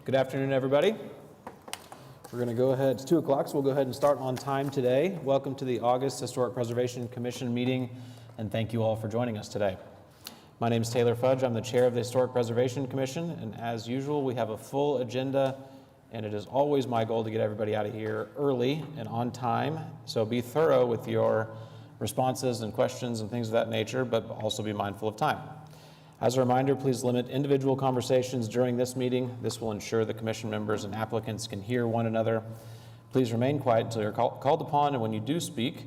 Good afternoon, everybody. We're going to go ahead, it's 2 o'clock, so we'll go ahead and start on time today. Welcome to the August Historic Preservation Commission meeting, and thank you all for joining us today. My name is Taylor Fudge. I'm the chair of the Historic Preservation Commission, and as usual, we have a full agenda, and it is always my goal to get everybody out of here early and on time. So be thorough with your responses and questions and things of that nature, but also be mindful of time. As a reminder, please limit individual conversations during this meeting. This will ensure the commission members and applicants can hear one another. Please remain quiet until you're called upon, and when you do speak,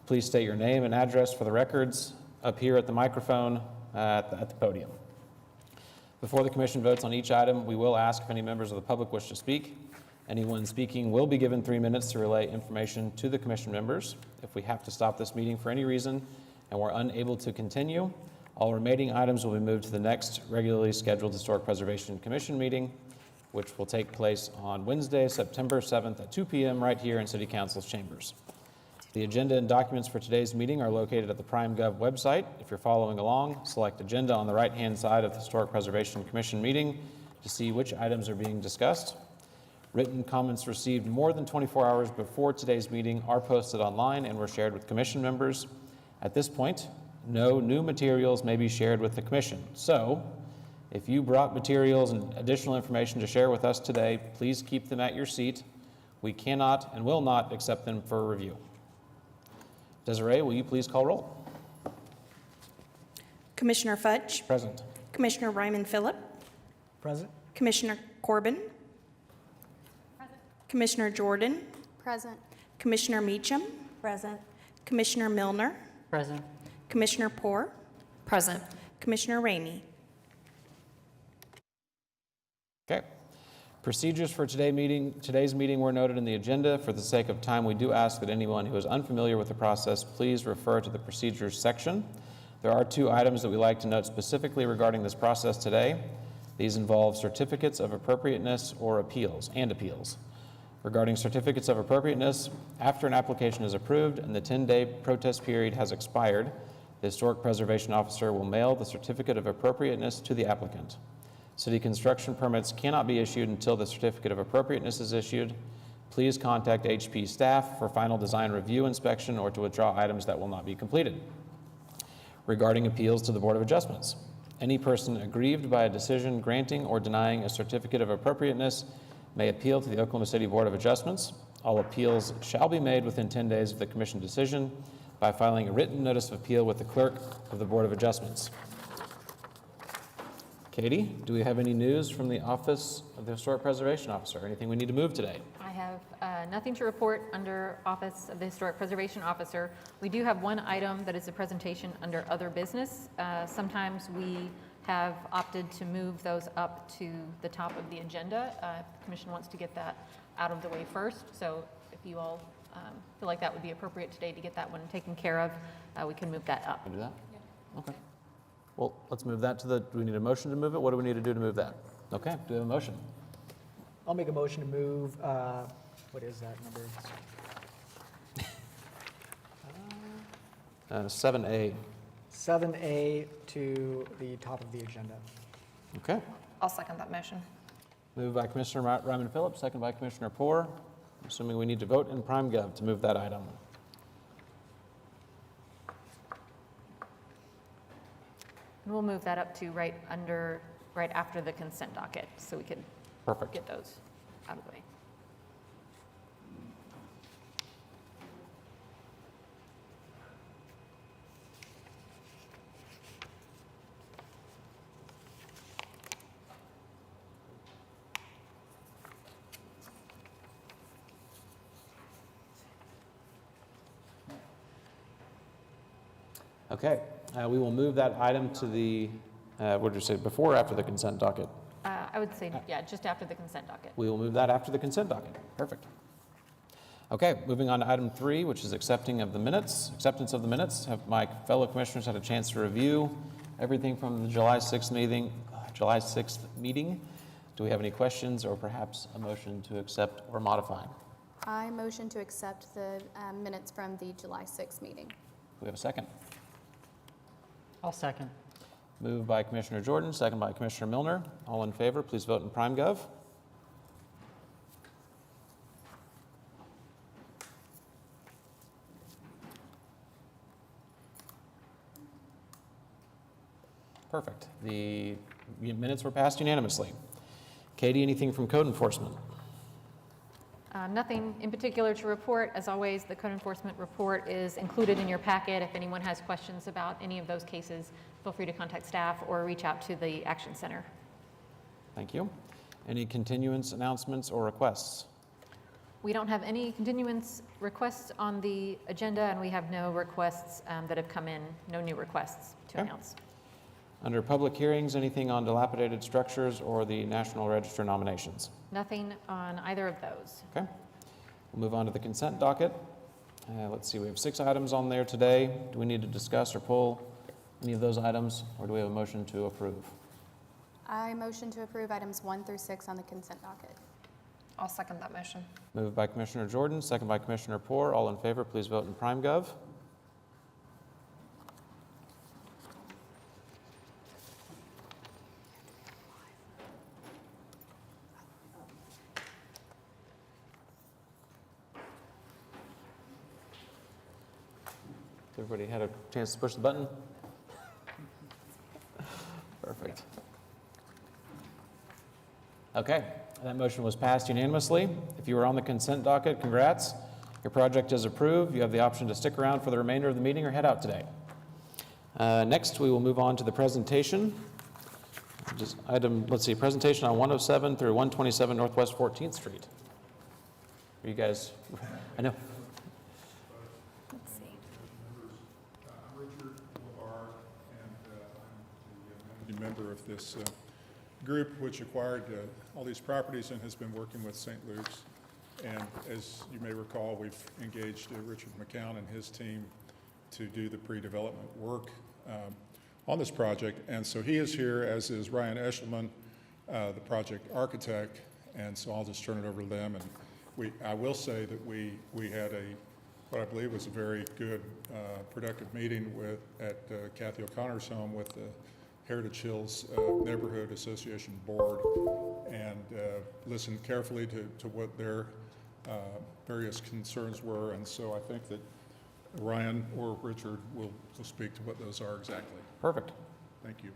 please state your name and address for the records up here at the microphone at the podium. Before the commission votes on each item, we will ask if any members of the public wish to speak. Anyone speaking will be given 3 minutes to relay information to the commission members. If we have to stop this meeting for any reason and we're unable to continue, all remaining items will be moved to the next regularly scheduled Historic Preservation Commission meeting, which will take place on Wednesday, September 7th at 2 p.m. right here in City Council's chambers. The agenda and documents for today's meeting are located at the PrimeGov website. If you're following along, select Agenda on the right-hand side of the Historic Preservation Commission meeting to see which items are being discussed. Written comments received more than 24 hours before today's meeting are posted online and were shared with commission members. At this point, no new materials may be shared with the commission. So, if you brought materials and additional information to share with us today, please keep them at your seat. We cannot and will not accept them for review. Desiree, will you please call roll? Commissioner Fudge. Present. Commissioner Ryman Phillip. Present. Commissioner Corbin. Present. Commissioner Jordan. Present. Commissioner Meacham. Present. Commissioner Milner. Present. Commissioner Poore. Present. Commissioner Ramey. Okay. Procedures for today's meeting were noted in the agenda. For the sake of time, we do ask that anyone who is unfamiliar with the process, please refer to the procedures section. There are 2 items that we like to note specifically regarding this process today. These involve certificates of appropriateness or appeals. Regarding certificates of appropriateness, after an application is approved and the 10-day protest period has expired, the Historic Preservation Officer will mail the certificate of appropriateness to the applicant. City construction permits cannot be issued until the certificate of appropriateness is issued. Please contact HP staff for final design review inspection or to withdraw items that will not be completed. Regarding appeals to the Board of Adjustments, any person aggrieved by a decision granting or denying a certificate of appropriateness may appeal to the Oklahoma City Board of Adjustments. All appeals shall be made within 10 days of the commission decision by filing a written notice of appeal with the clerk of the Board of Adjustments. Katie, do we have any news from the Office of the Historic Preservation Officer? Anything we need to move today? I have nothing to report under Office of the Historic Preservation Officer. We do have one item that is a presentation under other business. Sometimes we have opted to move those up to the top of the agenda. The Commission wants to get that out of the way first. So if you all feel like that would be appropriate today to get that one taken care of, we can move that up. Can we do that? Yeah. Okay. Well, let's move that to do we need a motion to move it? What do we need to do to move that? Okay, do we have a motion? I'll make a motion to move, what is that number? 7A. 7A to the top of the agenda. Okay. I'll second that motion. Moved by Commissioner Ryman Phillips, second by Commissioner Poore. I'm assuming we need to vote in PrimeGov to move that item. And we'll move that up to right after the consent docket, so we can Perfect. get those out of the way. Okay, we will move that item to the, what did you say, before or after the consent docket? I would say, yeah, just after the consent docket. We will move that after the consent docket. Perfect. Okay, moving on to item 3, which is acceptance of the minutes. Have my fellow commissioners had a chance to review everything from the July 6th meeting? Do we have any questions or perhaps a motion to accept or modify? I motion to accept the minutes from the July 6th meeting. Do we have a second? I'll second. Moved by Commissioner Jordan, second by Commissioner Milner. All in favor, please vote in PrimeGov. Perfect. The minutes were passed unanimously. Katie, anything from code enforcement? Nothing in particular to report. As always, the code enforcement report is included in your packet. If anyone has questions about any of those cases, feel free to contact staff or reach out to the Action Center. Thank you. Any continuance announcements or requests? We don't have any continuance requests on the agenda, and we have no requests that have come in, no new requests to Okay. announce. Under public hearings, anything on dilapidated structures or the National Register nominations? Nothing on either of those. Okay. We'll move on to the consent docket. Let's see, we have 6 items on there today. Do we need to discuss or pull any of those items, or do we have a motion to approve? I motion to approve items 1 through 6 on the consent docket. I'll second that motion. Moved by Commissioner Jordan, second by Commissioner Poore. All in favor, please vote in PrimeGov. Everybody had a chance to push the button? Perfect. Okay, that motion was passed unanimously. If you were on the consent docket, congrats. Your project is approved. You have the option to stick around for the remainder of the meeting or head out today. Next, we will move on to the presentation. Just presentation on 107 through 127 Northwest 14th Street. Are you guys, I know. Let's see. I'm Richard LeVar, and I'm the member of this group which acquired all these properties and has been working with St. Luke's. And as you may recall, we've engaged Richard McCown and his team to do the pre-development work on this project. And so he is here, as is Ryan Eshelman, the project architect. And so I'll just turn it over to them. And I will say that we had what I believe was a very good, productive meeting at Kathy O'Connor's home with the Heritage Hills Neighborhood Association Board, and listened carefully to what their various concerns were. And so I think that Ryan or Richard will speak to what those are exactly. Perfect. Thank you.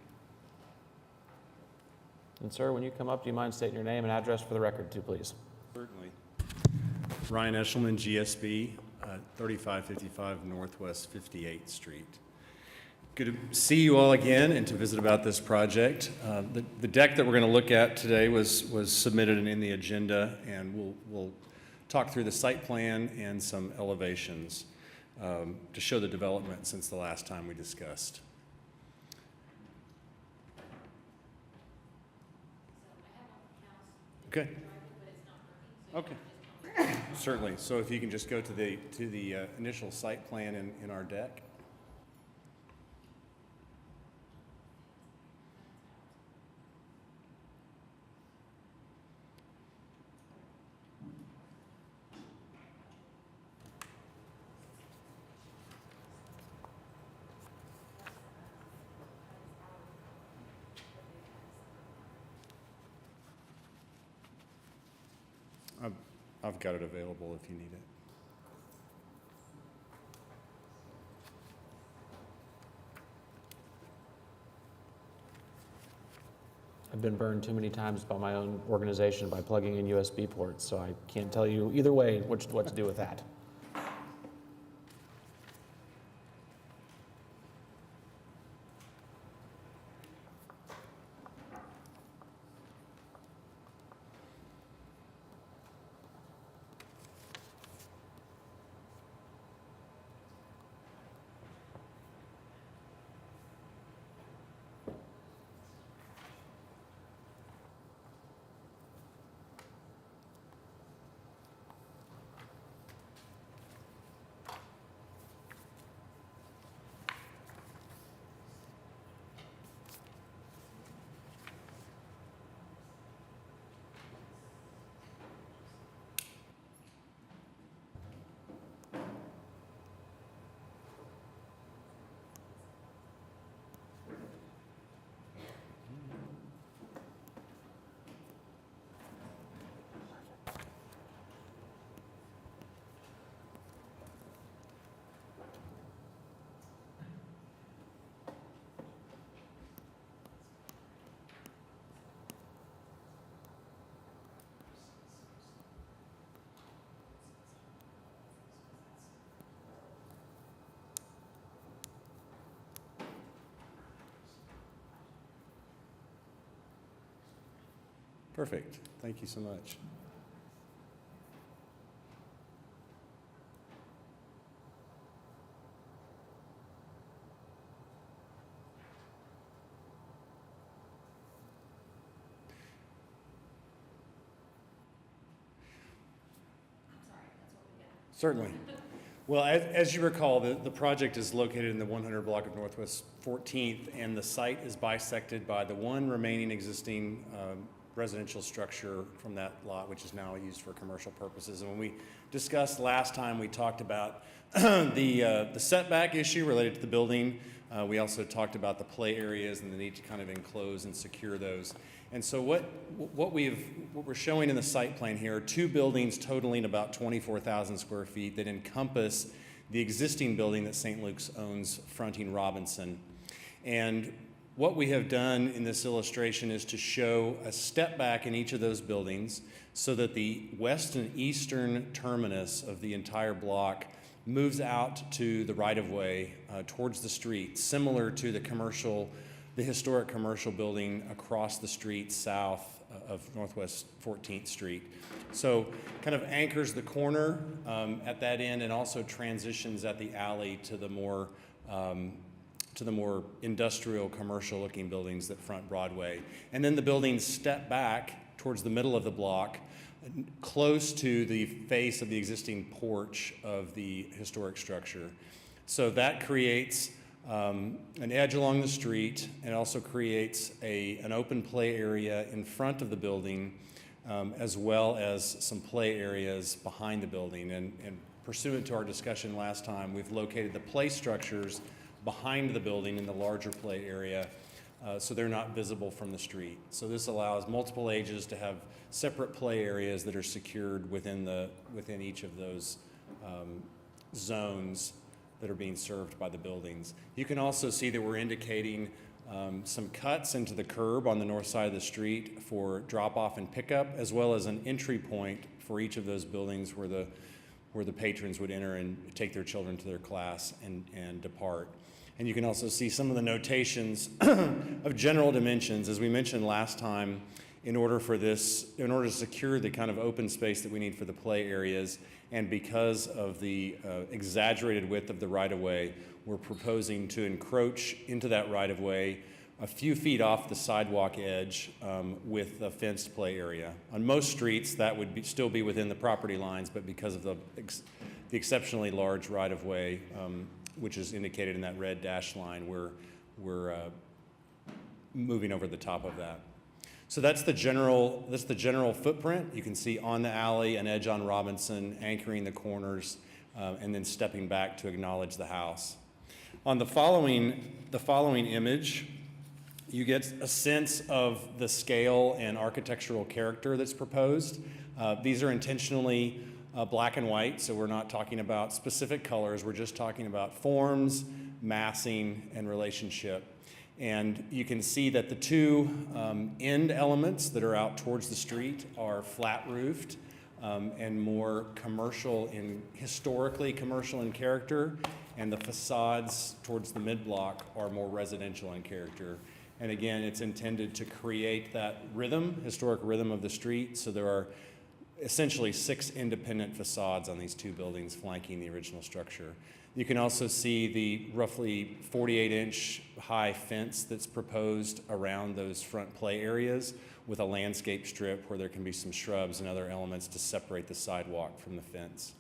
And sir, when you come up, do you mind stating your name and address for the record too, please? Certainly. Ryan Eshelman, GSB, 3555 Northwest 58th Street. Good to see you all again and to visit about this project. The deck that we're going to look at today was submitted and in the agenda, and we'll talk through the site plan and some elevations to show the development since the last time we discussed. Okay. Okay. Certainly. So if you can just go to the initial site plan in our deck. I've got it available if you need it. I've been burned too many times by my own organization by plugging in USB ports, so I can't tell you either way what to do with that. Perfect. Thank you so much. Certainly. Well, as you recall, the project is located in the 100 block of Northwest 14th, and the site is bisected by the one remaining existing residential structure from that lot, which is now used for commercial purposes. And when we discussed last time, we talked about the setback issue related to the building. We also talked about the play areas and the need to kind of enclose and secure those. And so what we're showing in the site plan here are two buildings totaling about 24,000 square feet that encompass the existing building that St. Luke's owns fronting Robinson. And what we have done in this illustration is to show a step back in each of those buildings so that the west and eastern terminus of the entire block moves out to the right-of-way towards the street, similar to the historic commercial building across the street south of Northwest 14th Street. So kind of anchors the corner at that end and also transitions at the alley to the more industrial commercial looking buildings that front Broadway. And then the buildings step back towards the middle of the block, close to the face of the existing porch of the historic structure. So that creates an edge along the street, and also creates an open play area in front of the building, as well as some play areas behind the building. And pursuant to our discussion last time, we've located the play structures behind the building in the larger play area, so they're not visible from the street. So this allows multiple ages to have separate play areas that are secured within each of those zones that are being served by the buildings. You can also see that we're indicating some cuts into the curb on the north side of the street for drop-off and pickup, as well as an entry point for each of those buildings where the patrons would enter and take their children to their class and depart. And you can also see some of the notations of general dimensions. As we mentioned last time, in order to secure the kind of open space that we need for the play areas, and because of the exaggerated width of the right-of-way, we're proposing to encroach into that right-of-way a few feet off the sidewalk edge with a fenced play area. On most streets, that would still be within the property lines, but because of the exceptionally large right-of-way, which is indicated in that red dashed line, we're moving over the top of that. So that's the general footprint. You can see on the alley, an edge on Robinson, anchoring the corners, and then stepping back to acknowledge the house. On the following image, you get a sense of the scale and architectural character that's proposed. These are intentionally black and white, so we're not talking about specific colors. We're just talking about forms, massing, and relationship. And you can see that the two end elements that are out towards the street are flat roofed and more historically commercial in character, and the facades towards the mid-block are more residential in character. And again, it's intended to create that historic rhythm of the street, so there are essentially 6 independent facades on these two buildings flanking the original structure. You can also see the roughly 48-inch high fence that's proposed around those front play areas with a landscape strip where there can be some shrubs and other elements to separate the sidewalk from the fence.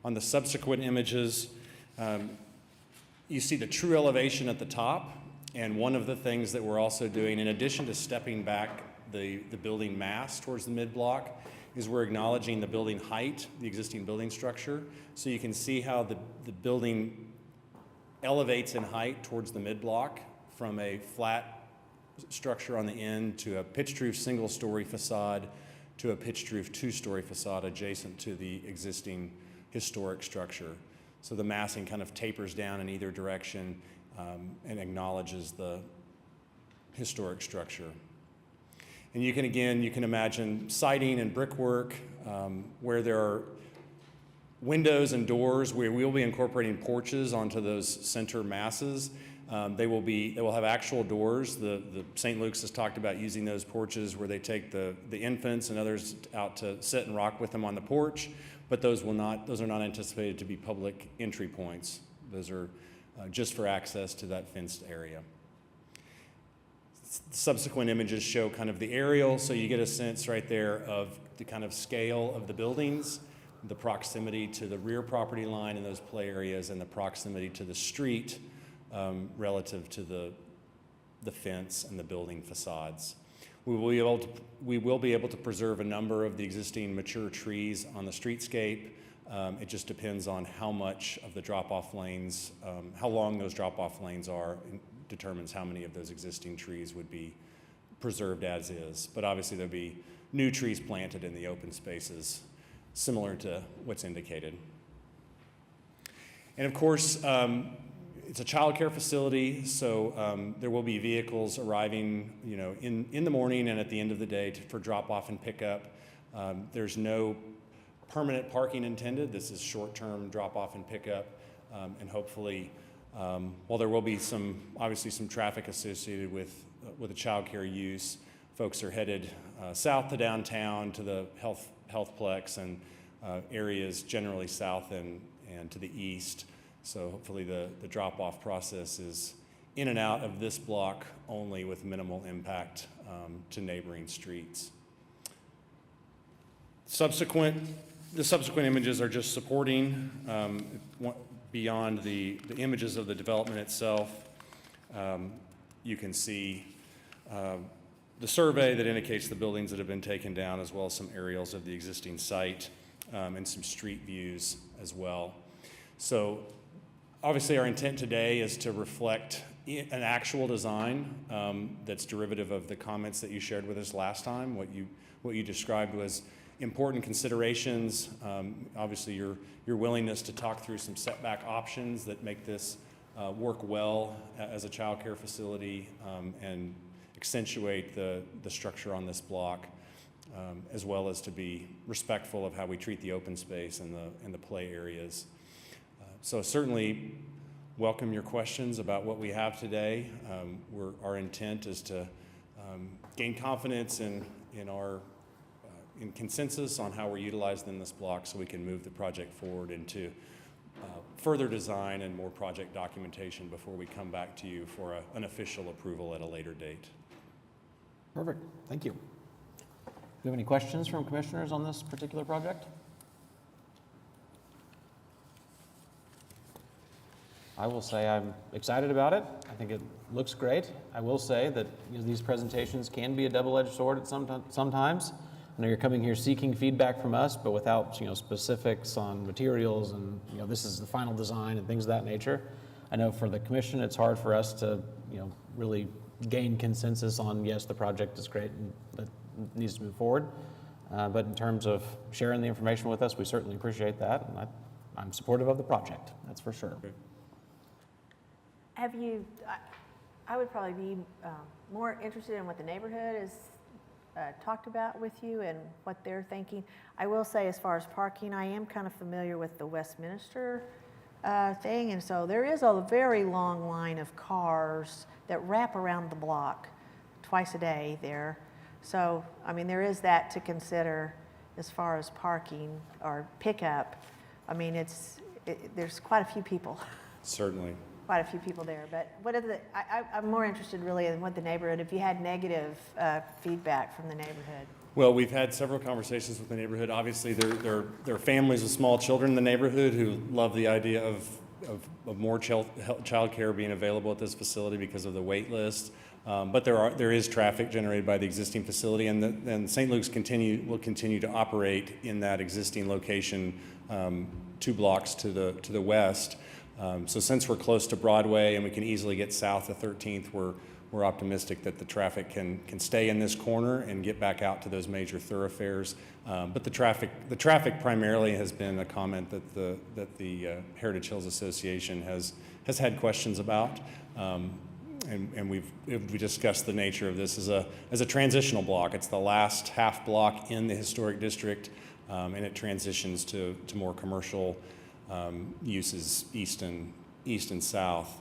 On the subsequent images, you see the true elevation at the top, and one of the things that we're also doing, in addition to stepping back the building mass towards the mid-block, is we're acknowledging the building height, the existing building structure. So you can see how the building elevates in height towards the mid-block from a flat structure on the end to a pitched roof single-story facade to a pitched roof 2-story facade adjacent to the existing historic structure. So the massing kind of tapers down in either direction and acknowledges the historic structure. And you can imagine siding and brickwork where there are windows and doors where we'll be incorporating porches onto those center masses. They will have actual doors. The St. Luke's has talked about using those porches where they take the infants and others out to sit and rock with them on the porch, but those are not anticipated to be public entry points. Those are just for access to that fenced area. Subsequent images show kind of the aerial, so you get a sense right there of the kind of scale of the buildings, the proximity to the rear property line in those play areas, and the proximity to the street relative to the fence and the building facades. We will be able to preserve a number of the existing mature trees on the streetscape. It just depends on how much of the drop-off lanes, how long those drop-off lanes are, determines how many of those existing trees would be preserved as is. But obviously there'll be new trees planted in the open spaces, similar to what's indicated. And of course, it's a child care facility, so there will be vehicles arriving, in the morning and at the end of the day for drop-off and pickup. There's no permanent parking intended. This is short-term drop-off and pickup, and hopefully, while there will be obviously some traffic associated with the child care use, folks are headed south to downtown to the healthplex and areas generally south and to the east. So hopefully the drop-off process is in and out of this block only with minimal impact to neighboring streets. The subsequent images are just supporting beyond the images of the development itself. You can see the survey that indicates the buildings that have been taken down, as well as some aerials of the existing site and some street views as well. So obviously our intent today is to reflect an actual design that's derivative of the comments that you shared with us last time. What you described was important considerations. Obviously your willingness to talk through some setback options that make this work well as a child care facility and accentuate the structure on this block, as well as to be respectful of how we treat the open space and the play areas. So certainly welcome your questions about what we have today. Our intent is to gain confidence in consensus on how we're utilized in this block so we can move the project forward into further design and more project documentation before we come back to you for an official approval at a later date. Perfect. Thank you. Do you have any questions from commissioners on this particular project? I will say I'm excited about it. I think it looks great. I will say that these presentations can be a double-edged sword at sometimes. I know you're coming here seeking feedback from us, but without specifics on materials and this is the final design and things of that nature. I know for the commission, it's hard for us to really gain consensus on yes, the project is great and that needs to move forward. But in terms of sharing the information with us, we certainly appreciate that, and I'm supportive of the project. That's for sure. Have you? I would probably be more interested in what the neighborhood is. Talked about with you and what they're thinking. I will say, as far as parking, I am kind of familiar with the Westminster thing, and so there is a very long line of cars that wrap around the block twice a day there. So, I mean, there is that to consider as far as parking or pickup. I mean, there's quite a few people. Certainly. Quite a few people there, but what are I'm more interested really in what the neighborhood, if you had negative feedback from the neighborhood. Well, we've had several conversations with the neighborhood. Obviously, there are families with small children in the neighborhood who love the idea of more child care being available at this facility because of the wait list. But there is traffic generated by the existing facility, and St. Luke's will continue to operate in that existing location 2 blocks to the west. So since we're close to Broadway and we can easily get south of 13th, we're optimistic that the traffic can stay in this corner and get back out to those major thoroughfares. But the traffic primarily has been a comment that the Heritage Hills Association has had questions about. And we discussed the nature of this as a transitional block. It's the last half block in the historic district, and it transitions to more commercial uses east and south.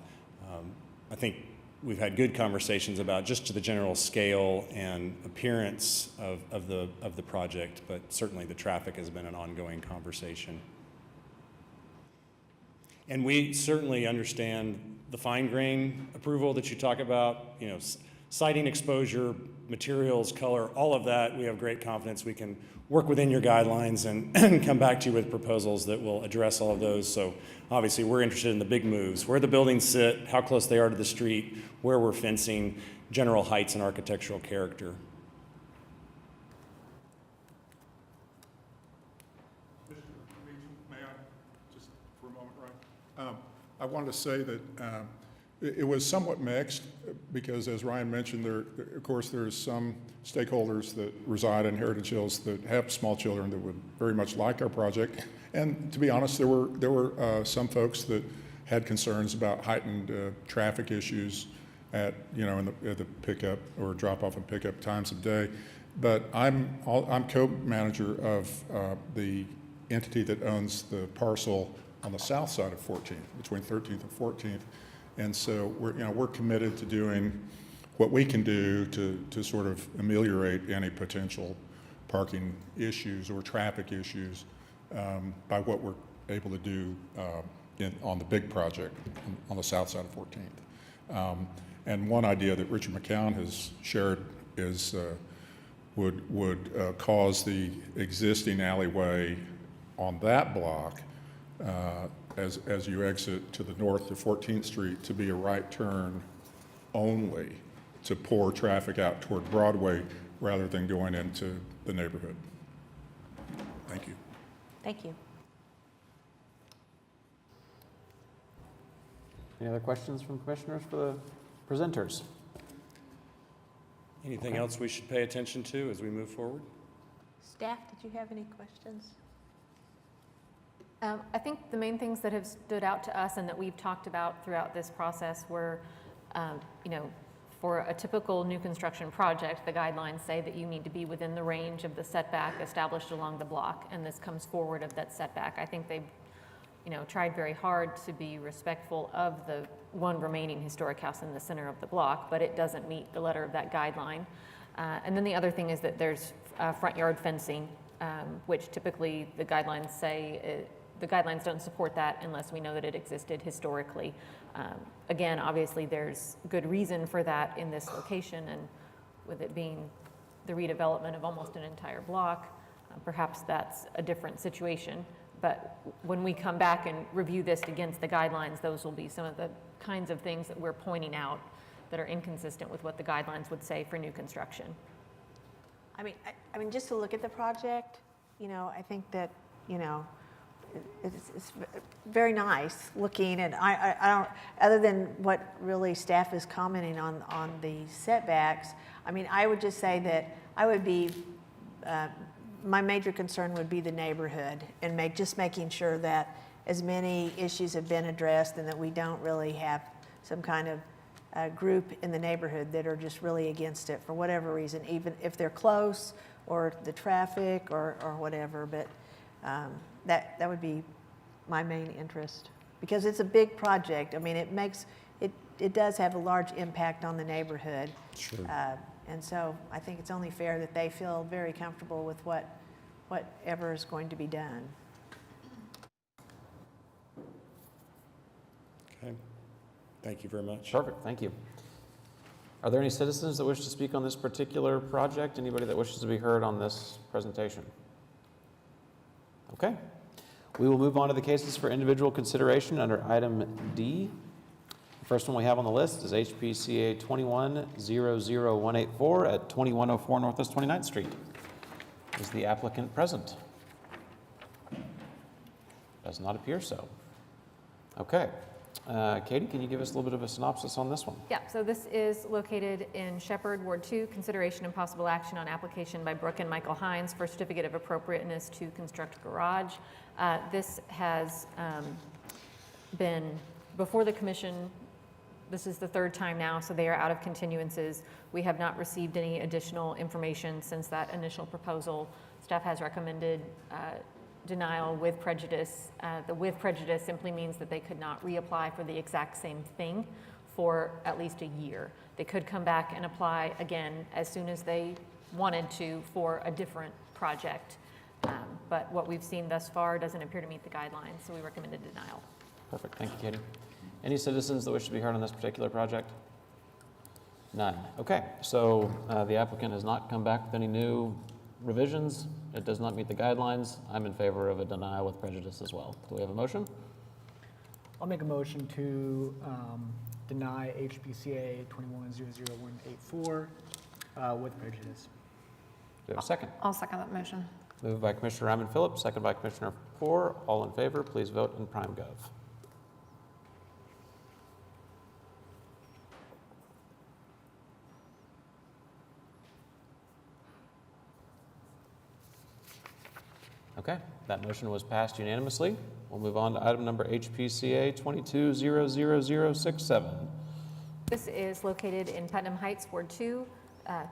I think we've had good conversations about just the general scale and appearance of the project, but certainly the traffic has been an ongoing conversation. And we certainly understand the fine grain approval that you talk about, you know, sighting exposure, materials, color, all of that. We have great confidence we can work within your guidelines and come back to you with proposals that will address all of those. So obviously we're interested in the big moves, where the buildings sit, how close they are to the street, where we're fencing, general heights and architectural character. May I, just for a moment, Ryan? I wanted to say that it was somewhat mixed because, as Ryan mentioned, of course, there's some stakeholders that reside in Heritage Hills that have small children that would very much like our project. And to be honest, there were some folks that had concerns about heightened traffic issues at the pickup or drop off and pickup times of day. But I'm co-manager of the entity that owns the parcel on the south side of 14th, between 13th and 14th. And so we're committed to doing what we can do to sort of ameliorate any potential parking issues or traffic issues by what we're able to do on the big project on the south side of 14th. And one idea that Richard McCown has shared is would cause the existing alleyway on that block as you exit to the north to 14th Street to be a right turn only, to pour traffic out toward Broadway rather than going into the neighborhood. Thank you. Thank you. Any other questions from commissioners for the presenters? Anything else we should pay attention to as we move forward? Staff, did you have any questions? I think the main things that have stood out to us and that we've talked about throughout this process were, for a typical new construction project, the guidelines say that you need to be within the range of the setback established along the block, and this comes forward of that setback. I think they've, tried very hard to be respectful of the one remaining historic house in the center of the block, but it doesn't meet the letter of that guideline. And then the other thing is that there's front yard fencing, which typically the guidelines say the guidelines don't support that unless we know that it existed historically. Again, obviously there's good reason for that in this location, and with it being the redevelopment of almost an entire block, perhaps that's a different situation. But when we come back and review this against the guidelines, those will be some of the kinds of things that we're pointing out that are inconsistent with what the guidelines would say for new construction. I mean, just to look at the project, I think that, it's very nice looking, and I don't, other than what really staff is commenting on the setbacks, I mean, I would just say that I would be, my major concern would be the neighborhood, and making sure that as many issues have been addressed and that we don't really have some kind of group in the neighborhood that are just really against it for whatever reason, even if they're close or the traffic or whatever. But that would be my main interest, because it's a big project. I mean, it does have a large impact on the neighborhood. Sure. And so I think it's only fair that they feel very comfortable with whatever is going to be done. Okay. Thank you very much. Perfect, thank you. Are there any citizens that wish to speak on this particular project? Anybody that wishes to be heard on this presentation? Okay. We will move on to the cases for individual consideration under item D. The first one we have on the list is HPCA 2100184 at 2104 Northwest 29th Street. Is the applicant present? Does not appear so. Okay. Katie, can you give us a little bit of a synopsis on this one? Yeah, so this is located in Shepherd, Ward 2, consideration and possible action on application by Brooke and Michael Hines for certificate of appropriateness to construct garage. This has been before the commission. This is the third time now, so they are out of continuances. We have not received any additional information since that initial proposal. Staff has recommended denial with prejudice. The with prejudice simply means that they could not reapply for the exact same thing for at least a year. They could come back and apply again as soon as they wanted to for a different project. But what we've seen thus far doesn't appear to meet the guidelines, so we recommend a denial. Perfect, thank you, Katie. Any citizens that wish to be heard on this particular project? None. Okay, so the applicant has not come back with any new revisions. It does not meet the guidelines. I'm in favor of a denial with prejudice as well. Do we have a motion? I'll make a motion to deny HPCA 21-00184 with prejudice. Do we have a second? I'll second that motion. Moved by Commissioner Ryman Phillips, second by Commissioner Poore. All in favor, please vote in prime gov. Okay, that motion was passed unanimously. We'll move on to item number HPCA 22-00067. This is located in Putnam Heights, Ward 2.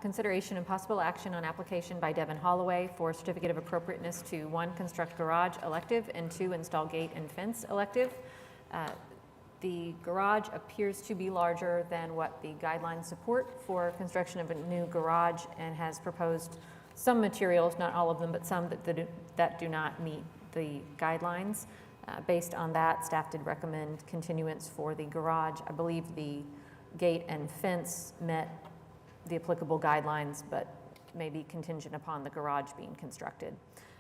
Consideration and possible action on application by Devin Holloway for certificate of appropriateness to 1, construct garage elective, and 2, install gate and fence elective. The garage appears to be larger than what the guidelines support for construction of a new garage, and has proposed some materials, not all of them, but some that do not meet the guidelines. Based on that, staff did recommend continuance for the garage. I believe the gate and fence met the applicable guidelines, but may be contingent upon the garage being constructed.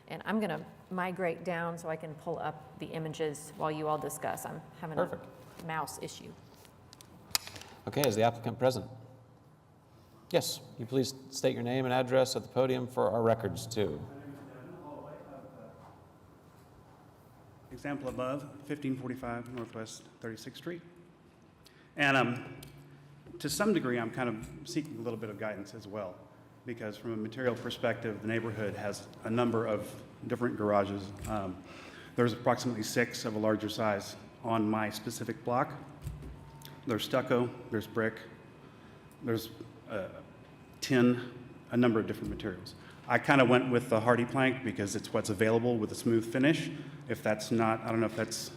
And I'm going to migrate down so I can pull up the images while you all discuss. I'm having Perfect. a mouse issue. Okay, is the applicant present? Yes, you please state your name and address at the podium for our records too. Example above, 1545 Northwest 36th Street. And to some degree, I'm kind of seeking a little bit of guidance as well, because from a material perspective, the neighborhood has a number of different garages. There's approximately 6 of a larger size on my specific block. There's stucco, there's brick, there's tin, a number of different materials. I kind of went with the hardy plank because it's what's available with a smooth finish. If that's not, I don't know if that's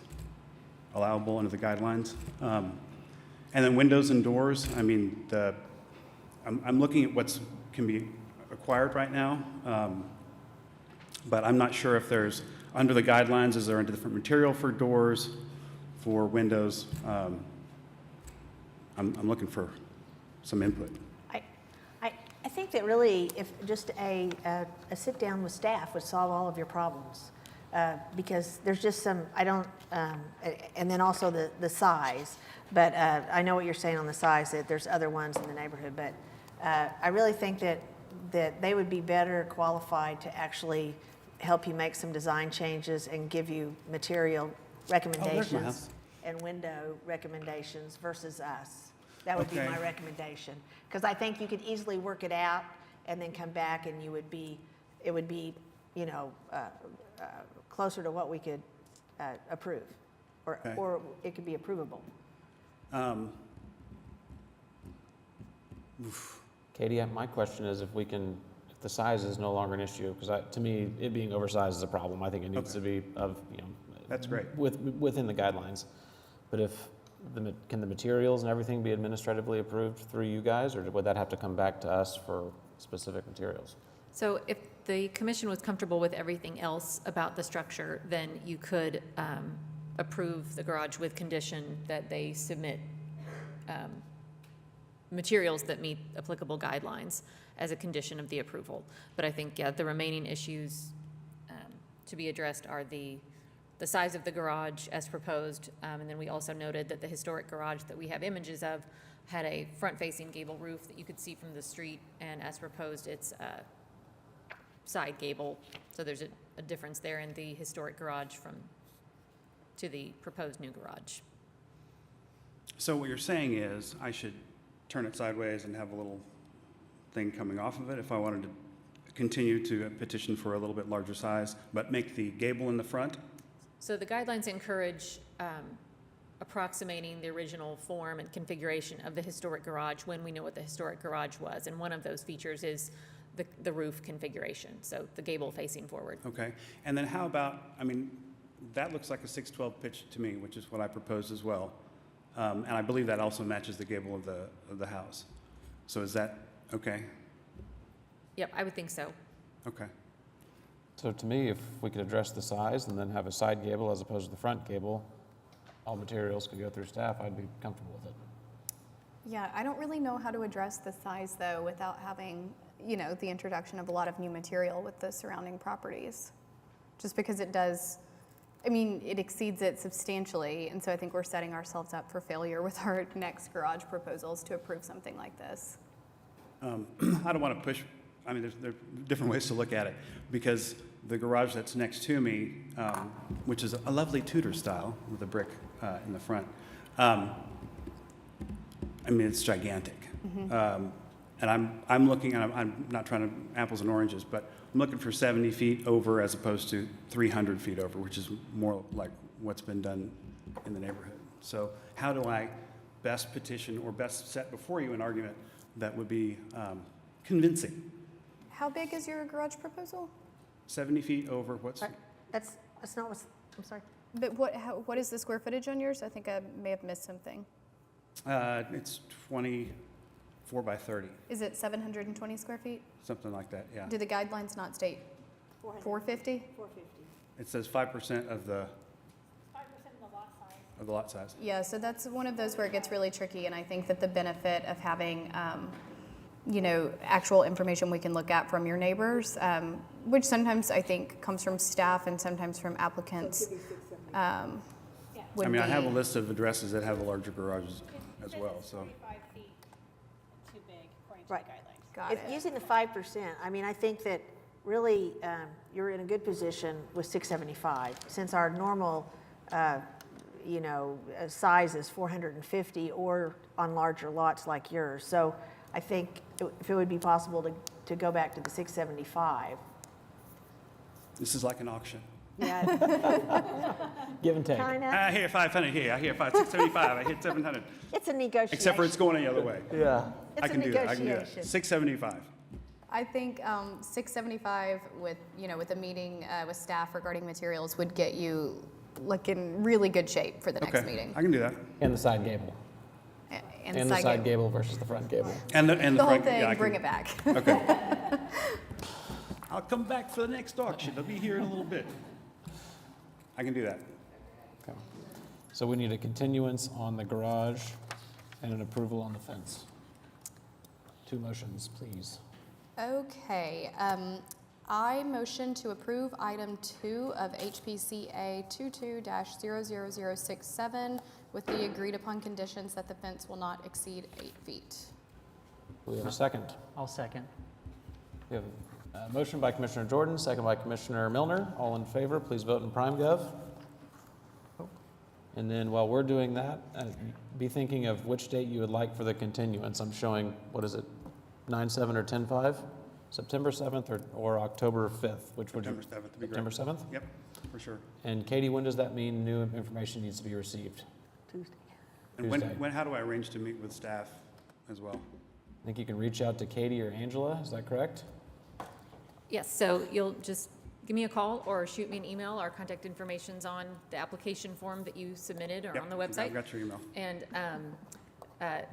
allowable under the guidelines. And then windows and doors, I mean, I'm looking at what can be acquired right now, but I'm not sure if there's, under the guidelines, is there a different material for doors, for windows? I'm looking for some input. I think that really, if just a sit down with staff would solve all of your problems. Because there's just some, and then also the size. But I know what you're saying on the size, that there's other ones in the neighborhood. But I really think that they would be better qualified to actually help you make some design changes and give you material recommendations and window recommendations versus us. That would be my recommendation. Because I think you could easily work it out and then come back and it would be, you know, closer to what we could approve, or it could be approvable. Katie, my question is if the size is no longer an issue, because to me, it being oversized is a problem. I think it needs to be That's great. within the guidelines. But can the materials and everything be administratively approved through you guys, or would that have to come back to us for specific materials? So if the commission was comfortable with everything else about the structure, then you could approve the garage with condition that they submit materials that meet applicable guidelines as a condition of the approval. But I think, the remaining issues to be addressed are the size of the garage as proposed, and then we also noted that the historic garage that we have images of had a front-facing gable roof that you could see from the street, and as proposed, it's side gable. So there's a difference there in the historic garage to the proposed new garage. So what you're saying is I should turn it sideways and have a little thing coming off of it if I wanted to continue to petition for a little bit larger size, but make the gable in the front? So the guidelines encourage approximating the original form and configuration of the historic garage when we know what the historic garage was. And one of those features is the roof configuration, so the gable facing forward. Okay. And then how about, that looks like a 612 pitch to me, which is what I proposed as well. And I believe that also matches the gable of the house. So is that okay? Yep, I would think so. Okay. So to me, if we could address the size and then have a side gable as opposed to the front gable, all materials could go through staff, I'd be comfortable with it. Yeah, I don't really know how to address the size though without having, you know, the introduction of a lot of new material with the surrounding properties. Just because it does, I mean, it exceeds it substantially, and so I think we're setting ourselves up for failure with our next garage proposals to approve something like this. I don't want to push, I mean, there are different ways to look at it, because the garage that's next to me, which is a lovely Tudor style with a brick in the front, I mean, it's gigantic. And I'm looking, and I'm not trying to apples and oranges, but I'm looking for 70 feet over as opposed to 300 feet over, which is more like what's been done in the neighborhood. So how do I best petition or best set before you an argument that would be convincing? How big is your garage proposal? 70 feet over what's, That's not what's, I'm sorry. But what is the square footage on yours? I think I may have missed something. it's 24 by 30, Is it 720 square feet? something like that, yeah. Do the guidelines not state 450? 450. It says 5% of the lot size. Yeah, so that's one of those where it gets really tricky, and I think that the benefit of having, you know, actual information we can look at from your neighbors, which sometimes I think comes from staff and sometimes from applicants. I mean, I have a list of addresses that have the larger garages as well, so. 45 feet too big according to Right. the guidelines. Got If it. using the 5%, I mean, I think that really you're in a good position with 675. Since our normal, you know, size is 450 or on larger lots like yours. So I think if it would be possible to go back to the 675. This is like an auction. Yeah, Give and take. kind of. I hear 500 here, I hear 675, I hit 700, It's a negotiation. except for it's going the other way. Yeah. It's I can a do that, I can do that. negotiation. 675. I think 675 with, you know, with a meeting with staff regarding materials would get you like in really good shape for the next Okay, meeting. I can do that. And the side gable. And And the side gable versus the front gable. And the The whole front- thing, yeah, I bring can- it back. Okay. I'll come back for the next auction, I'll be here in a little bit. I can do that. Okay. So we need a continuance on the garage and an approval on the fence. 2 motions, please. Okay, I motion to approve item 2 of HPCA 22-00067 with the agreed upon conditions that the fence will not exceed 8 feet. We have a second. I'll second. We have a motion by Commissioner Jordan, second by Commissioner Milner. All in favor, please vote in PrimeGov. And then while we're doing that, be thinking of which date you would like for the continuance. I'm showing, what is it, 9/7 or 10/5? September 7th or October 5th, which would you? September 7th would be great. September 7th? Yep, for sure. And Katie, when does that mean new information needs to be received? Tuesday. And Tuesday. how do I arrange to meet with staff as well? I think you can reach out to Katie or Angela, is that correct? Yes, so you'll just give me a call or shoot me an email. Our contact information's on the application form that you submitted or Yep, on the I've website. got your email. And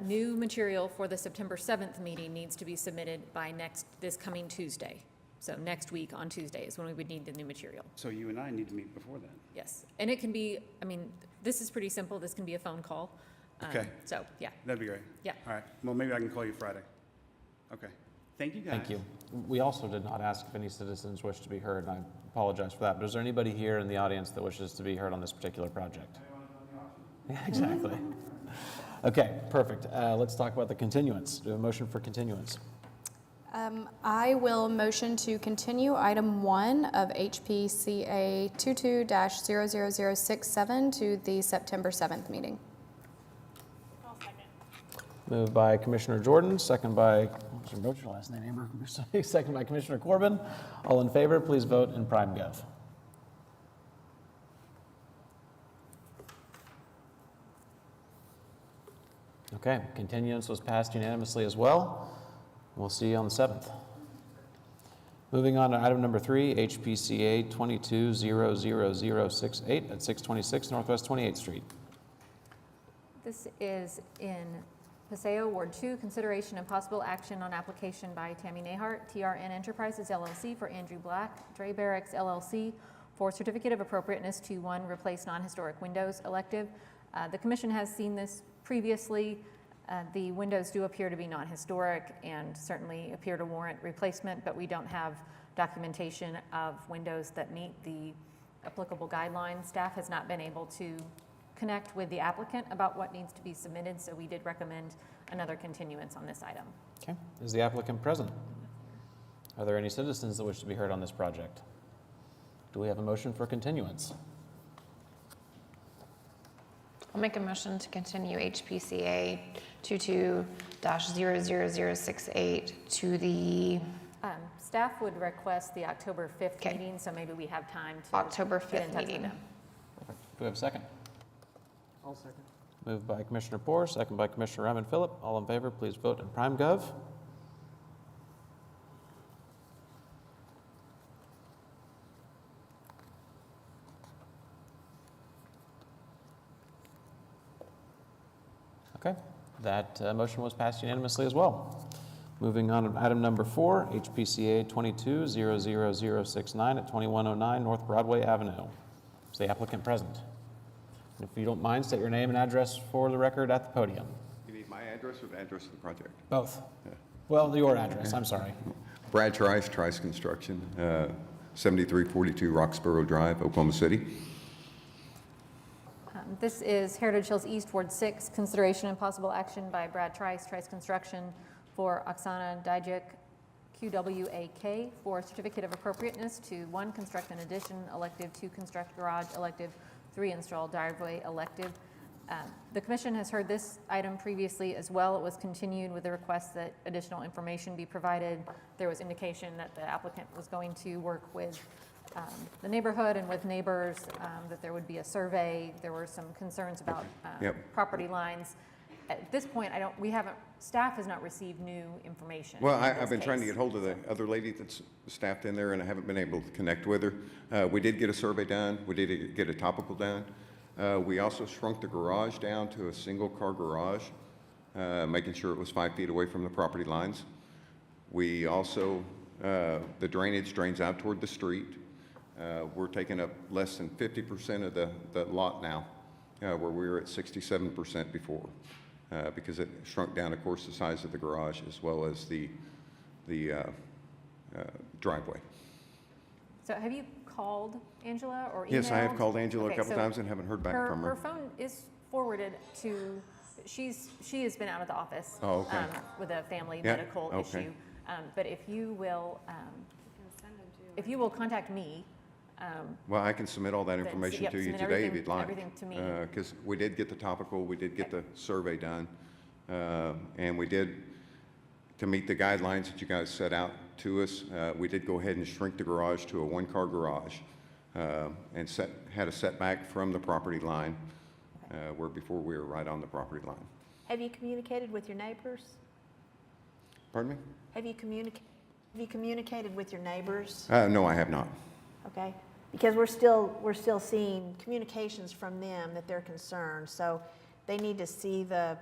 new material for the September 7th meeting needs to be submitted by this coming Tuesday. So next week on Tuesday is when we would need the new material. So you and I need to meet before then. Yes, and it can be, I mean, this is pretty simple. This can be a phone call. Okay. So, yeah, That'd be great. yeah. All right, well, maybe I can call you Friday. Okay. Thank you, guys. Thank you. We also did not ask if any citizens wish to be heard, and I apologize for that. But is there anybody here in the audience that wishes to be heard on this particular project? Yeah, exactly. Okay, perfect. Let's talk about the continuance. Do a motion for continuance. I will motion to continue item 1 of HPCA 22-00067 to the September 7th meeting. I'll second. Moved by Commissioner Jordan, second by, what's your last name, Amber? Second by Commissioner Corbin. All in favor, please vote in PrimeGov. Okay, continuance was passed unanimously as well. We'll see you on the 7th. Moving on to item number 3, HPCA 22-00068 at 626 Northwest 28th Street. This is in Paseo, Ward 2, consideration and possible action on application by Tammy Nahart, TRN Enterprises LLC for Andrew Black, Dre Barracks LLC for certificate of appropriateness to 1, replace non-historic windows, elective. The commission has seen this previously. The windows do appear to be non-historic and certainly appear to warrant replacement, but we don't have documentation of windows that meet the applicable guidelines. Staff has not been able to connect with the applicant about what needs to be submitted, so we did recommend another continuance on this item. Okay, is the applicant present? Are there any citizens that wish to be heard on this project? Do we have a motion for continuance? I'll make a motion to continue HPCA 22-00068 to the Staff would request the October 5th Okay. meeting, so maybe we have time to October get in 5th touch with meeting. them. Do we have a second? I'll second. Moved by Commissioner Poor, second by Commissioner Raymond Phillip. All in favor, please vote in PrimeGov. Okay, that motion was passed unanimously as well. Moving on to item number 4, HPCA 22-00069 at 2109 North Broadway Avenue. Is the applicant present? And if you don't mind, state your name and address for the record at the podium. You need my address or the address of the project? Both. Well, your address, I'm sorry. Brad Trice, Trice Construction, 7342 Roxborough Drive, Oklahoma City. This is Heritage Hills East, Ward 6, consideration and possible action by Brad Trice, Trice Construction, for Oksana Dijak, QWAK, for certificate of appropriateness to 1, construct an addition, elective, 2, construct garage, elective, 3, install driveway, elective. The commission has heard this item previously as well. It was continued with the request that additional information be provided. There was indication that the applicant was going to work with the neighborhood and with neighbors, that there would be a survey. There were some concerns about property lines. At this point, staff has not received new information. Well, in I've this been trying to case. get hold of the other lady that's staffed in there, and I haven't been able to connect with her. We did get a survey done. We did get a topical done. We also shrunk the garage down to a single-car garage, making sure it was 5 feet away from the property lines. We also, the drainage drains out toward the street. We're taking up less than 50% of the lot now, where we were at 67% before. Because it shrunk down, of course, the size of the garage as well as the driveway. So have you called Angela or emailed? Yes, I have called Angela a Okay, couple so times and haven't heard back from her. Her phone is forwarded to, she has been out of the office Oh, okay. with a family Yeah, medical okay. issue. But if you will contact me, Well, I can submit all that information yep, to you submit today if everything- you'd like. everything to me. Because we did get the topical, we did get the survey done, and we did, to meet the guidelines that you guys set out to us, we did go ahead and shrink the garage to a 1-car garage, and had a setback from the property line, where before we were right on the property line. Have you communicated with your neighbors? Pardon me? Have you communicated with your neighbors? No, I have not. Okay, because we're still seeing communications from them that they're concerned. So they need to see I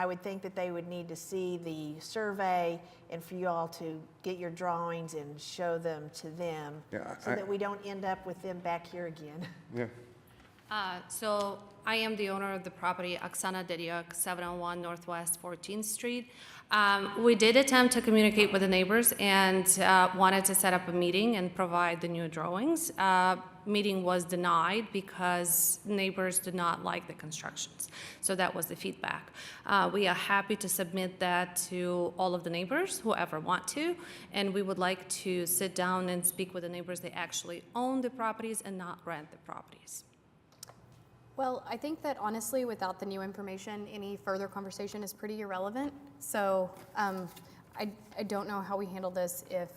would think that they would need to see the survey and for you all to get your drawings and show them to them, Yeah, so that we don't end up with them back here again. Yeah. So I am the owner of the property, Oksana Dijak, 701 Northwest 14th Street. We did attempt to communicate with the neighbors and wanted to set up a meeting and provide the new drawings. Meeting was denied because neighbors did not like the constructions. So that was the feedback. We are happy to submit that to all of the neighbors, whoever want to, and we would like to sit down and speak with the neighbors that actually own the properties and not rent the properties. Well, I think that honestly, without the new information, any further conversation is pretty irrelevant. So I don't know how we handle this if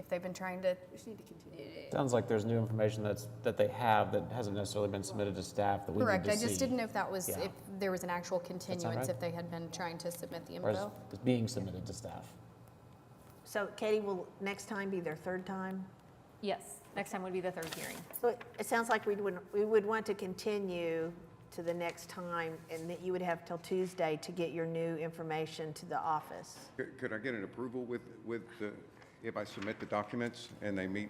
they've been trying to. We just need to continue. Sounds like there's new information that they have that hasn't necessarily been submitted to staff that we need to see. Correct. I just didn't know if that was Yeah. if there was an actual continuance, right? if they had been trying to submit the Or is info. it's being submitted to staff. So Katie, will next time be their third time? yes, next time would be the third hearing. So it sounds like we would want to continue to the next time, and that you would have till Tuesday to get your new information to the office. Could I get an approval with if I submit the documents and they meet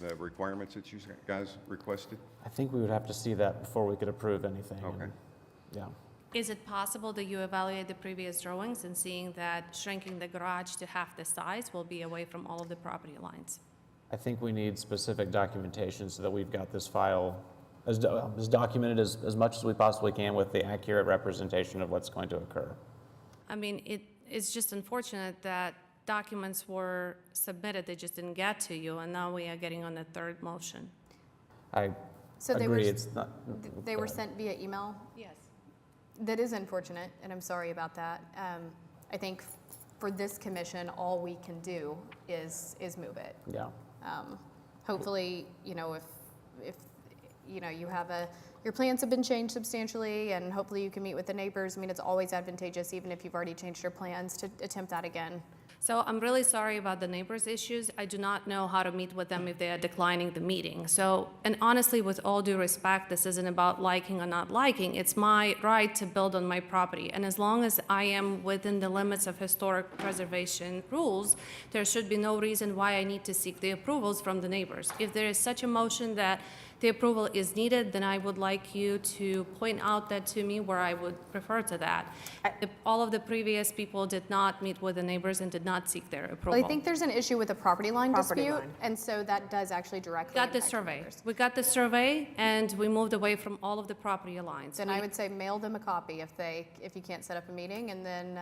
the requirements that you guys requested? I think we would have to see that before we could approve anything. Okay. and- Yeah. Is it possible that you evaluate the previous drawings and seeing that shrinking the garage to half the size will be away from all of the property lines? I think we need specific documentation so that we've got this file as documented as much as we possibly can with the accurate representation of what's going to occur. I mean, it's just unfortunate that documents were submitted, they just didn't get to you, and now we are getting on the third motion. I So they agree, were, it's not. they go were ahead. sent via email? Yes. That is unfortunate, and I'm sorry about that. I think for this commission, all we can do is move it. Yeah. Hopefully, if you have your plans have been changed substantially, and hopefully you can meet with the neighbors. I mean, it's always advantageous, even if you've already changed your plans, to attempt that again. So I'm really sorry about the neighbors' issues. I do not know how to meet with them if they are declining the meeting. So, and honestly, with all due respect, this isn't about liking or not liking. It's my right to build on my property. And as long as I am within the limits of historic preservation rules, there should be no reason why I need to seek the approvals from the neighbors. If there is such a motion that the approval is needed, then I would like you to point out that to me where I would refer to that. If all of the previous people did not meet with the neighbors and did not seek their approval. Well, I think there's an issue with the property line Property dispute, line. and so that does actually directly We got the impact the survey. neighbors. We got the survey, and we moved away from all of the property lines. Then I would say mail them a copy if you can't set up a meeting, and then,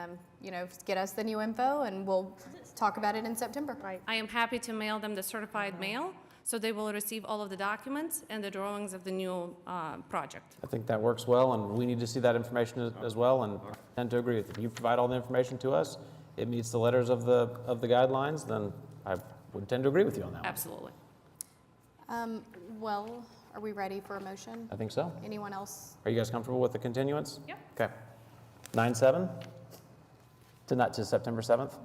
get us the new info, and we'll talk about it in September. Right. I am happy to mail them the certified mail, so they will receive all of the documents and the drawings of the new project. I think that works well, and we need to see that information as well, and I tend to agree with you. If you provide all the information to us, it meets the letters of the guidelines, then I would tend to agree with you on that one. Absolutely. Well, are we ready for a motion? I think so. Anyone else? Are you guys comfortable with the continuance? Yep. Okay. 9/7? To September 7th?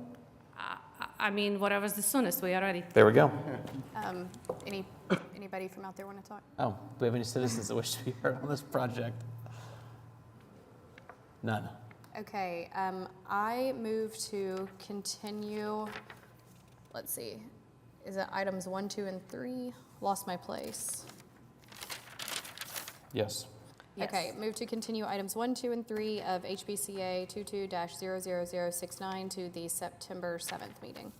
I mean, whatever's the soonest, we are ready. There we go. Anybody from out there want to talk? Oh, do we have any citizens that wish to be heard on this project? None. Okay, I move to continue, let's see, is it items 1, 2, and 3? Lost my place. Yes. Okay, move to continue items 1, 2, and 3 of HBCA 22-00069 to the September 7th meeting.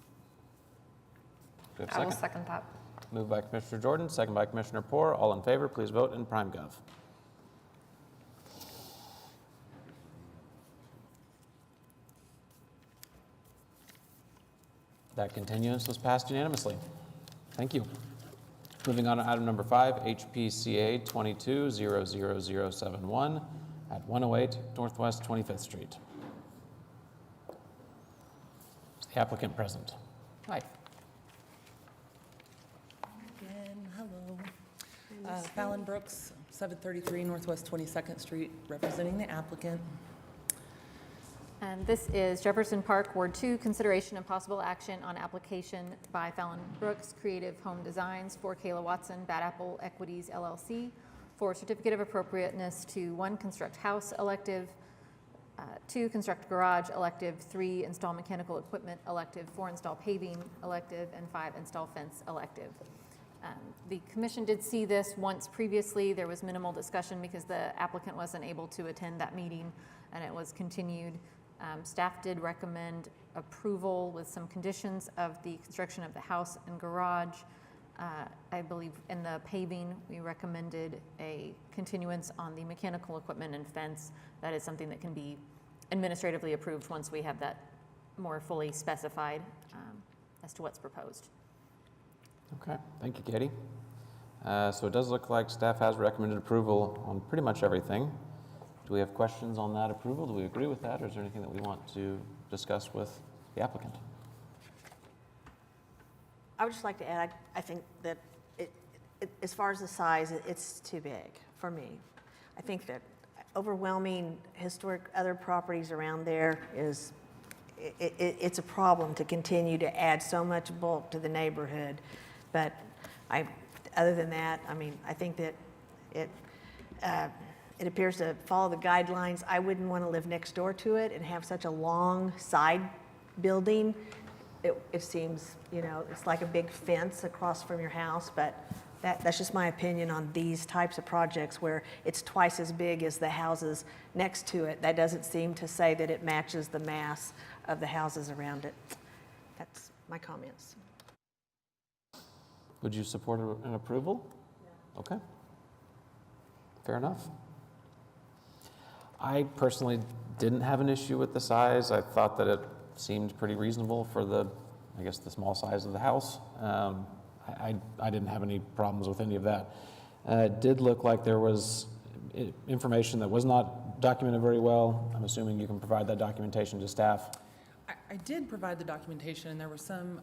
Do we have a I will second? second that. Moved by Commissioner Jordan, second by Commissioner Poore. All in favor, please vote in PrimeGov. That continuance was passed unanimously. Thank you. Moving on to item number 5, HPCA 22-00071 at 108 Northwest 25th Street. Is the applicant present? Hi. Again, hello. Fallon Brooks, 733 Northwest 22nd Street, representing the applicant. And this is Jefferson Park, Ward 2, consideration and possible action on application by Fallon Brooks Creative Home Designs for Kayla Watson, Bad Apple Equities LLC, for certificate of appropriateness to 1, construct house elective, 2, construct garage elective, 3, install mechanical equipment elective, 4, install paving elective, and 5, install fence elective. The commission did see this once previously. There was minimal discussion because the applicant wasn't able to attend that meeting, and it was continued. Staff did recommend approval with some conditions of the construction of the house and garage. I believe in the paving, we recommended a continuance on the mechanical equipment and fence. That is something that can be administratively approved once we have that more fully specified as to what's proposed. Okay, thank you, Katie. So it does look like staff has recommended approval on pretty much everything. Do we have questions on that approval? Do we agree with that, or is there anything that we want to discuss with the applicant? I would just like to add, I think that as far as the size, it's too big for me. I think that overwhelming historic other properties around there is, it's a problem to continue to add so much bulk to the neighborhood. But other than that, I mean, I think that It appears to follow the guidelines. I wouldn't want to live next door to it and have such a long side building. It seems, you know, it's like a big fence across from your house, but that's just my opinion on these types of projects where it's twice as big as the houses next to it. That doesn't seem to say that it matches the mass of the houses around it. That's my comments. Would you support an approval? No. Okay. Fair enough. I personally didn't have an issue with the size. I thought that it seemed pretty reasonable for the small size of the house. I didn't have any problems with any of that. It did look like there was information that was not documented very well. I'm assuming you can provide that documentation to staff. I did provide the documentation, and there were some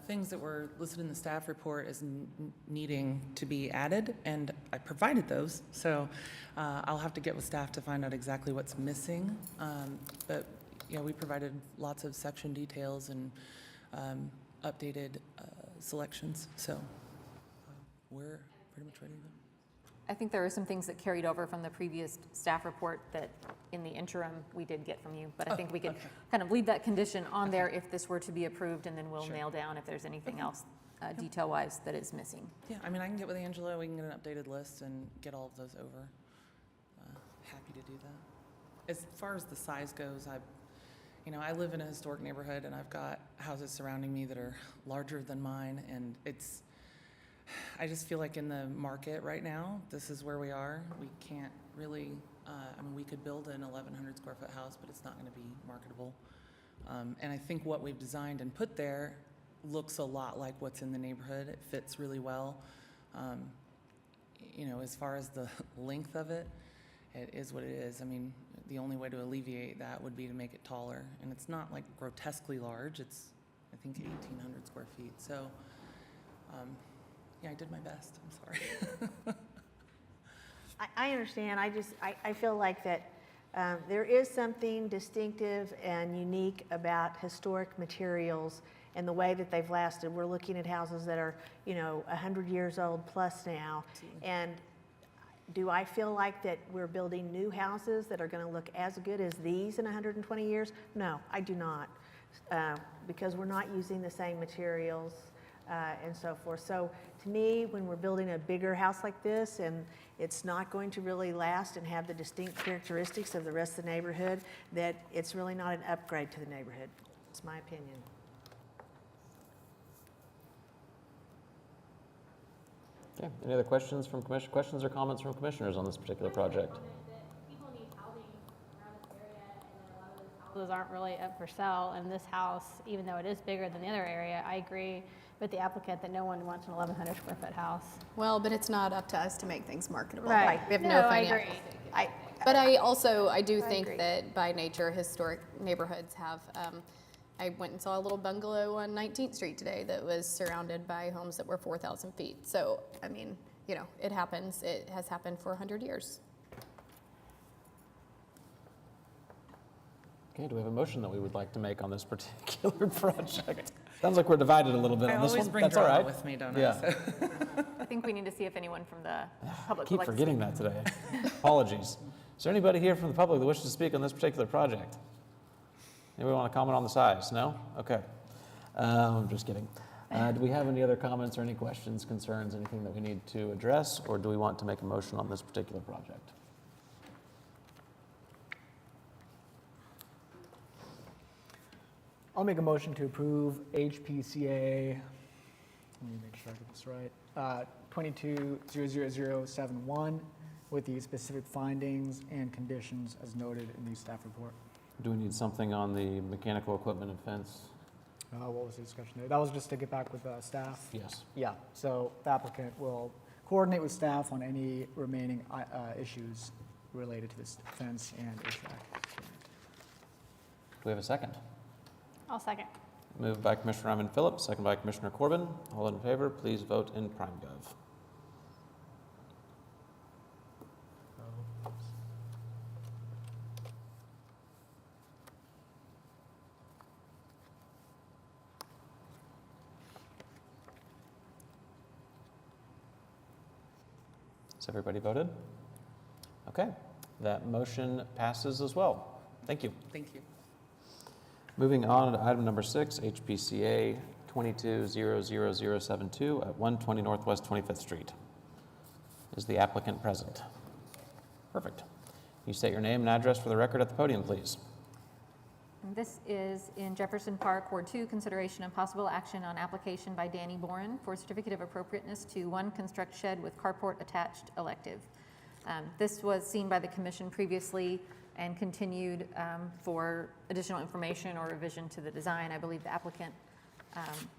things that were listed in the staff report as needing to be added, and I provided those. So I'll have to get with staff to find out exactly what's missing. But yeah, we provided lots of section details and updated selections. So we're pretty much ready to go. I think there are some things that carried over from the previous staff report that in the interim we did get from you, but I think we could kind of leave that condition on there if this were to be approved, and then we'll nail down if there's anything else detail-wise that is missing. Yeah, I mean, I can get with Angela, we can get an updated list and get all of those over. Happy to do that. As far as the size goes, I live in a historic neighborhood, and I've got houses surrounding me that are larger than mine, and I just feel like in the market right now, this is where we are. We can't really, we could build an 1,100 square foot house, but it's not going to be marketable. And I think what we've designed and put there looks a lot like what's in the neighborhood. It fits really well. As far as the length of it, it is what it is. I mean, the only way to alleviate that would be to make it taller. And it's not like grotesquely large. It's, I think, 1,800 square feet. So, yeah, I did my best. I'm sorry. I understand. I feel like that there is something distinctive and unique about historic materials and the way that they've lasted. We're looking at houses that are, 100 years old plus now. Absolutely. And do I feel like that we're building new houses that are going to look as good as these in 120 years? No, I do not, because we're not using the same materials and so forth. So to me, when we're building a bigger house like this and it's not going to really last and have the distinct characteristics of the rest of the neighborhood, that it's really not an upgrade to the neighborhood. It's my opinion. Okay, any other questions from questions or comments from commissioners on this particular project? People need housing around this area, and then a lot of those houses aren't really up for sale. And this house, even though it is bigger than the other area, I agree with the applicant that no one wants an 1,100 square foot house. Well, but it's not up to us to make things marketable. Right. We have No, no I financial agree. stake. But I do I think agree. that by nature, historic neighborhoods have, I went and saw a little bungalow on 19th Street today that was surrounded by homes that were 4,000 feet. So, I mean, it happens. It has happened for 100 years. Okay, do we have a motion that we would like to make on this particular project? Sounds like we're divided a little bit on this one. I always bring That's all drama right. with me, don't I? Yeah. So. I think we need to see if anyone from the public Keep would like to forgetting that today. Apologies. Is there anybody here from the public that wishes to speak on this particular project? Anybody want to comment on the size? No? Okay. I'm just kidding. Do we have any other comments or any questions, concerns, anything that we need to address, or do we want to make a motion on this particular project? I'll make a motion to approve HPCA, let me make sure I get this right, 22-00071 with the specific findings and conditions as noted in the staff report. Do we need something on the mechanical equipment and fence? What was the discussion there? That was just to get back with staff? Yes. Yeah, so the applicant will coordinate with staff on any remaining issues related to this fence and HVAC. Do we have a second? I'll second. Moved by Commissioner Ryman Phillips, second by Commissioner Corbin. All in favor, please vote in PrimeGov. Has everybody voted? Okay, that motion passes as well. Thank you. Thank you. Moving on to item number 6, HPCA 22-00072 at 120 Northwest 25th Street. Is the applicant present? Perfect. You state your name and address for the record at the podium, please. And this is in Jefferson Park, Ward 2, consideration and possible action on application by Danny Boren for certificate of appropriateness to 1 construct shed with carport attached elective. This was seen by the commission previously and continued for additional information or revision to the design. I believe the applicant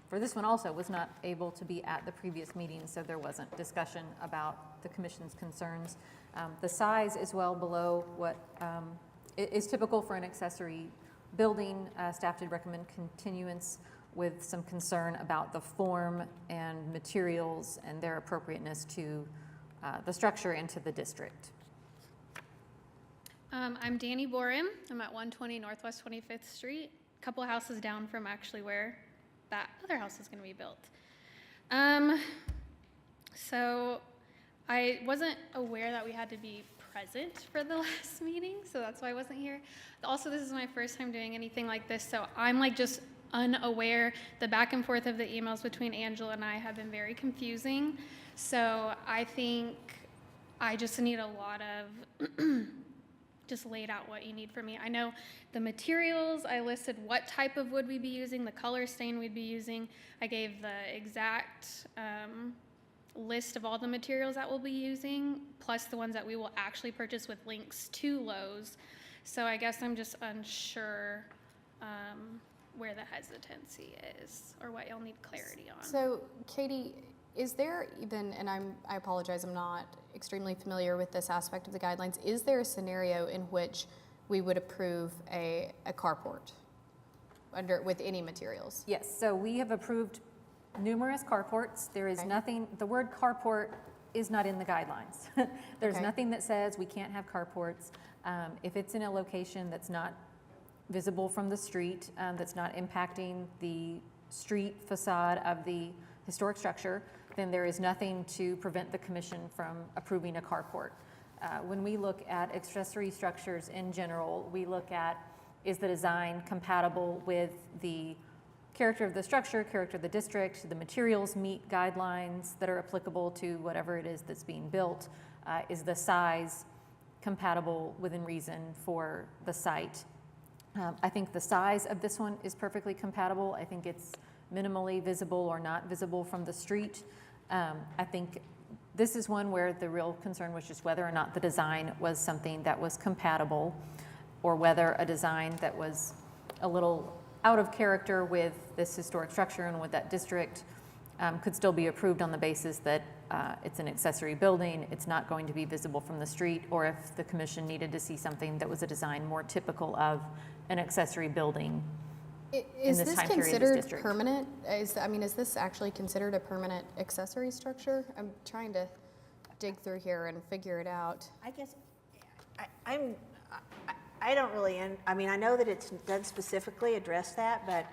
for this one also was not able to be at the previous meeting, so there wasn't discussion about the commission's concerns. The size is well below what is typical for an accessory building. Staff did recommend continuance with some concern about the form and materials and their appropriateness to the structure and to the district. I'm Danny Boren. I'm at 120 Northwest 25th Street, a couple of houses down from actually where that other house is going to be built. So I wasn't aware that we had to be present for the last meeting, so that's why I wasn't here. Also, this is my first time doing anything like this, so I'm like just unaware. The back and forth of the emails between Angela and I have been very confusing. So I think I just need a lot of just laid out what you need from me. I know the materials, I listed what type of wood we'd be using, the color stain we'd be using. I gave the exact list of all the materials that we'll be using, plus the ones that we will actually purchase with links to Lowe's. So I guess I'm just unsure where the hesitancy is or what you'll need clarity on. So Katie, is there even, and I apologize, I'm not extremely familiar with this aspect of the guidelines, is there a scenario in which we would approve a carport with any materials? Yes, so we have approved numerous carports. There is nothing, the word carport is not in the guidelines. There's nothing that says we can't have carports. If it's in a location that's not visible from the street, that's not impacting the street facade of the historic structure, then there is nothing to prevent the commission from approving a carport. When we look at accessory structures in general, we look at, is the design compatible with the character of the structure, character of the district, the materials meet guidelines that are applicable to whatever it is that's being built, is the size compatible within reason for the site. I think the size of this one is perfectly compatible. I think it's minimally visible or not visible from the street. I think this is one where the real concern was just whether or not the design was something that was compatible, or whether a design that was a little out of character with this historic structure and with that district could still be approved on the basis that it's an accessory building, it's not going to be visible from the street, or if the commission needed to see something that was a design more typical of an accessory building. Is this considered permanent? Is this actually considered a permanent accessory structure? I'm trying to dig through here and figure it out. I guess I don't really, I mean, I know that it doesn't specifically address that, but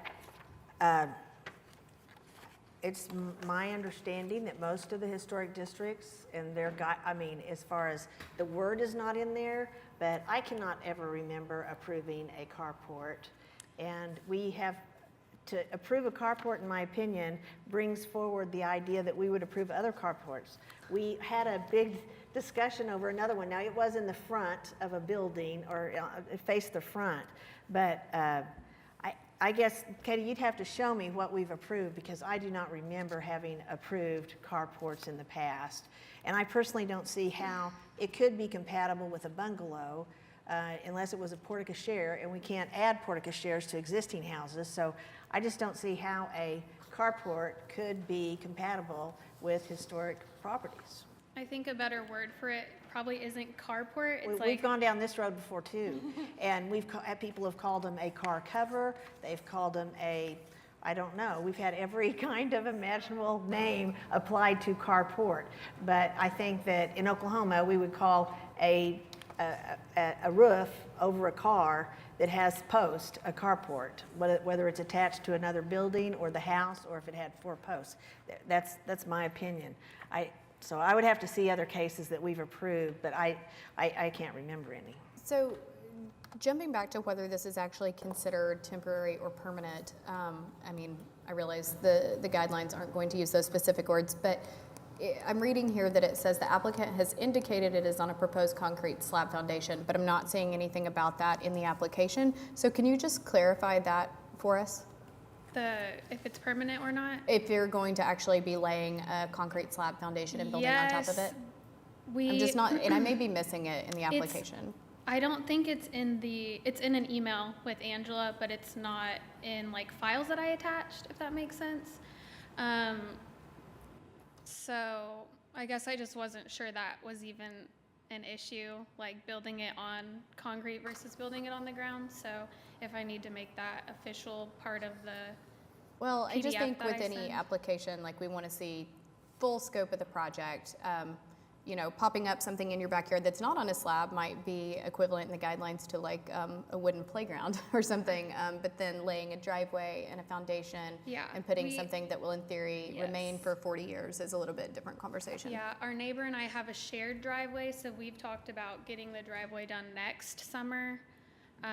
it's my understanding that most of the historic districts and their as far as the word is not in there, but I cannot ever remember approving a carport. And we have to approve a carport, in my opinion, brings forward the idea that we would approve other carports. We had a big discussion over another one. Now, it was in the front of a building, or it faced the front, but I guess, Katie, you'd have to show me what we've approved, because I do not remember having approved carports in the past. And I personally don't see how it could be compatible with a bungalow unless it was a porte-cochere, and we can't add porte-cocheres to existing houses. So I just don't see how a carport could be compatible with historic properties. I think a better word for it probably isn't carport. It's We've gone down this road before too, and people have called them a car cover. They've called them I don't know. We've had every kind of imaginable name applied to carport. But I think that in Oklahoma, we would call a roof over a car that has posts a carport, whether it's attached to another building or the house, or if it had 4 posts. That's my opinion. So I would have to see other cases that we've approved, but I can't remember any. So jumping back to whether this is actually considered temporary or permanent, I mean, I realize the guidelines aren't going to use those specific words, but I'm reading here that it says the applicant has indicated it is on a proposed concrete slab foundation, but I'm not seeing anything about that in the application. So can you just clarify that for us? If it's permanent or not? If you're going to actually be laying a concrete slab foundation and building on top of it? I'm just not, and I may be missing it in the application. I don't think it's in an email with Angela, but it's not in like files that I attached, if that makes sense. So I guess I just wasn't sure that was even an issue, like building it on concrete versus building it on the ground. So if I need to make that official part of the Well, I just PDF think that with I any sent. application, like we want to see full scope of the project. You know, popping up something in your backyard that's not on a slab might be equivalent in the guidelines to like a wooden playground or something, but then laying a driveway and a foundation and putting something that will in theory remain for 40 years is a little bit different conversation. Yeah, our neighbor and I have a shared driveway, so we've talked about getting the driveway done next summer.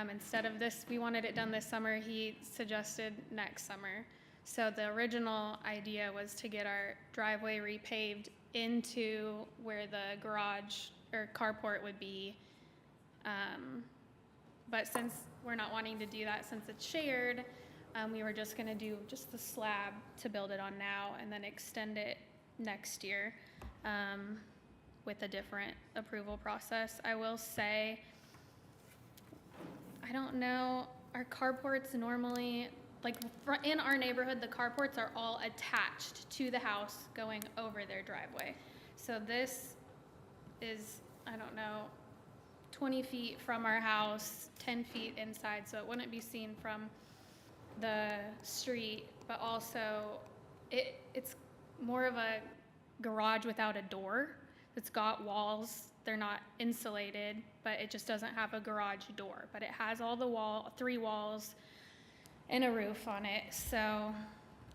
Instead of this, we wanted it done this summer, he suggested next summer. So the original idea was to get our driveway repaved into where the garage or carport would be. But since we're not wanting to do that since it's shared, we were just gonna do just the slab to build it on now and then extend it next year with a different approval process. I will say, I don't know, our carports normally, like in our neighborhood, the carports are all attached to the house going over their driveway. So this is, I don't know, 20 feet from our house, 10 feet inside, so it wouldn't be seen from the street, but also it's more of a garage without a door. It's got walls, they're not insulated, but it just doesn't have a garage door. But it has all the 3 walls and a roof on it, so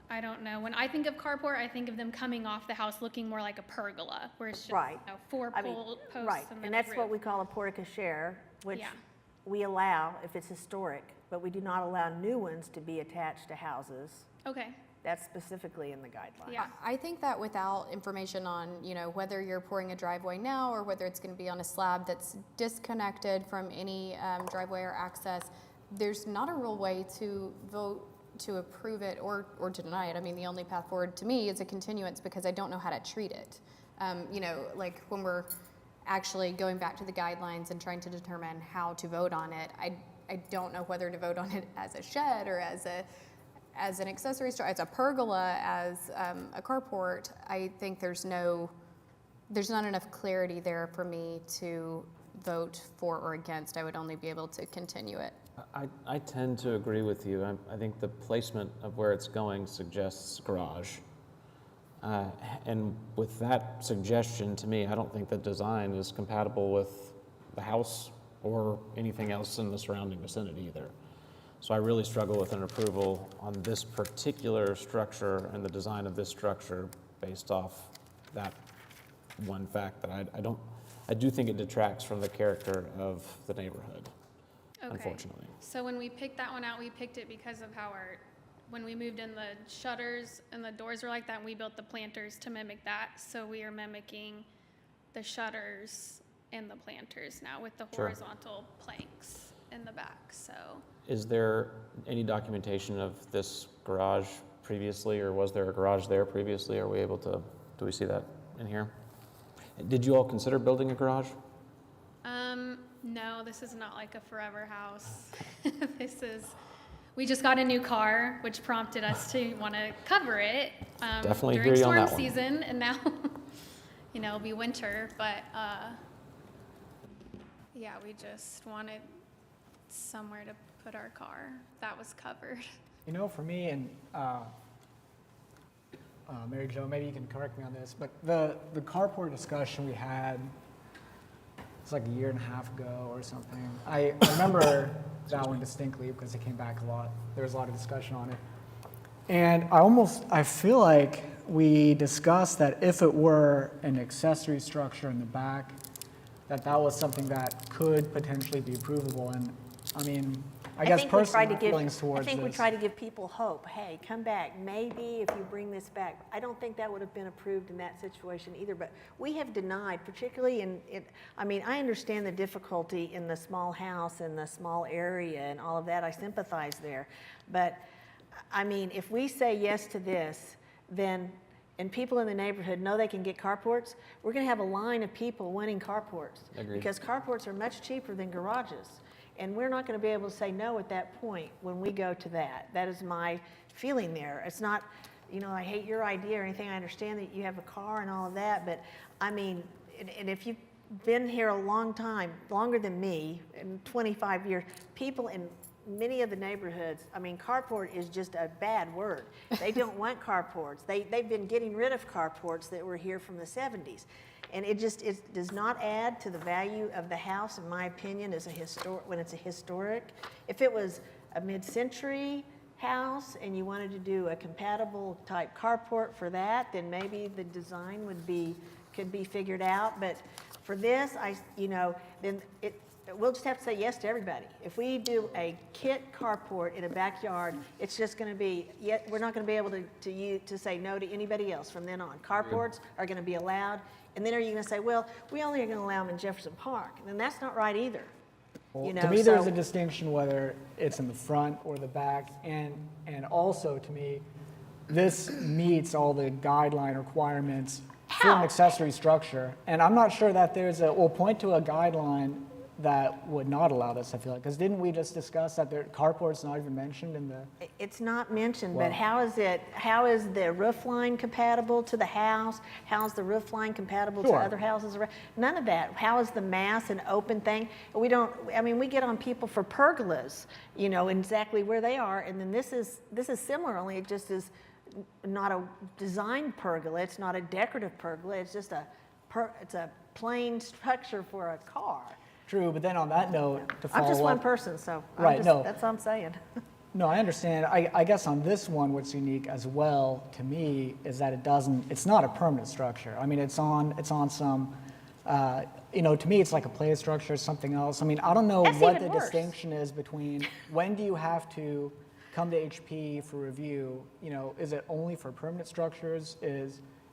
I don't know. When I think of carport, I think of them coming off the house looking more like a pergola, where it's just Right. 4 posts Right, and then and a that's what roof. we call a portico share, which Yeah. we allow if it's historic, but we do not allow new ones to be attached to houses. Okay. That's specifically in the guidelines. Yeah. I think that without information on, you know, whether you're pouring a driveway now or whether it's going to be on a slab that's disconnected from any driveway or access, there's not a real way to vote to approve it or to deny it. I mean, the only path forward to me is a continuance because I don't know how to treat it. You know, like when we're actually going back to the guidelines and trying to determine how to vote on it, I don't know whether to vote on it as a shed or as an accessory structure, as a pergola, as a carport. I think there's not enough clarity there for me to vote for or against. I would only be able to continue it. I tend to agree with you. I think the placement of where it's going suggests garage. And with that suggestion, to me, I don't think the design is compatible with the house or anything else in the surrounding vicinity either. So I really struggle with an approval on this particular structure and the design of this structure based off that one fact that I do think it detracts from the character of the neighborhood, unfortunately. So when we picked that one out, we picked it because of how when we moved in, the shutters and the doors were like that, and we built the planters to mimic that. So we are mimicking the shutters and the planters now with the horizontal planks in the back, so. Is there any documentation of this garage previously, or was there a garage there previously? Are we able to, do we see that in here? Did you all consider building a garage? No, this is not like a forever house. We just got a new car, which prompted us to want to cover it Definitely during hear you on storm that one. season, and now, you know, it'll be winter, but yeah, we just wanted somewhere to put our car that was covered. You know, for me, and Mary Jo, maybe you can correct me on this, but the carport discussion we had, it's like a year and a half ago or something. I remember that one distinctly because it came back a lot. There was a lot of discussion on it. And I feel like we discussed that if it were an accessory structure in the back, that was something that could potentially be approvable. And I mean, I guess personally, my feelings towards I think we this- try to give people hope. Hey, come back. Maybe if you bring this back. I don't think that would have been approved in that situation either. But we have denied, particularly I mean, I understand the difficulty in the small house and the small area and all of that. I sympathize there. But I mean, if we say yes to this, then, and people in the neighborhood know they can get carports, we're going to have a line of people wanting carports. Agreed. Because carports are much cheaper than garages. And we're not going to be able to say no at that point when we go to that. That is my feeling there. It's not, you know, I hate your idea or anything. I understand that you have a car and all of that, but I mean, and if you've been here a long time, longer than me, in 25 years, people in many of the neighborhoods, I mean, carport is just a bad word. They don't want carports. They've been getting rid of carports that were here from the 70s. And it does not add to the value of the house, in my opinion, as when it's a historic. If it was a mid-century house and you wanted to do a compatible type carport for that, then maybe the design could be figured out. But for this, then we'll just have to say yes to everybody. If we do a kit carport in a backyard, it's just going to be, we're not going to be able to say no to anybody else from then on. Carports are going to be allowed. And then are you going to say, well, we only are going to allow them in Jefferson Park? And then that's not right either. Well, to me, there's a distinction whether it's in the front or the back. And also, to me, this meets all the guideline requirements for an accessory structure. And I'm not sure that we'll point to a guideline that would not allow this, I feel like. Because didn't we just discuss that carport's not even mentioned in the... It's not mentioned, but how is the roof line compatible to the house? How's the roof line compatible to other houses around? None of that. How is the mass an open thing? We get on people for pergolas, you know, exactly where they are. And then this is similar, only it just is not a designed pergola. It's not a decorative pergola. It's just it's a plain structure for a car. True, but then on that note, to follow I'm just up, one person, so that's all I'm saying. No, I understand. I guess on this one, what's unique as well to me is that it's not a permanent structure. I mean, it's on some, to me, it's like a play structure, something else. I mean, I don't know what the distinction is between when do you have to come to HP for review? You know, is it only for permanent structures?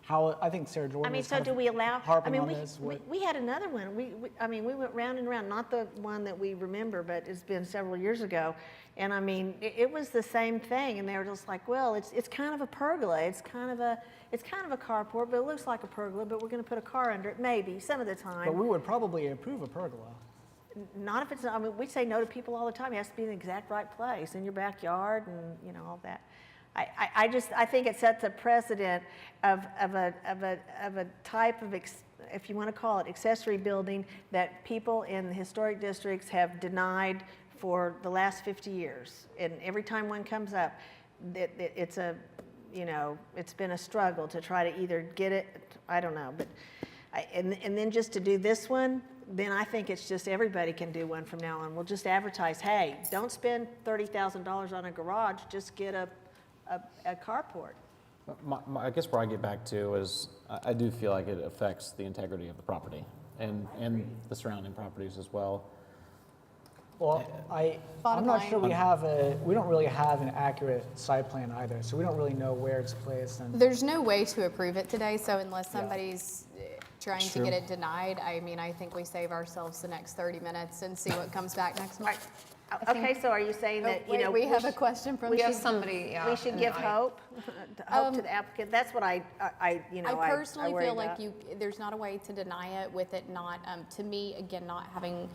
I think Sarah Jordan was do we allow? harping on this. We had another one. We went round and round. Not the one that we remember, but it's been several years ago. And I mean, it was the same thing. And they were just like, well, it's kind of a pergola. It's kind of a carport, but it looks like a pergola. But we're going to put a car under it, maybe some of the time. But we would probably approve a pergola. Not if it's. I mean, we say no to people all the time. It has to be in the exact right place in your backyard, and all that. I think it sets a precedent of a type of, if you want to call it, accessory building that people in the historic districts have denied for the last 50 years. And every time one comes up, it's been a struggle to try to either get it, I don't know. But and then just to do this one, then I think it's just everybody can do one from now on. We'll just advertise, hey, don't spend $30,000 on a garage, just get a carport. I guess where I get back to is I do feel like it affects the integrity of the property and the surrounding properties as well. Well, I'm not sure we don't really have an accurate site plan either, so we don't really know where it's placed. And there's no way to approve it today, so unless somebody's trying to get it denied, I mean, I think we save ourselves the next 30 minutes and see what comes back next month. Okay, so are you saying that, we have a question from we should give hope to the applicant? That's what I personally feel about. like there's not a way to deny it with it not, to me, again, not having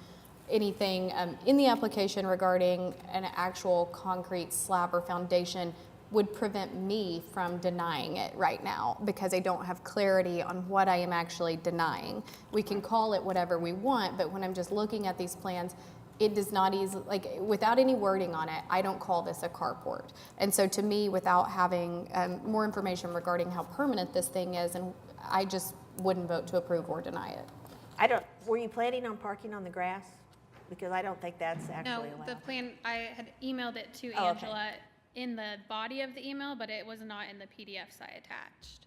anything in the application regarding an actual concrete slab or foundation would prevent me from denying it right now because I don't have clarity on what I am actually denying. We can call it whatever we want, but when I'm just looking at these plans, it does not easily, without any wording on it, I don't call this a carport. And so to me, without having more information regarding how permanent this thing is, and I just wouldn't vote to approve or deny it. Were you planning on parking on the grass? Because I don't think that's actually allowed. No, the plan, I had emailed it to Angela in the body of the email, but it was not in the PDFs I attached.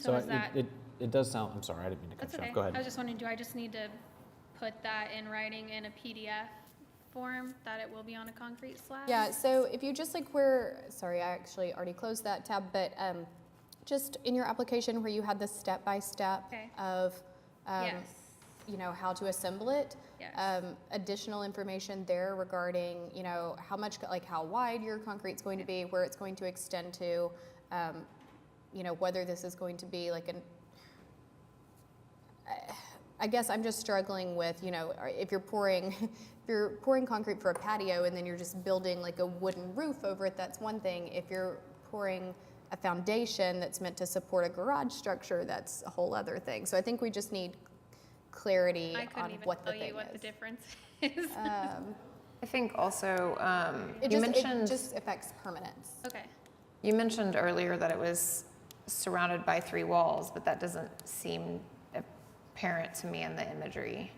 So is that? It does sound, I'm sorry, I didn't mean to cut That's you okay. off. Go ahead. I was just wondering, do I just need to put that in writing in a PDF form that it will be on a concrete slab? Yeah, so if you just like sorry, I actually already closed that tab, but just in your application where you had the step-by-step Okay. of, Yes. you know, how to assemble it. Yes. Additional information there regarding, you know, how much, like how wide your concrete's going to be, where it's going to extend to, you know, whether this is going to be like I guess I'm just struggling with, you know, if you're pouring concrete for a patio and then you're just building like a wooden roof over it, that's one thing. If you're pouring a foundation that's meant to support a garage structure, that's a whole other thing. So I think we just need clarity on what the thing is. I couldn't even tell you what the difference is. I think also, it just affects permanence. Okay. you mentioned earlier that it was surrounded by 3 walls, but that doesn't seem apparent to me in the imagery.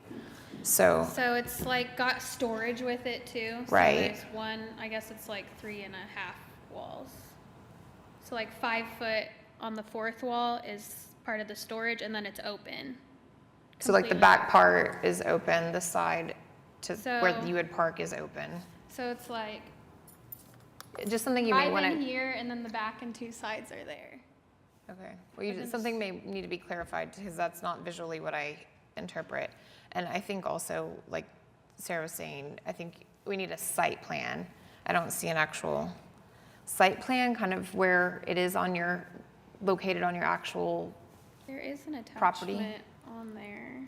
So it's like got storage with it too. So Right. there's one, I guess it's like 3.5 walls. So like 5 foot on the 4th wall is part of the storage, and then it's open. So like the completely. back part is open, the side to So- where you would park is open. So it's like Just something you may want in to. here, and then the back and 2 sides are there. Okay. Well, something may need to be clarified because that's not visually what I interpret. And I think also, like Sarah was saying, I think we need a site plan. I don't see an actual site plan, kind of where it is located on your actual. There is an attachment Property. on there.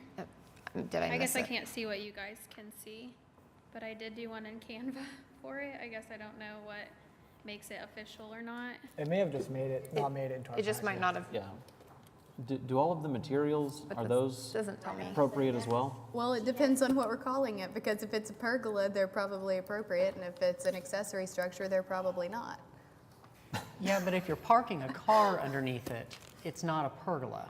Did I I miss guess I it? can't see what you guys can see, but I did do one in Canva for it. I guess I don't know what makes it official or not. It may have just not made it into our It just might not have. Yeah. Do all of the materials, But are this those doesn't tell me. appropriate as well? Well, it depends on what we're calling it, because if it's a pergola, they're probably appropriate, and if it's an accessory structure, they're probably not. Yeah, but if you're parking a car underneath it, it's not a pergola.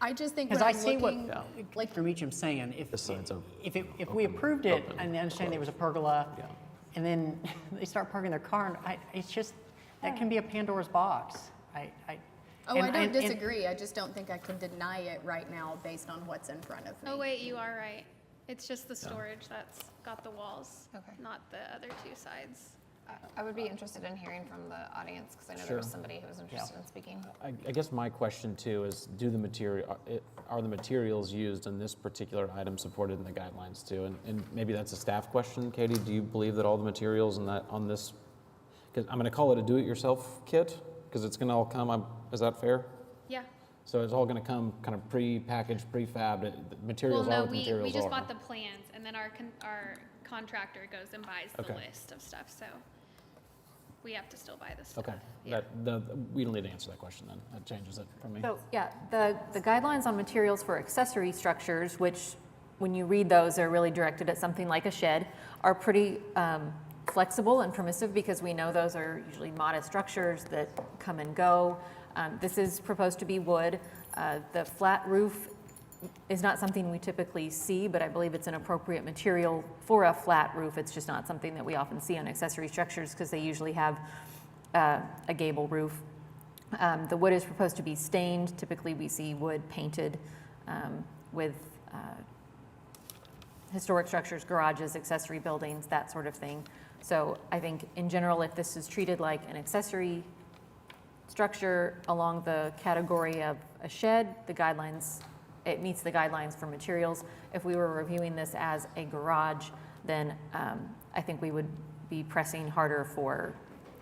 I just think Because when I I'm see what looking, like, Mr. Meacham's saying, The sides are if we approved it open, and they understand there was a closed. pergola, Yeah. and then they start parking their car, it's just, that can be a Pandora's box. I don't disagree. I just don't think I can deny it right now based on what's in front of me. Oh wait, you are right. It's just the storage that's got the walls, Okay. not the other 2 sides. I would be interested in hearing from the audience because I know there was somebody who was interested in speaking. I guess my question too is, are the materials used in this particular item supported in the guidelines too? And maybe that's a staff question, Katie. Do you believe that all the materials on this, because I'm going to call it a do-it-yourself kit, because it's going to all come, is that fair? Yeah. So it's all going to come kind of pre-packaged, prefab, the materials Well, are no, what the materials we just are. bought the plans, and then our contractor goes and buys the Okay. list of stuff. So we have to still buy the stuff. Okay, Yeah. we don't need to answer that question then. That changes it for me. So, yeah, the guidelines on materials for accessory structures, which when you read those are really directed at something like a shed, are pretty flexible and permissive because we know those are usually modest structures that come and go. This is proposed to be wood. The flat roof is not something we typically see, but I believe it's an appropriate material for a flat roof. It's just not something that we often see on accessory structures because they usually have a gable roof. The wood is proposed to be stained. Typically, we see wood painted with historic structures, garages, accessory buildings, that sort of thing. So I think in general, if this is treated like an accessory structure along the category of a shed, it meets the guidelines for materials. If we were reviewing this as a garage, then I think we would be pressing harder for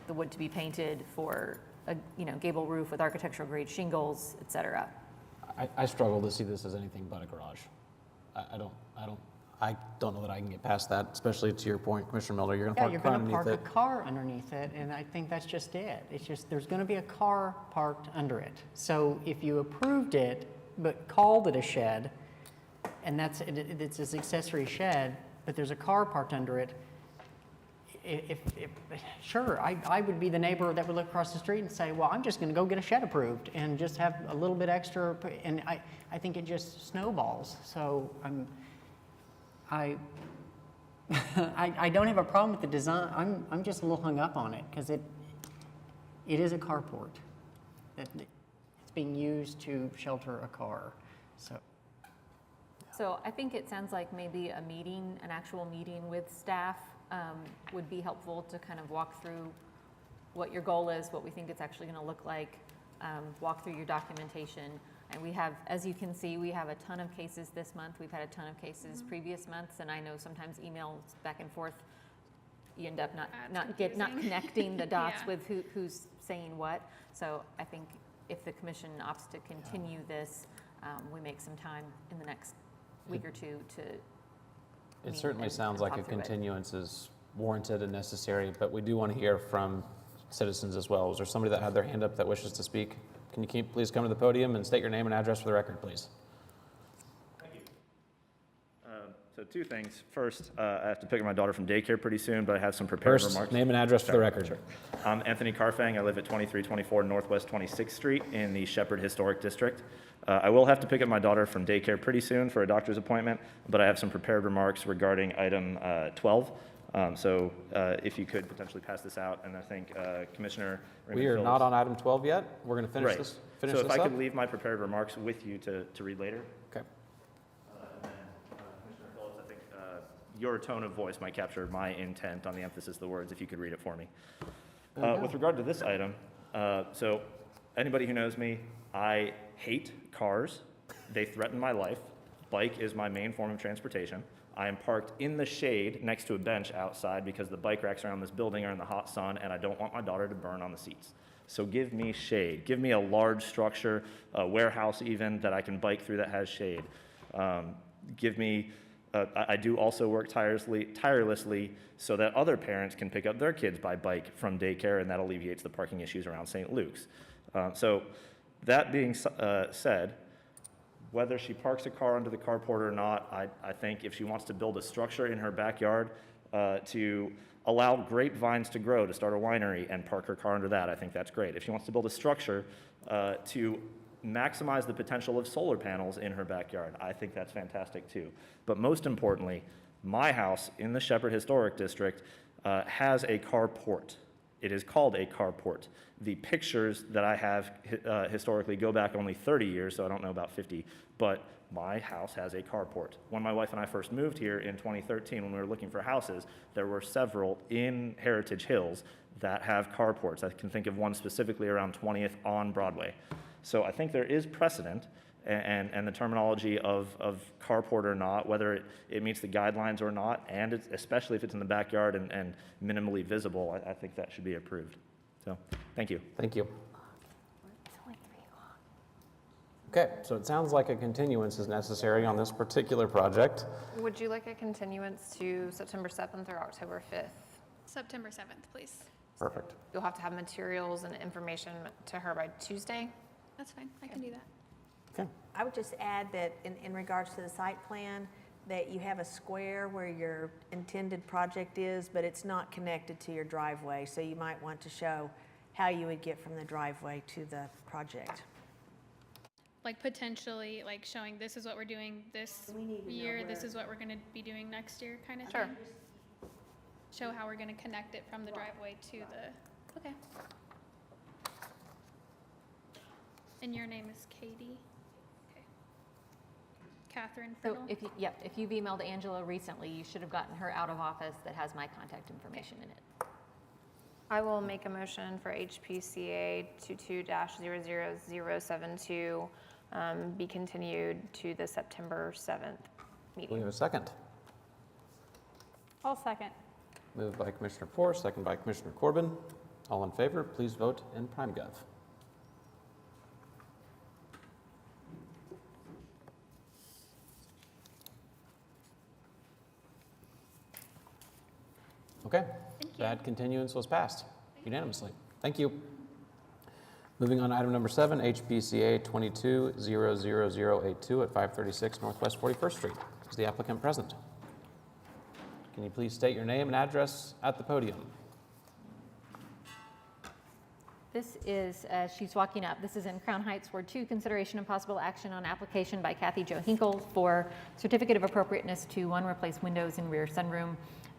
the wood to be painted, for a gable roof with architectural grade shingles, et cetera. I struggle to see this as anything but a garage. I don't know that I can get past that, especially to your point, Commissioner Miller. You're going to park underneath it. a car underneath it, and I think that's just it. It's just, there's going to be a car parked under it. So if you approved it, but called it a shed, and it's an accessory shed, but there's a car parked under it, sure, I would be the neighbor that would look across the street and say, well, I'm just going to go get a shed approved and just have a little bit extra, and I think it just snowballs. So I don't have a problem with the design. I'm just a little hung up on it because it is a carport. It's being used to shelter a car. So I think it sounds like maybe a meeting, an actual meeting with staff would be helpful to kind of walk through what your goal is, what we think it's actually going to look like, walk through your documentation. And we have, as you can see, we have a ton of cases this month. We've had a ton of cases previous months, and I know sometimes emails back and forth, you end up not connecting the dots with who's saying what. So I think if the commission opts to continue this, we make some time in the next week or two to. It certainly sounds like a continuance is warranted and necessary, but we do want to hear from citizens as well. Is there somebody that had their hand up that wishes to speak? Can you please come to the podium and state your name and address for the record, please? Thank you. So two things. First, I have to pick up my daughter from daycare pretty soon, but I have some prepared remarks. Name and address for the record. Sure. I'm Anthony Carfang. I live at 2324 Northwest 26th Street in the Shepherd Historic District. I will have to pick up my daughter from daycare pretty soon for a doctor's appointment, but I have some prepared remarks regarding item 12. So if you could potentially pass this out, and I think Commissioner Raymond We are Phillips, not on item 12 yet. We're going to finish this. So if I could leave my prepared remarks with you to read later. Okay. And then Commissioner Phillips, I think your tone of voice might capture my intent on the emphasis of the words if you could read it for me. With regard to this item, so anybody who knows me, I hate cars. They threaten my life. Bike is my main form of transportation. I am parked in the shade next to a bench outside because the bike racks around this building are in the hot sun, and I don't want my daughter to burn on the seats. So give me shade. Give me a large structure, a warehouse even, that I can bike through that has shade. Give me, I do also work tirelessly so that other parents can pick up their kids by bike from daycare, and that alleviates the parking issues around St. Luke's. So that being said, whether she parks a car under the carport or not, I think if she wants to build a structure in her backyard to allow grapevines to grow, to start a winery and park her car under that, I think that's great. If she wants to build a structure to maximize the potential of solar panels in her backyard, I think that's fantastic too. But most importantly, my house in the Shepherd Historic District has a carport. It is called a carport. The pictures that I have historically go back only 30 years, so I don't know about 50, but my house has a carport. When my wife and I first moved here in 2013, when we were looking for houses, there were several in Heritage Hills that have carports. I can think of one specifically around 20th on Broadway. So I think there is precedent, and the terminology of carport or not, whether it meets the guidelines or not, and especially if it's in the backyard and minimally visible, I think that should be approved. So, thank you. Thank you. Okay, so it sounds like a continuance is necessary on this particular project. Would you like a continuance to September 7th or October 5th? September 7th, please. Perfect. You'll have to have materials and information to her by Tuesday? That's fine. I can do that. Okay. I would just add that in regards to the site plan, that you have a square where your intended project is, but it's not connected to your driveway. So you might want to show how you would get from the driveway to the project. Like potentially like showing this is what we're doing this year, this is what we're going to be doing next year kind of thing. Show how we're going to connect it from the driveway to the, okay. And your name is Katie? Okay. Catherine So Friddle? if you've emailed Angela recently, you should have gotten her out of office that has my contact information in it. I will make a motion for HPCA 22-00072 be continued to the September 7th We meeting. have a second. I'll second. Moved by Commissioner Poore, second by Commissioner Corbin. All in favor, please vote in PrimeGov. Okay, that continuance was passed unanimously. Thank you. Moving on to item number 7, HPCA 22-00082 at 536 Northwest 41st Street. Is the applicant present? Can you please state your name and address at the podium? This is, as she's walking up, this is in Crown Heights, Ward 2, consideration and possible action on application by Kathy Jo Hinkle for certificate of appropriateness to, 1, replace windows in rear sunroom.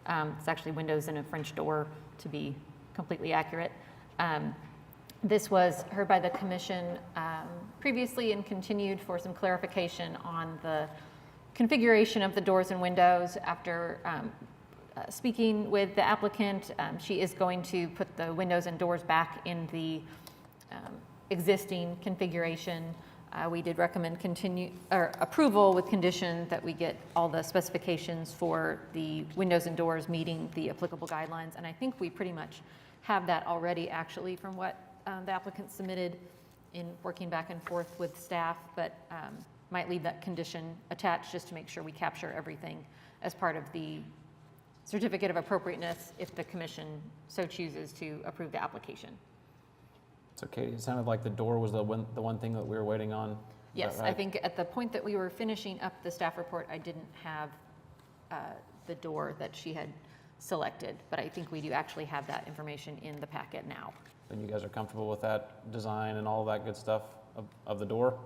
It's actually windows and a French door, to be completely accurate. This was heard by the commission previously and continued for some clarification on the configuration of the doors and windows. After speaking with the applicant, she is going to put the windows and doors back in the existing configuration. We did recommend approval with condition that we get all the specifications for the windows and doors meeting the applicable guidelines. And I think we pretty much have that already, actually, from what the applicant submitted in working back and forth with staff, but might leave that condition attached just to make sure we capture everything as part of the certificate of appropriateness if the commission so chooses to approve the application. So Katie, it sounded like the door was the one thing that we were waiting on. Is Yes, that right? I think at the point that we were finishing up the staff report, I didn't have the door that she had selected, but I think we do actually have that information in the packet now. And you guys are comfortable with that design and all of that good stuff of the door?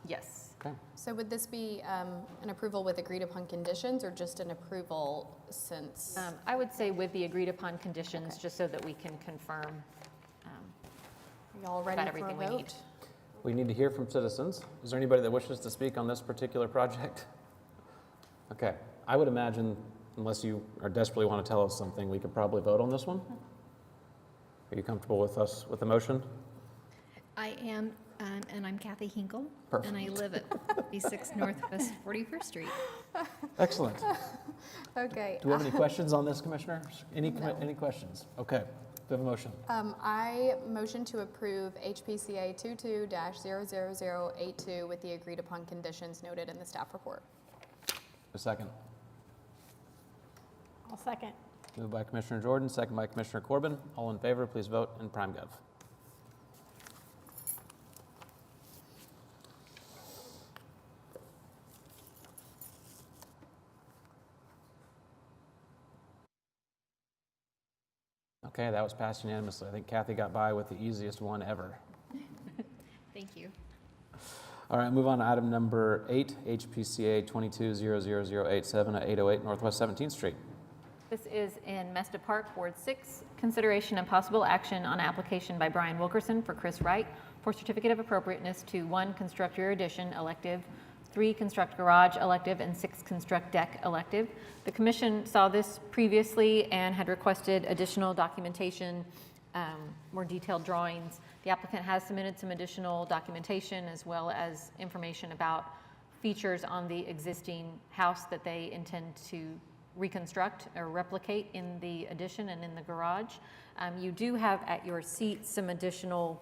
Yes. Okay. So would this be an approval with agreed upon conditions or just an approval since? I would say with the agreed upon conditions, just so that we can confirm Y'all ready about for a everything we need. vote? We need to hear from citizens. Is there anybody that wishes to speak on this particular project? Okay, I would imagine, unless you are desperately want to tell us something, we could probably vote on this one. Are you comfortable with us, with the motion? I am, and I'm Kathy Hinkle. Perfect. And I live at 56 Northwest 41st Street. Excellent. Okay. Do we have any questions on this, commissioners? Any questions? Okay, do we have a motion? I motion to approve HPCA 22-00082 with the agreed upon conditions noted in the staff report. A second. I'll second. Moved by Commissioner Jordan, second by Commissioner Corbin. All in favor, please vote in PrimeGov. Okay, that was passed unanimously. I think Kathy got by with the easiest one ever. Thank you. All right, move on to item number 8, HPCA 22-00087 at 808 Northwest 17th Street. This is in Mesta Park, Ward 6, consideration and possible action on application by Brian Wilkerson for Chris Wright for certificate of appropriateness to 1, construct rear addition elective, 3, construct garage elective, and 6, construct deck elective. The commission saw this previously and had requested additional documentation, more detailed drawings. The applicant has submitted some additional documentation as well as information about features on the existing house that they intend to reconstruct or replicate in the addition and in the garage. You do have at your seat some additional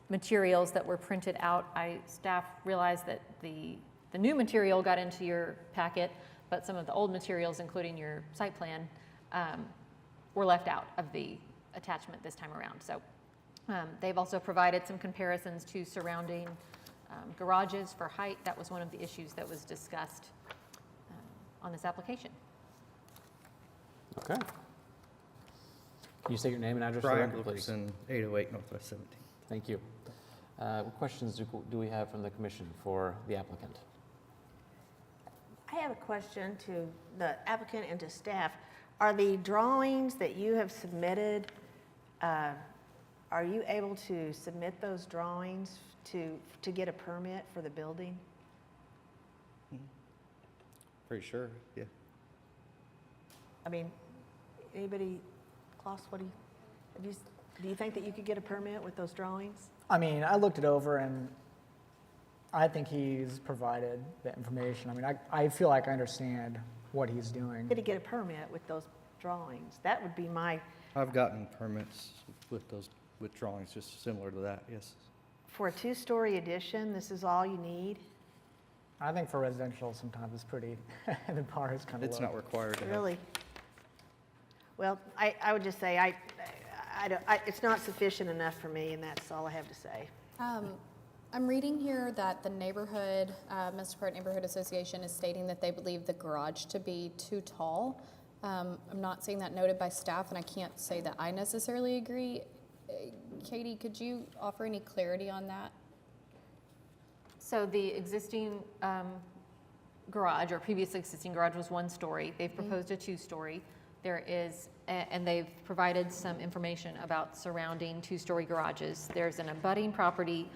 materials that were printed out. Staff realized that the new material got into your packet, but some of the old materials, including your site plan, were left out of the attachment this time around. So they've also provided some comparisons to surrounding garages for height. That was one of the issues that was discussed on this application. Okay. Can you state your name and address for the Brian record, please? Wilkerson, 808 Northwest 17th. Thank you. What questions do we have from the commission for the applicant? I have a question to the applicant and to staff. Are the drawings that you have submitted, are you able to submit those drawings to get a permit for the building? Pretty sure, yeah. I mean, anybody, Klaus, do you think that you could get a permit with those drawings? I mean, I looked it over and I think he's provided the information. I mean, I feel like I understand what he's doing. Could he get a permit with those drawings? That would be my, I've gotten permits with drawings just similar to that, yes. for a 2-story addition, this is all you need? I think for residential, sometimes it's pretty, the bar is kind of low. It's not required to have. Really? Well, I would just say, it's not sufficient enough for me, and that's all I have to say. I'm reading here that the neighborhood, Mesta Park Neighborhood Association is stating that they believe the garage to be too tall. I'm not seeing that noted by staff, and I can't say that I necessarily agree. Katie, could you offer any clarity on that? So the existing garage, or previously existing garage, was 1 story. They've proposed a 2-story. There is, and they've provided some information about surrounding 2-story garages. There's an abutting property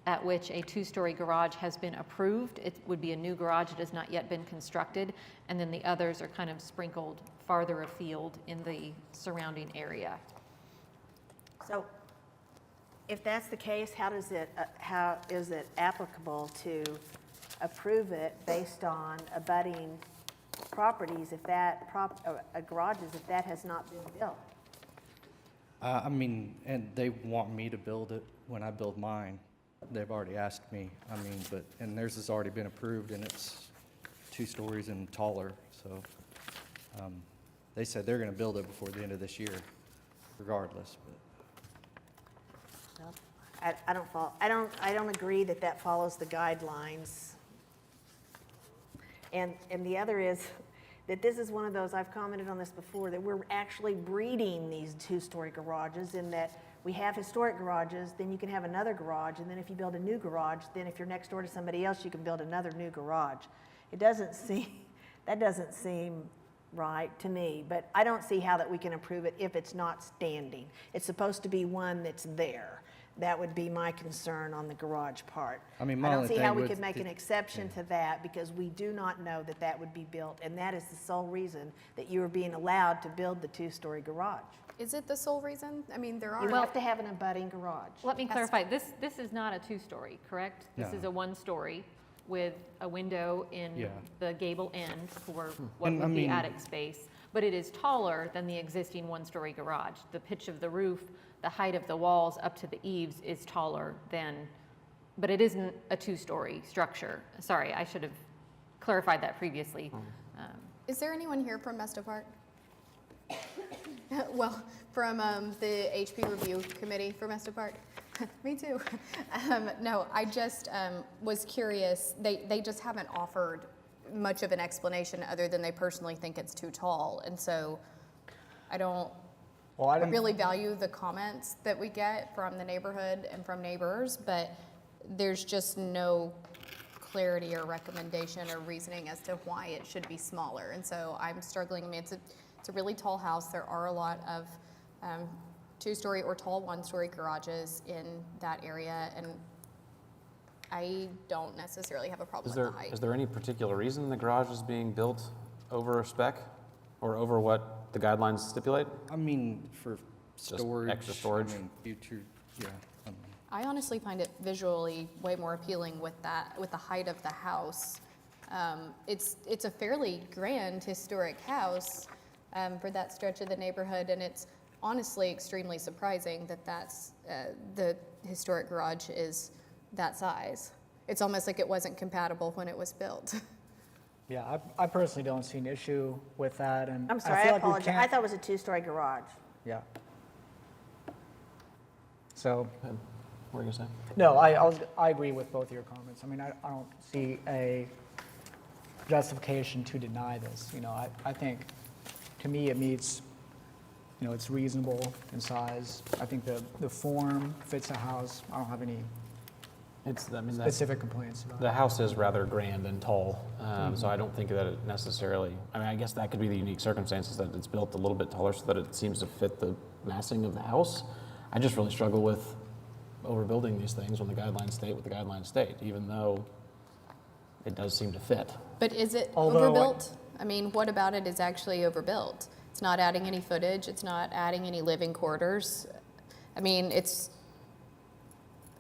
at which a 2-story garage has been approved. It would be a new garage. It has not yet been constructed. And then the others are kind of sprinkled farther afield in the surrounding area. So if that's the case, how is it applicable to approve it based on abutting properties if that garages if that has not been built? I mean, and they want me to build it when I build mine. They've already asked me, and theirs has already been approved, and it's 2 stories and taller, so they said they're gonna build it before the end of this year, regardless, but. I don't agree that follows the guidelines. And the other is that this is one of those, I've commented on this before, that we're actually breeding these 2-story garages in that we have historic garages, then you can have another garage, and then if you build a new garage, then if you're next door to somebody else, you can build another new garage. That doesn't seem right to me, but I don't see how that we can approve it if it's not standing. It's supposed to be one that's there. That would be my concern on the garage part. I mean, I don't see how we could make an exception to that because we do not know that would be built, and that is the sole reason that you are being allowed to build the 2-story garage. Is it the sole reason? I mean, there are. You have to have an abutting garage. Let me clarify. This is not a 2-story, correct? This No. is a 1-story with a window in Yeah. the gable end for what And, would I be mean- attic space. But it is taller than the existing 1-story garage. The pitch of the roof, the height of the walls up to the eaves is taller than, but it isn't a 2-story structure. Sorry, I should have clarified that previously. Is there anyone here from Mesta Park? Well, from the HP Review Committee for Mesta Park? Me too. No, I just was curious. They just haven't offered much of an explanation other than they personally think it's too tall. And so I don't really value the comments that we get from the neighborhood and from neighbors, but there's just no clarity or recommendation or reasoning as to why it should be smaller. And so I'm struggling. I mean, it's a really tall house. There are a lot of 2-story or tall 1-story garages in that area, and I don't necessarily have a problem with the height. Is there any particular reason the garage is being built over spec or over what the guidelines stipulate? I mean, for Just storage. extra storage? I mean, future, yeah. I honestly find it visually way more appealing with the height of the house. It's a fairly grand historic house for that stretch of the neighborhood, and it's honestly extremely surprising that the historic garage is that size. It's almost like it wasn't compatible when it was built. Yeah, I personally don't see an issue with that, and I'm sorry, I feel like we apologize. can't- I thought it was a 2-story garage. Yeah. So, What were you gonna say? no, I agree with both of your comments. I mean, I don't see a justification to deny this. You know, I think, to me, it meets, you know, it's reasonable in size. I think the form fits the house. I don't have any specific complaints about it. The house is rather grand and tall, so I don't think that it necessarily, I mean, I guess that could be the unique circumstances that it's built a little bit taller so that it seems to fit the massing of the house. I just really struggle with overbuilding these things when the guidelines state what the guidelines state, even though it does seem to fit. But is it Although overbuilt? I mean, what about it is actually overbuilt? It's not adding any footage. It's not adding any living quarters. I mean,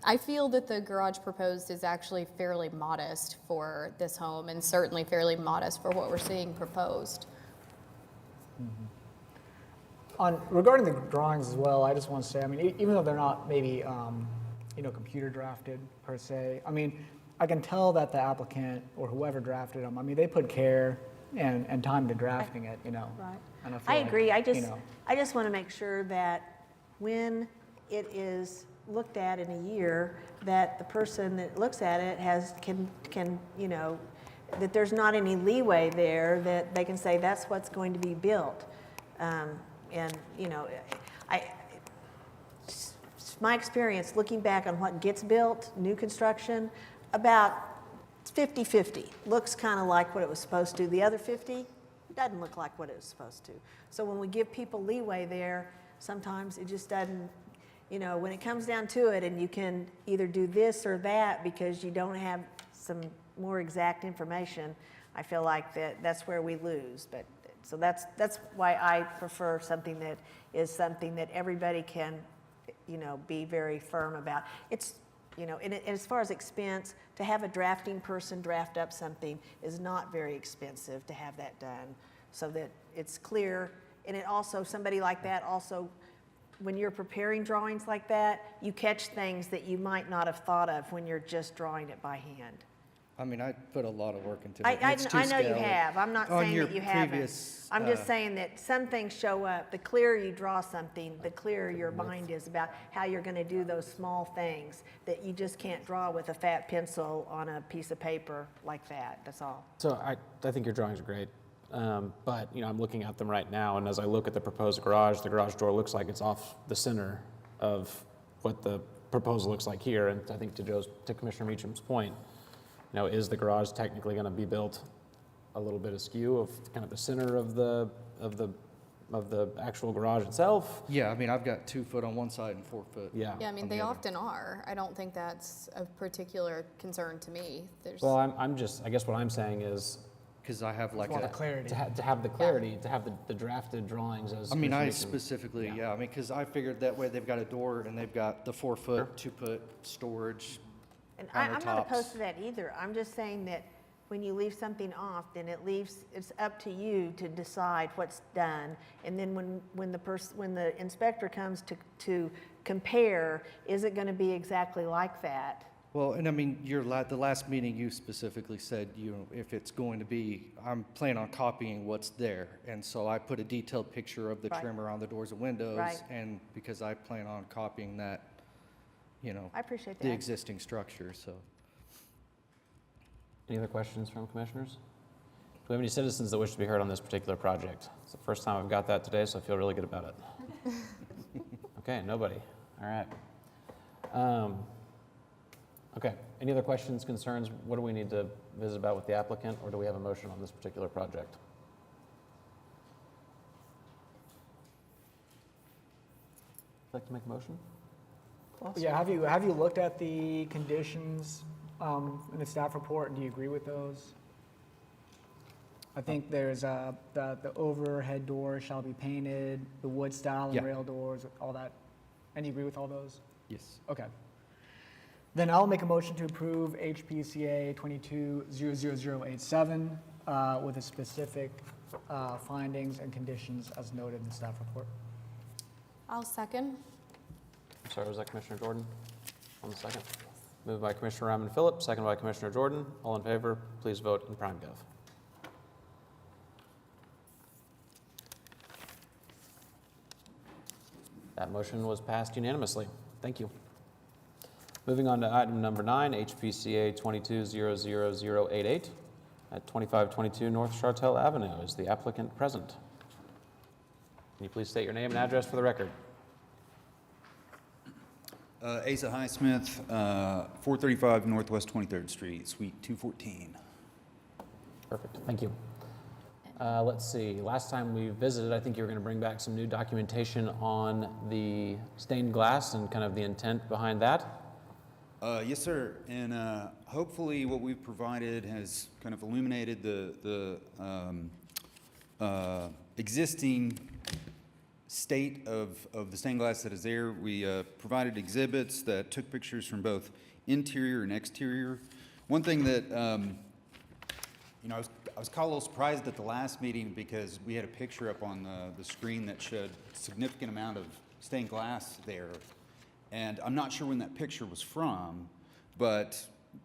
I feel that the garage proposed is actually fairly modest for this home and certainly fairly modest for what we're seeing proposed. Regarding the drawings as well, I just want to say, I mean, even though they're not maybe, computer drafted per se, I mean, I can tell that the applicant or whoever drafted them, I mean, they put care and time to drafting it, you know. Right. And feel I like, agree. I you know, just want to make sure that when it is looked at in a year, that the person that looks at it can you know, that there's not any leeway there, that they can say that's what's going to be built. And, you know, it's my experience looking back on what gets built, new construction, about 50-50. Looks kind of like what it was supposed to. The other 50 doesn't look like what it was supposed to. So when we give people leeway there, sometimes it just doesn't, you know, when it comes down to it and you can either do this or that because you don't have some more exact information, I feel like that's where we lose. But so that's why I prefer something that everybody can, you know, be very firm about. It's, you know, and as far as expense, to have a drafting person draft up something is not very expensive to have that done, so that it's clear. And it also, somebody like that also, when you're preparing drawings like that, you catch things that you might not have thought of when you're just drawing it by hand. I mean, I put a lot of work into it. I It's know you two-scale. have. I'm not On saying your that you haven't. previous, I'm just saying that some things show up. The clearer you draw something, the clearer your mind is about how you're going to do those small things that you just can't draw with a fat pencil on a piece of paper like that. That's all. So I think your drawings are great, but you know, I'm looking at them right now, and as I look at the proposed garage, the garage door looks like it's off the center of what the proposal looks like here. And I think to Commissioner Meacham's point, you know, is the garage technically going to be built a little bit askew of kind of the center of the actual garage itself? Yeah, I mean, I've got 2 foot on one side and 4 foot. Yeah, I mean, on they the other. often are. I don't think that's of particular concern to me. There's. Well, I'm just, I guess what I'm saying is, because I have like A lot of clarity. to have the clarity, to have the drafted drawings as. I mean, I Commissioner Meacham- specifically, yeah, I mean, because I figured that way they've got a door and they've got the 4 foot, 2 foot storage. And I'm not countertops. opposed to that either. I'm just saying that when you leave something off, then it's up to you to decide what's done. And then when the inspector comes to compare, is it going to be exactly like that? Well, and I mean, the last meeting you specifically said, you know, if it's going to be, I'm planning on copying what's there. And so I put a detailed picture of the Right. trim around the doors and windows. Right. And because I plan on copying that, you know, I appreciate the that. existing structure, so. Any other questions from commissioners? Do we have any citizens that wish to be heard on this particular project? It's the first time I've got that today, so I feel really good about it. Okay, nobody. All right. Okay, any other questions, concerns? What do we need to visit about with the applicant, or do we have a motion on this particular project? Would you like to make a motion? Yeah, have you looked at the conditions in the staff report, and do you agree with those? I think there's the overhead door shall be painted, the wood style and Yeah. rail doors, all that. And you agree with all those? Yes. Okay. Then I'll make a motion to approve HPCA 22-00087 with the specific findings and conditions as noted in the staff report. I'll second. I'm sorry, was that Commissioner Jordan on the second? Moved by Commissioner Ryman Phillips, second by Commissioner Jordan. All in favor, please vote in prime gov. That motion was passed unanimously. Thank you. Moving on to item number 9, HPCA 22-00088 at 2522 North Chartel Avenue. Is the applicant present? Can you please state your name and address for the record? Asa Highsmith, 435 Northwest 23rd Street, Suite 214. Perfect, thank you. Let's see, last time we visited, I think you were going to bring back some new documentation on the stained glass and kind of the intent behind that. Yes, sir. And hopefully what we've provided has kind of illuminated the existing state of the stained glass that is there. We provided exhibits that took pictures from both interior and exterior. One thing that, you know, I was caught a little surprised at the last meeting because we had a picture up on the screen that showed a significant amount of stained glass there. And I'm not sure when that picture was from, but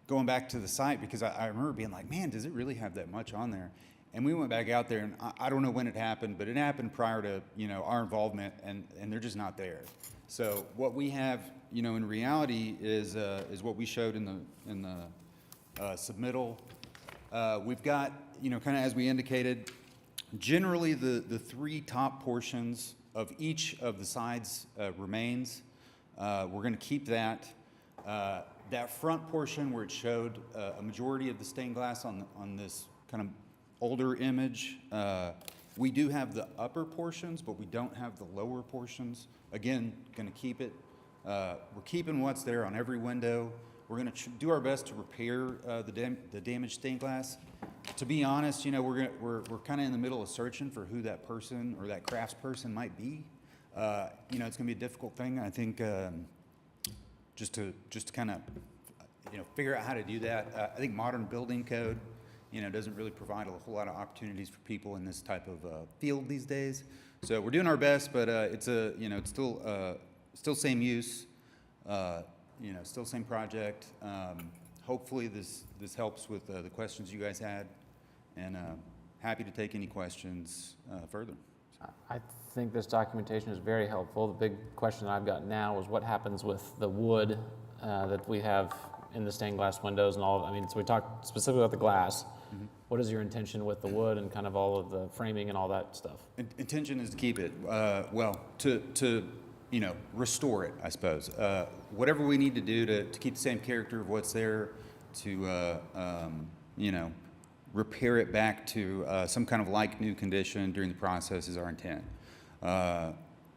going back to the site, because I remember being like, man, does it really have that much on there? And we went back out there, and I don't know when it happened, but it happened prior to, you know, our involvement, and they're just not there. So what we have, you know, in reality is what we showed in the submittal. We've got, you know, kind of as we indicated, generally the 3 top portions of each of the sides remains. We're going to keep that. That front portion where it showed a majority of the stained glass on this kind of older image, we do have the upper portions, but we don't have the lower portions. Again, going to keep it. We're keeping what's there on every window. We're going to do our best to repair the damaged stained glass. To be honest, you know, we're kind of in the middle of searching for who that person or that craftsperson might be. You know, it's going to be a difficult thing. I think just to kind of, you know, figure out how to do that. I think modern building code, you know, doesn't really provide a whole lot of opportunities for people in this type of field these days. So we're doing our best, but it's you know, it's still same use. You know, still same project. Hopefully this helps with the questions you guys had, and happy to take any questions further. I think this documentation is very helpful. The big question I've got now is what happens with the wood that we have in the stained glass windows and all of, I mean, so we talked specifically about the glass. Mm-hmm. What is your intention with the wood and kind of all of the framing and all that stuff? Intention is to keep it, well, to you know, restore it, I suppose. Whatever we need to do to keep the same character of what's there, to, you know, repair it back to some kind of like new condition during the process is our intent.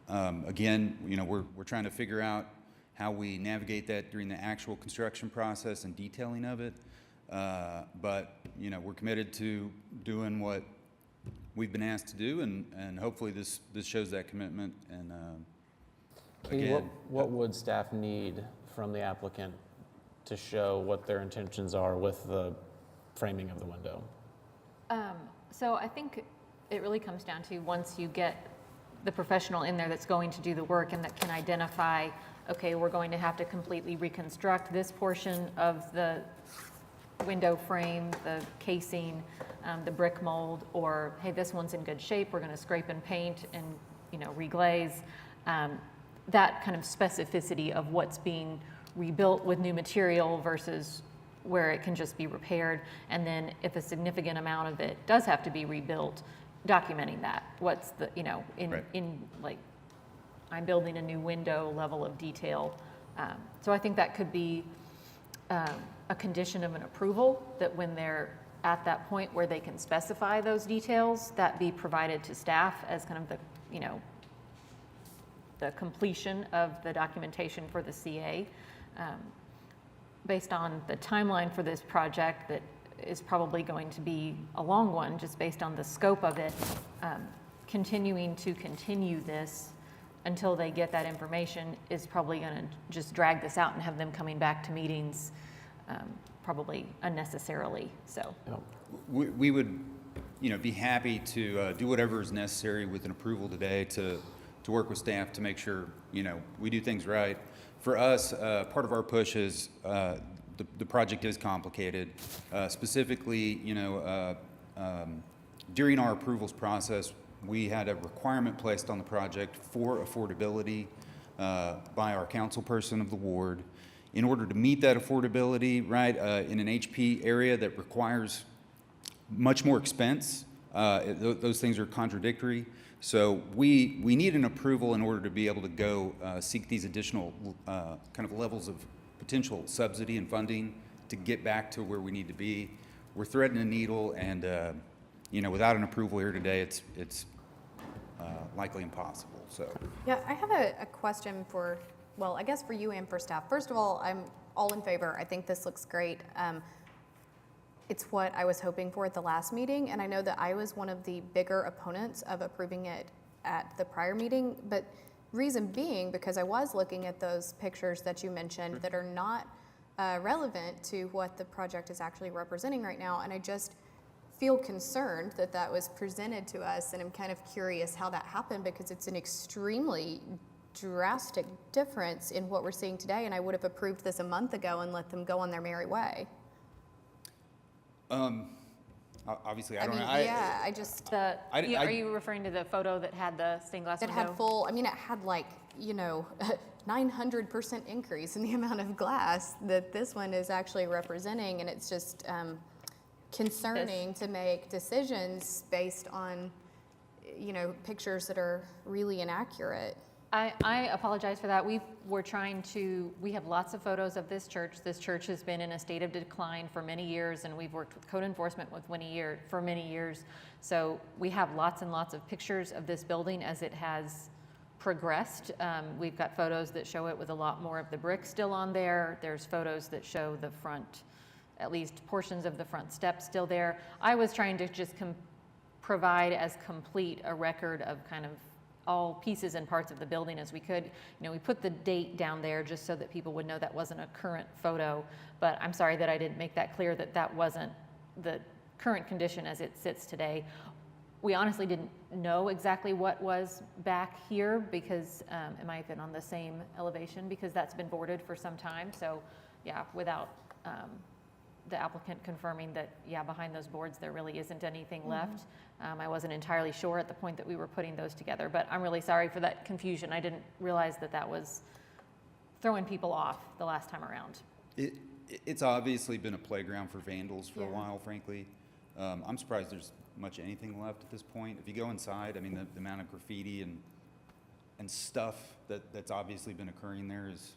Again, you know, we're trying to figure out how we navigate that during the actual construction process and detailing of it. But, you know, we're committed to doing what we've been asked to do, and hopefully this shows that commitment. And again, what would staff need from the applicant to show what their intentions are with the framing of the window? So I think it really comes down to once you get the professional in there that's going to do the work and that can identify, okay, we're going to have to completely reconstruct this portion of the window frame, the casing, the brick mold, or hey, this one's in good shape, we're going to scrape and paint and, you know, reglaze. That kind of specificity of what's being rebuilt with new material versus where it can just be repaired. And then if a significant amount of it does have to be rebuilt, documenting that. What's the, you know, in like, I'm building a new window level of detail. So I think that could be a condition of an approval, that when they're at that point where they can specify those details, that be provided to staff as kind of the, you know, the completion of the documentation for the CA. Based on the timeline for this project, that is probably going to be a long one, just based on the scope of it, continuing to continue this until they get that information is probably going to just drag this out and have them coming back to meetings probably unnecessarily. So we would, you know, be happy to do whatever is necessary with an approval today to work with staff to make sure, you know, we do things right. For us, part of our push is the project is complicated. Specifically, you know, during our approvals process, we had a requirement placed on the project for affordability by our council person of the ward. In order to meet that affordability, right, in an HP area that requires much more expense, those things are contradictory. So we need an approval in order to be able to go seek these additional kind of levels of potential subsidy and funding to get back to where we need to be. We're threading a needle, and you know, without an approval here today, it's likely impossible. So yeah, I have a question for, well, I guess for you and for staff. First of all, I'm all in favor. I think this looks great. It's what I was hoping for at the last meeting, and I know that I was one of the bigger opponents of approving it at the prior meeting, but reason being because I was looking at those pictures that you mentioned that are not relevant to what the project is actually representing right now, and I just feel concerned that that was presented to us, and I'm kind of curious how that happened because it's an extremely drastic difference in what we're seeing today, and I would have approved this a month ago and let them go on their merry way. Obviously, I don't know. Yeah, I just... are you referring to the photo that had the stained glass window? That had full, I mean, it had like, you know, 900% increase in the amount of glass that this one is actually representing, and it's just concerning to make decisions based on, you know, pictures that are really inaccurate. I apologize for that. We have lots of photos of this church. This church has been in a state of decline for many years, and we've worked with code enforcement for many years. So we have lots and lots of pictures of this building as it has progressed. We've got photos that show it with a lot more of the brick still on there. There's photos that show the front, at least portions of the front steps still there. I was trying to just provide as complete a record of kind of all pieces and parts of the building as we could. You know, we put the date down there just so that people would know that wasn't a current photo, but I'm sorry that I didn't make that clear that that wasn't the current condition as it sits today. We honestly didn't know exactly what was back here because it might have been on the same elevation because that's been boarded for some time. So yeah, without the applicant confirming that, yeah, behind those boards there really isn't anything left. I wasn't entirely sure at the point that we were putting those together, but I'm really sorry for that confusion. I didn't realize that that was throwing people off the last time around. It's obviously been a playground for vandals for a while, frankly. I'm surprised there's much anything left at this point. If you go inside, I mean, the amount of graffiti and stuff that's obviously been occurring there is,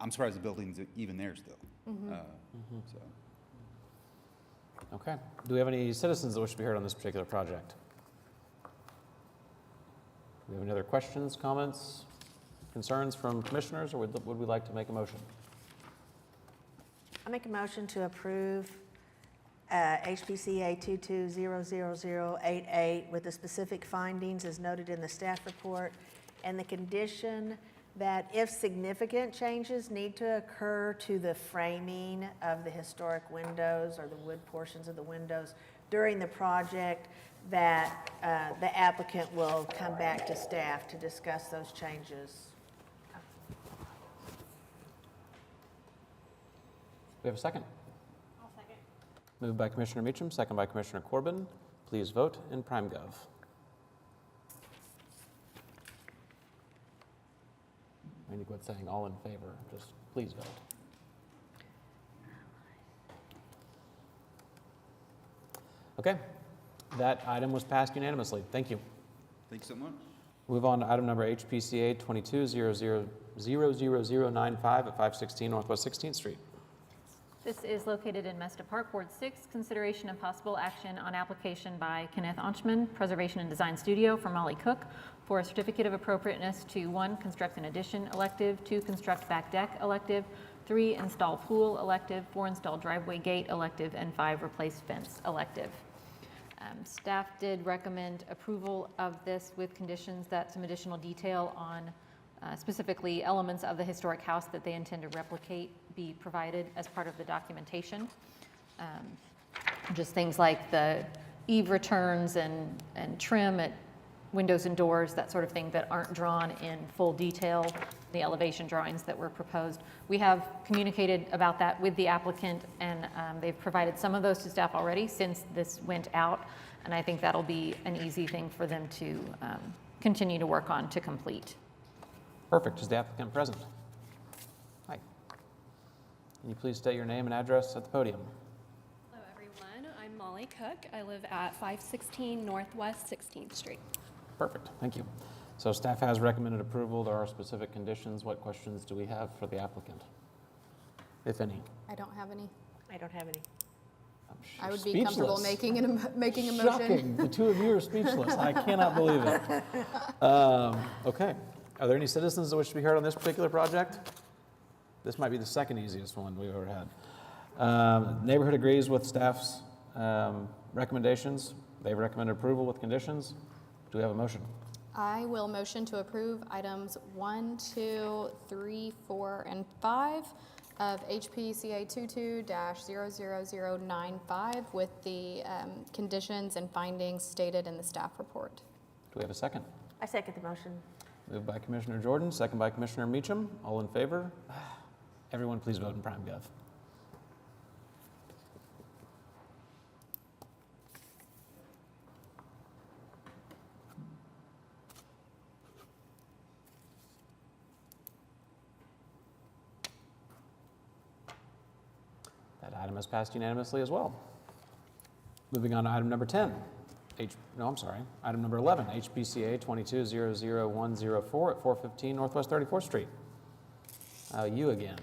I'm surprised the building's even there still. So. Okay. Do we have any citizens that wish to be heard on this particular project? Do we have any other questions, comments, concerns from commissioners, or would we like to make a motion? I make a motion to approve HPCA 22-00088 with the specific findings as noted in the staff report and the condition that if significant changes need to occur to the framing of the historic windows or the wood portions of the windows during the project, that the applicant will come back to staff to discuss those changes. We have a second? I'll second. Moved by Commissioner Meacham, second by Commissioner Corbin. Please vote in PrimeGov. I need to quit saying all in favor, just please vote. Okay, that item was passed unanimously. Thank you. Thanks so much. Move on to item number HPCA 22-00095 at 516 Northwest 16th Street. This is located in Mesta Parkward 6, consideration of possible action on application by Kenneth Onchman, Preservation and Design Studio for Molly Cook for a certificate of appropriateness to 1, construct an addition elective, 2, construct back deck elective, 3, install pool elective, 4, install driveway gate elective, and 5, replace fence elective. Staff did recommend approval of this with conditions that some additional detail on specifically elements of the historic house that they intend to replicate be provided as part of the documentation. Just things like the eave returns and trim at windows and doors, that sort of thing, that aren't drawn in full detail, the elevation drawings that were proposed. We have communicated about that with the applicant, and they've provided some of those to staff already since this went out, and I think that'll be an easy thing for them to continue to work on to complete. Perfect. Is the applicant present? Hi. Can you please state your name and address at the podium? Hello, everyone. I'm Molly Cook. I live at 516 Northwest 16th Street. Perfect. Thank you. So staff has recommended approval. There are specific conditions. What questions do we have for the applicant, if any? I don't have any. I don't have any. I would be comfortable making a motion. Shocking. The two of you are speechless. I cannot believe it. Okay. Are there any citizens that wish to be heard on this particular project? This might be the second easiest one we've ever had. Neighborhood agrees with staff's recommendations. They've recommended approval with conditions. Do we have a motion? I will motion to approve items 1, 2, 3, 4, and 5 of HPCA 22-00095 with the conditions and findings stated in the staff report. Do we have a second? I second the motion. Moved by Commissioner Jordan, second by Commissioner Meacham. All in favor? Everyone please vote in PrimeGov. That item has passed unanimously as well. Moving on to item number 10. Item number 11, HPCA 2200104 at 415 Northwest 34th Street. You again.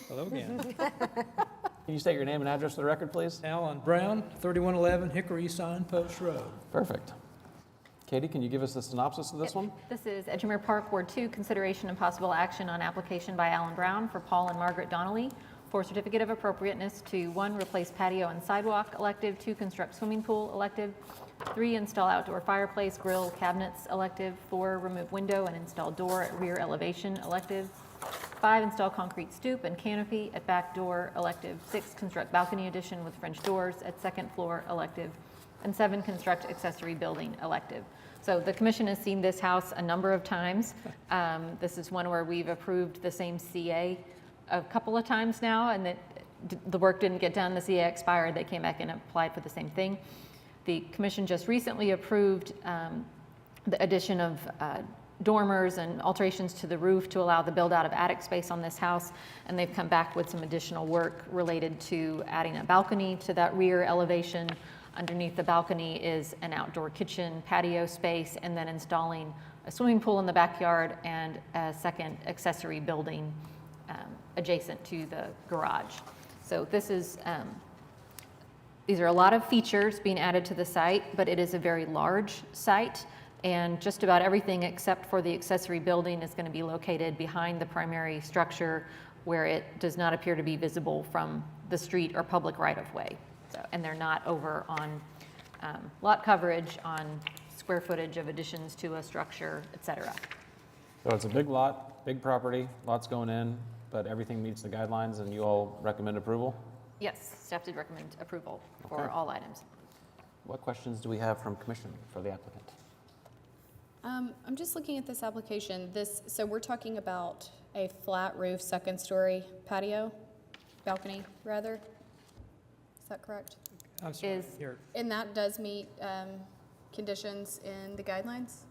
Hello again. Can you state your name and address for the record, please? Alan Brown, 3111 Hickory Signpost Road. Perfect. Katie, can you give us the synopsis of this one? This is Edgemere Park, Ward 2, consideration and possible action on application by Alan Brown for Paul and Margaret Donnelly for certificate of appropriateness to 1, replace patio and sidewalk, elective, 2, construct swimming pool, elective, 3, install outdoor fireplace, grill, cabinets, elective, 4, remove window and install door at rear elevation, elective, 5, install concrete stoop and canopy at back door, elective, 6, construct balcony addition with French doors at second floor, elective, and 7, construct accessory building, elective. So the commission has seen this house a number of times. This is one where we've approved the same CA a couple of times now, and the work didn't get done, the CA expired, they came back and applied for the same thing. The commission just recently approved the addition of dormers and alterations to the roof to allow the build out of attic space on this house, and they've come back with some additional work related to adding a balcony to that rear elevation. Underneath the balcony is an outdoor kitchen patio space, and then installing a swimming pool in the backyard and a second accessory building adjacent to the garage. So this is, these are a lot of features being added to the site, but it is a very large site, and just about everything except for the accessory building is going to be located behind the primary structure where it does not appear to be visible from the street or public right-of-way. So, and they're not over on lot coverage, on square footage of additions to a structure, et cetera. So it's a big lot, big property, lots going in, but everything meets the guidelines, and you all recommend approval? Yes, staff did recommend approval for Okay. all items. What questions do we have from commission for the applicant? I'm just looking at this application. So we're talking about a flat roof, second story patio, balcony rather. Is that correct? I'm sorry. And that does meet conditions in the guidelines?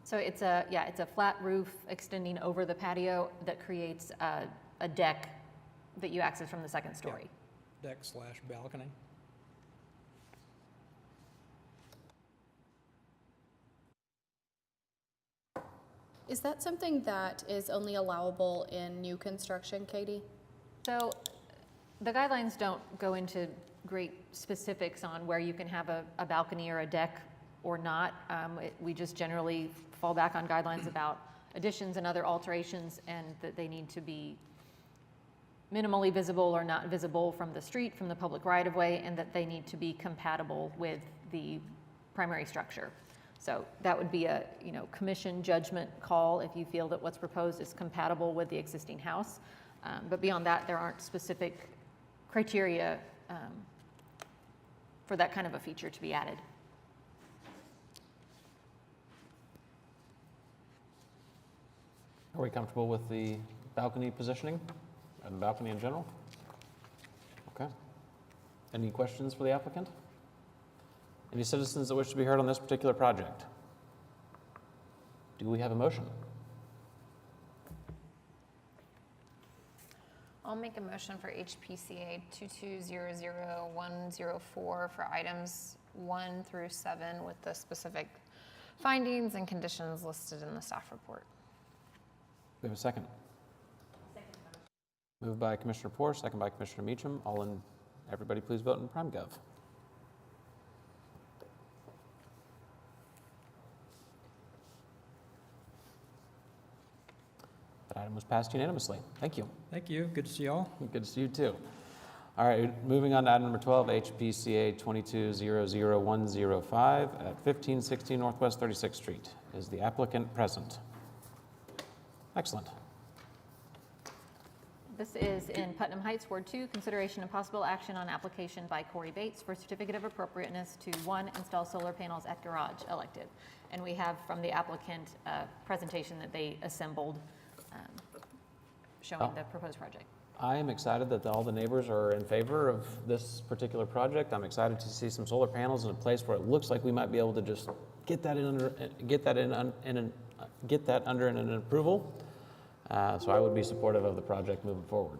So it's a flat roof extending over the patio that creates a deck that you access from the second story. Deck / balcony. Is that something that is only allowable in new construction, Katie? So the guidelines don't go into great specifics on where you can have a balcony or a deck or not. We just generally fall back on guidelines about additions and other alterations, and that they need to be minimally visible or not visible from the street, from the public right-of-way, and that they need to be compatible with the primary structure. So that would be a commission judgment call if you feel that what's proposed is compatible with the existing house. But beyond that, there aren't specific criteria for that kind of a feature to be added. Are we comfortable with the balcony positioning and the balcony in general? Okay. Any questions for the applicant? Any citizens that wish to be heard on this particular project? Do we have a motion? I'll make a motion for HPCA 2200104 for items 1 through 7 with the specific findings and conditions listed in the staff report. We have a second. Moved by Commissioner Poor, second by Commissioner Meacham. Everybody please vote in PrimeGov. That item was passed unanimously. Thank you. Thank you. Good to see y'all. Good to see you too. All right, moving on to item number 12, HPCA 2200105 at 1516 Northwest 36th Street. Is the applicant present? Excellent. This is in Putnam Heights, Ward 2, consideration and possible action on application by Corey Bates for certificate of appropriateness to 1, install solar panels at garage, elective. And we have from the applicant a presentation that they assembled showing the proposed project. I am excited that all the neighbors are in favor of this particular project. I'm excited to see some solar panels in a place where it looks like we might be able to just get that under an approval. So I would be supportive of the project moving forward.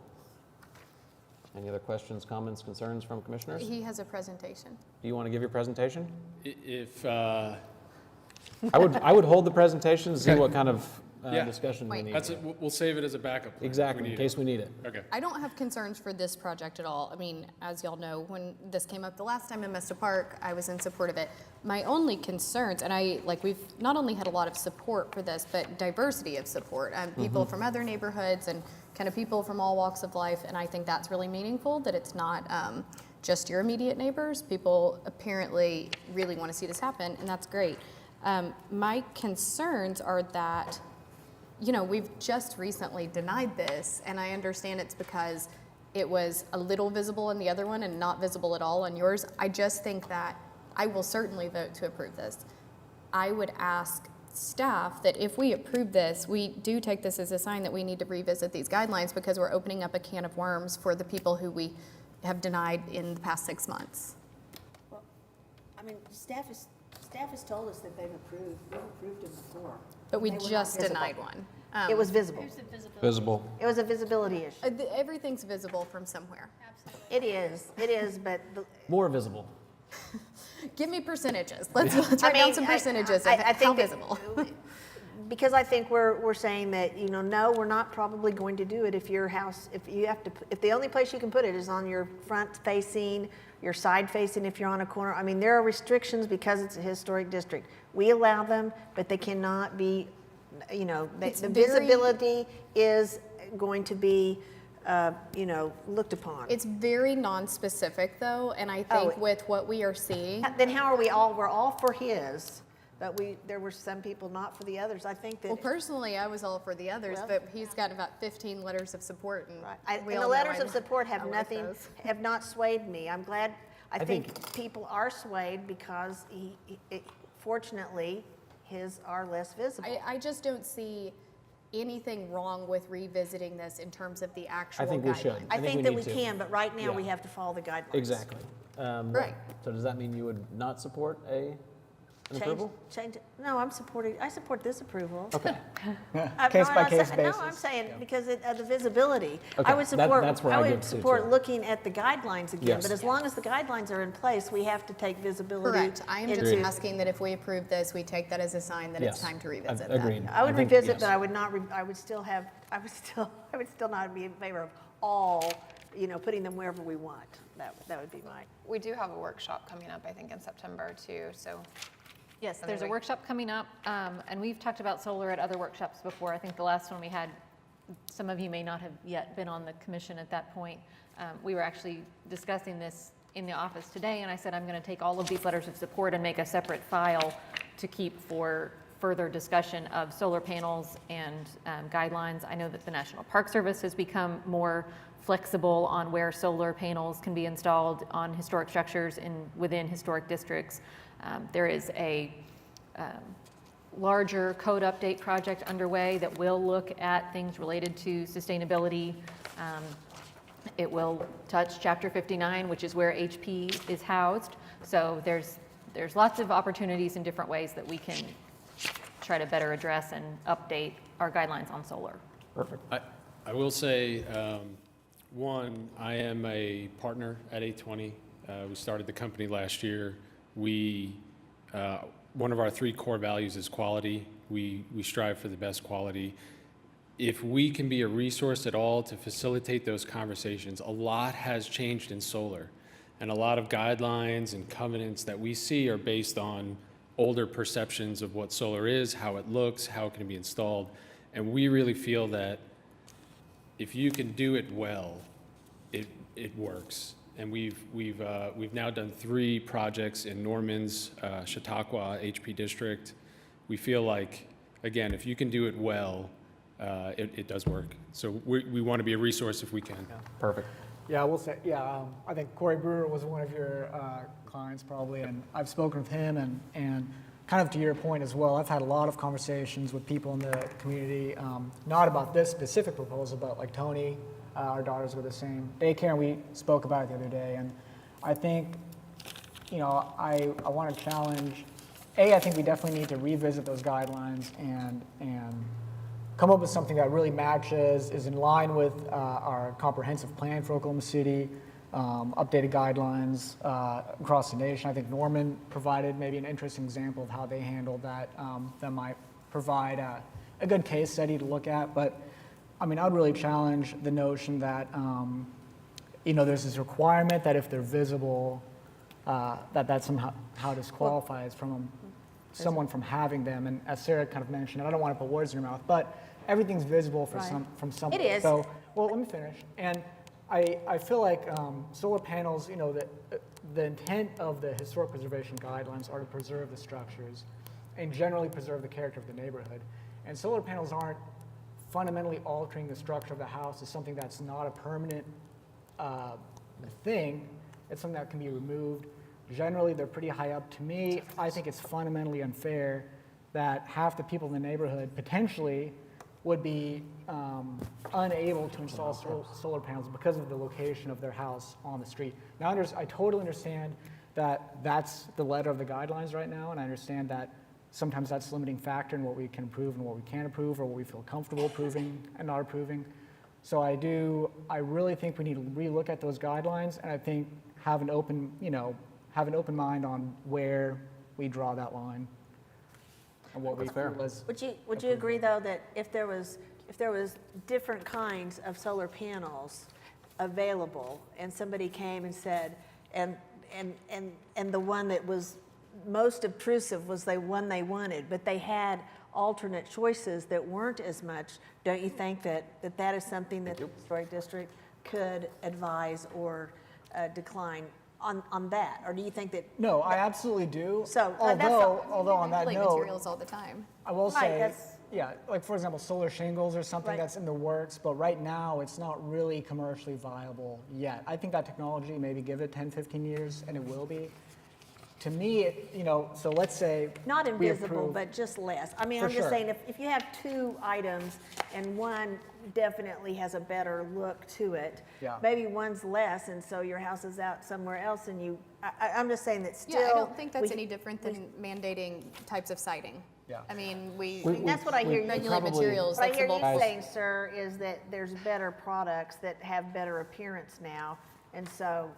Any other questions, comments, concerns from commissioners? He has a presentation. Do you want to give your presentation? If, I would hold the presentation to see Okay. what kind of Yeah. discussion we Wait. need. that's it, we'll save it as a backup plan. if we Exactly, in need case we need it. Okay. I don't have concerns for this project at all. I mean, as y'all know, when this came up the last time in Mesta Park, I was in support of it. My only concerns, and we've not only had a lot of support for this, but diversity of support. People from other neighborhoods and kind of people from all walks of life, and I think that's really meaningful, that it's not just your immediate neighbors. People apparently really want to see this happen, and that's great. My concerns are that, we've just recently denied this, and I understand it's because it was a little visible in the other one and not visible at all on yours. I just think that I will certainly vote to approve this. I would ask staff that if we approve this, we do take this as a sign that we need to revisit these guidelines, because we're opening up a can of worms for the people who we have denied in the past 6 months. Well, I mean, staff has told us that we've approved them before. But we They were not just visible. denied one. It was visible. Visible. It was a visibility issue. Everything's visible from somewhere. It is, but More visible. Give me percentages. Let's write down some percentages of I how think that- visible. Because I think we're saying that, no, we're not probably going to do it if your house, if the only place you can put it is on your front facing, your side facing if you're on a corner. I mean, there are restrictions because it's a historic district. We allow them, but they cannot be, the visibility is going to be, looked upon. It's very non-specific though, and I think with what we are seeing. Then how are we're all for his, but there were some people not for the others. I think that. Well, personally, I was all for the others, Well, but he's got about 15 letters of support, and And we the all know letters of support have I like nothing, those. have not swayed me. I'm glad, I think people are swayed because fortunately, his are less visible. I just don't see anything wrong with revisiting this in terms of the actual I think we guidelines. should. I think that we need to. can, but right now we Yeah. have to follow the guidelines. Exactly. Right. So does that mean you would not support an approval? Change it. No, I support this approval. Okay. Case by case No, basis. I'm saying because of the visibility. Okay, I would support, that's where I get to, support too. looking at the guidelines again, Yes. but as long as the guidelines are in place, we have to take visibility. Correct. I am just into- asking that if we approve this, we take that as a sign that it's Yes. time to revisit Agreed. that. I would think- revisit, yes. but I would not, I would still not be in favor of all, putting them wherever we want. That would be mine. We do have a workshop coming up, I think, in September too, so. Yes, there's a workshop coming up, and we've talked about solar at other workshops before. I think the last one we had, some of you may not have yet been on the commission at that point. We were actually discussing this in the office today, and I said I'm going to take all of these letters of support and make a separate file to keep for further discussion of solar panels and guidelines. I know that the National Park Service has become more flexible on where solar panels can be installed on historic structures within historic districts. There is a larger code update project underway that will look at things related to sustainability. It will touch Chapter 59, which is where HP is housed. So there's lots of opportunities in different ways that we can try to better address and update our guidelines on solar. Perfect. I will say, one, I am a partner at 820. We started the company last year. One of our 3 core values is quality. We strive for the best quality. If we can be a resource at all to facilitate those conversations, a lot has changed in solar. And a lot of guidelines and covenants that we see are based on older perceptions of what solar is, how it looks, how it can be installed. And we really feel that if you can do it well, it works. And we've now done 3 projects in Norman's, Chautauqua, HP district. We feel like, again, if you can do it well, it does work. So we want to be a resource if we can. Perfect. Yeah, I will say, I think Corey Brewer was one of your clients probably, and I've spoken with him, and kind of to your point as well, I've had a lot of conversations with people in the community, not about this specific proposal, but like Tony, our daughters go to the same daycare, and we spoke about it the other day, and I think, I want to challenge, I think we definitely need to revisit those guidelines and come up with something that really matches, is in line with our comprehensive plan for Oklahoma City, updated guidelines across the nation. I think Norman provided maybe an interesting example of how they handled that. That might provide a good case study to look at. But I mean, I would really challenge the notion that there's this requirement that if they're visible, that somehow disqualifies someone from having them. And as Sarah kind of mentioned, and I don't want to put words in your mouth, but everything's visible for from someone. It is. So, well, let me finish. And I feel like solar panels, the intent of the historic preservation guidelines are to preserve the structures and generally preserve the character of the neighborhood. And solar panels aren't fundamentally altering the structure of the house. It's something that's not a permanent thing. It's something that can be removed. Generally, they're pretty high up. To me, I think it's fundamentally unfair that half the people in the neighborhood potentially would be unable to install solar panels because of the location of their house on the street. Now, I totally understand that that's the letter of the guidelines right now, and I understand that sometimes that's a limiting factor in what we can approve and what we can't approve, or what we feel comfortable approving and not approving. So I really think we need to relook at those guidelines, and I think have an open mind on where we draw that line and what we feel is. Would you agree though that if there was different kinds of solar panels available, and somebody came and said, and the one that was most obtrusive was the one they wanted, but they had alternate choices that weren't as much, don't you think that is something that the historic district could advise or decline on that? Or do you think that? No, I absolutely do. So although on that note, materials all the time. I will say, like for example, solar shingles or something that's in the works, but right now it's not really commercially viable yet. I think that technology, maybe give it 10, 15 years, and it will be. To me, so let's say not invisible, but just less. I mean, I'm just saying, if you have two items and one definitely has a better look to it, maybe one's less, and so your house is out somewhere else, and I'm just saying that still. Yeah, I don't think that's any different than mandating types of siding. Yeah. I mean, that's what I hear you regulate materials. What I hear you saying, sir, is that there's better products that have better appearance now, and so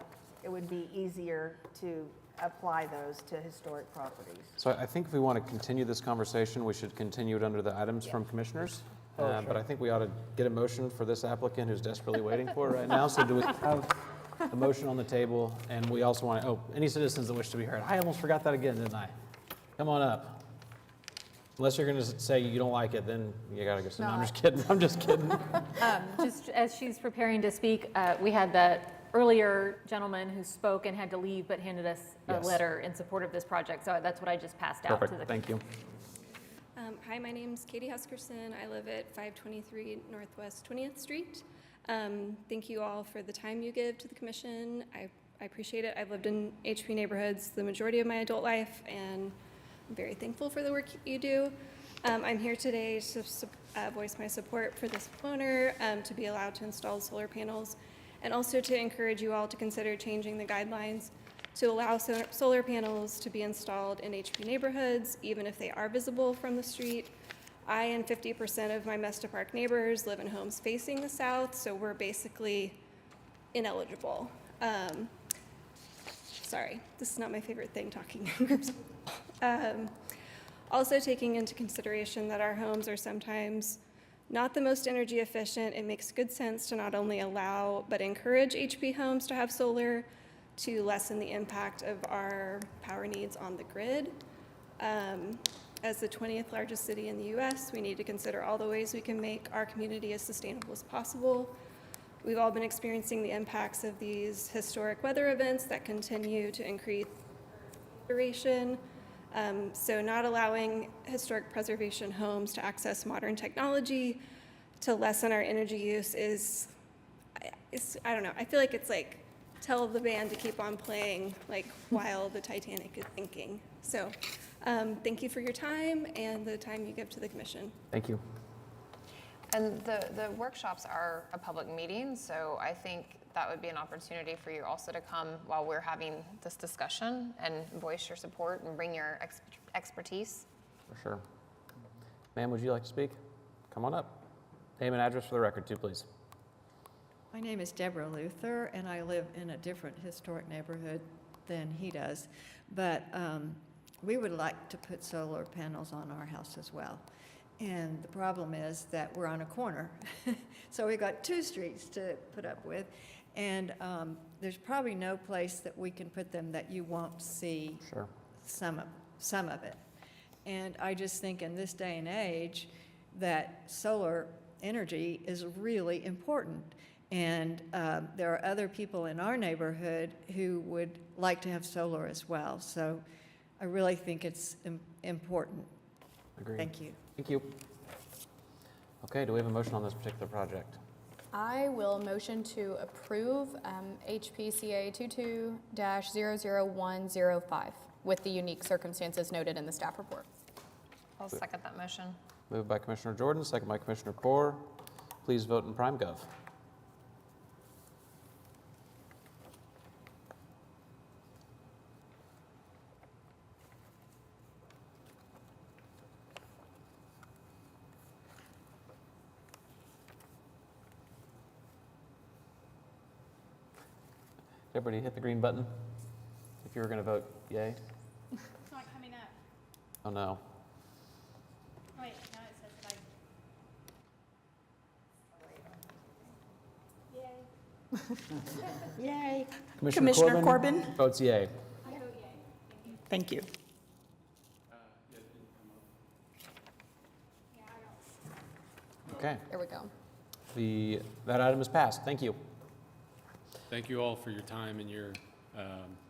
it would be easier to apply those to historic properties. So I think if we want to continue this conversation, we should continue it under the items from commissioners. Sure. But I think we ought to get a motion for this applicant who's desperately waiting for it right now. So do we have a motion on the table? And we also want to, any citizens that wish to be heard. I almost forgot that again, didn't I? Come on up. Unless you're going to say you don't like it, then you got to go. No, I'm just kidding. I'm just kidding. Just as she's preparing to speak, we had that earlier gentleman who spoke and had to leave but handed us a letter in support of this project. So that's what I just passed out to the. Thank you. Hi, my name's Katie Huskerson. I live at 523 Northwest 20th Street. Thank you all for the time you give to the commission. I appreciate it. I've lived in HP neighborhoods the majority of my adult life, and I'm very thankful for the work you do. I'm here today to voice my support for this owner to be allowed to install solar panels, and also to encourage you all to consider changing the guidelines to allow solar panels to be installed in HP neighborhoods, even if they are visible from the street. I and 50% of my Mesta Park neighbors live in homes facing the south, so we're basically ineligible. Sorry, this is not my favorite thing, talking in groups. Also taking into consideration that our homes are sometimes not the most energy efficient, it makes good sense to not only allow but encourage HP homes to have solar to lessen the impact of our power needs on the grid. As the 20th largest city in the US, we need to consider all the ways we can make our community as sustainable as possible. We've all been experiencing the impacts of these historic weather events that continue to increase duration. So not allowing historic preservation homes to access modern technology to lessen our energy use is I don't know, I feel like it's like tell the band to keep on playing like while the Titanic is sinking. So thank you for your time and the time you give to the commission. Thank you. And the workshops are a public meeting, so I think that would be an opportunity for you also to come while we're having this discussion and voice your support and bring your expertise. For sure. Ma'am, would you like to speak? come on up. Name and address for the record, too, please. My name is Deborah Luther, and I live in a different historic neighborhood than he does. But we would like to put solar panels on our house as well. And the problem is that we're on a corner. So we've got two streets to put up with. And there's probably no place that we can put them that you won't see some of it. And I just think in this day and age that solar energy is really important. And there are other people in our neighborhood who would like to have solar as well. So I really think it's important. Agreed. Thank you. Thank you. Okay, do we have a motion on this particular project? I will motion to approve HPCA 22-00105 with the unique circumstances noted in the staff report. I'll second that motion. Moved by Commissioner Jordan, second by Commissioner Poore. Please vote in PrimeGov. Everybody hit the green button if you were going to vote yay. It's not coming up. Oh, no. Wait, now it says that I. Yay. Yay. Commissioner Corbin votes yay. I vote yay. Thank you. Okay. There we go. That item is passed. Thank you. Thank you all for your time and your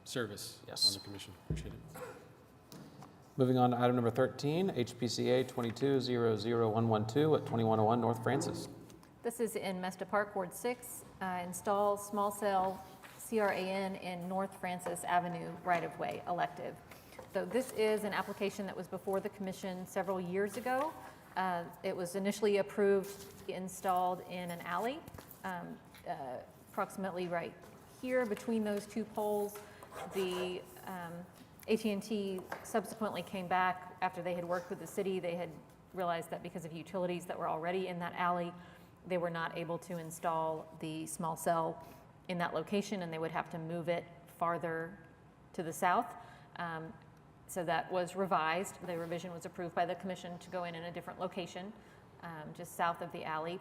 service on the commission. Appreciate it. Moving on to item number 13, HPCA 22-00112 at 2101 North Francis. This is in Mesta Parkward 6, install small cell CRAN in North Francis Avenue right-of-way, Elective. So this is an application that was before the commission several years ago. It was initially approved, installed in an alley, approximately right here between those two poles. The AT&T subsequently came back after they had worked with the city. They had realized that because of utilities that were already in that alley, they were not able to install the small cell in that location, and they would have to move it farther to the south. So that was revised. The revision was approved by the commission to go in a different location, just south of the alley.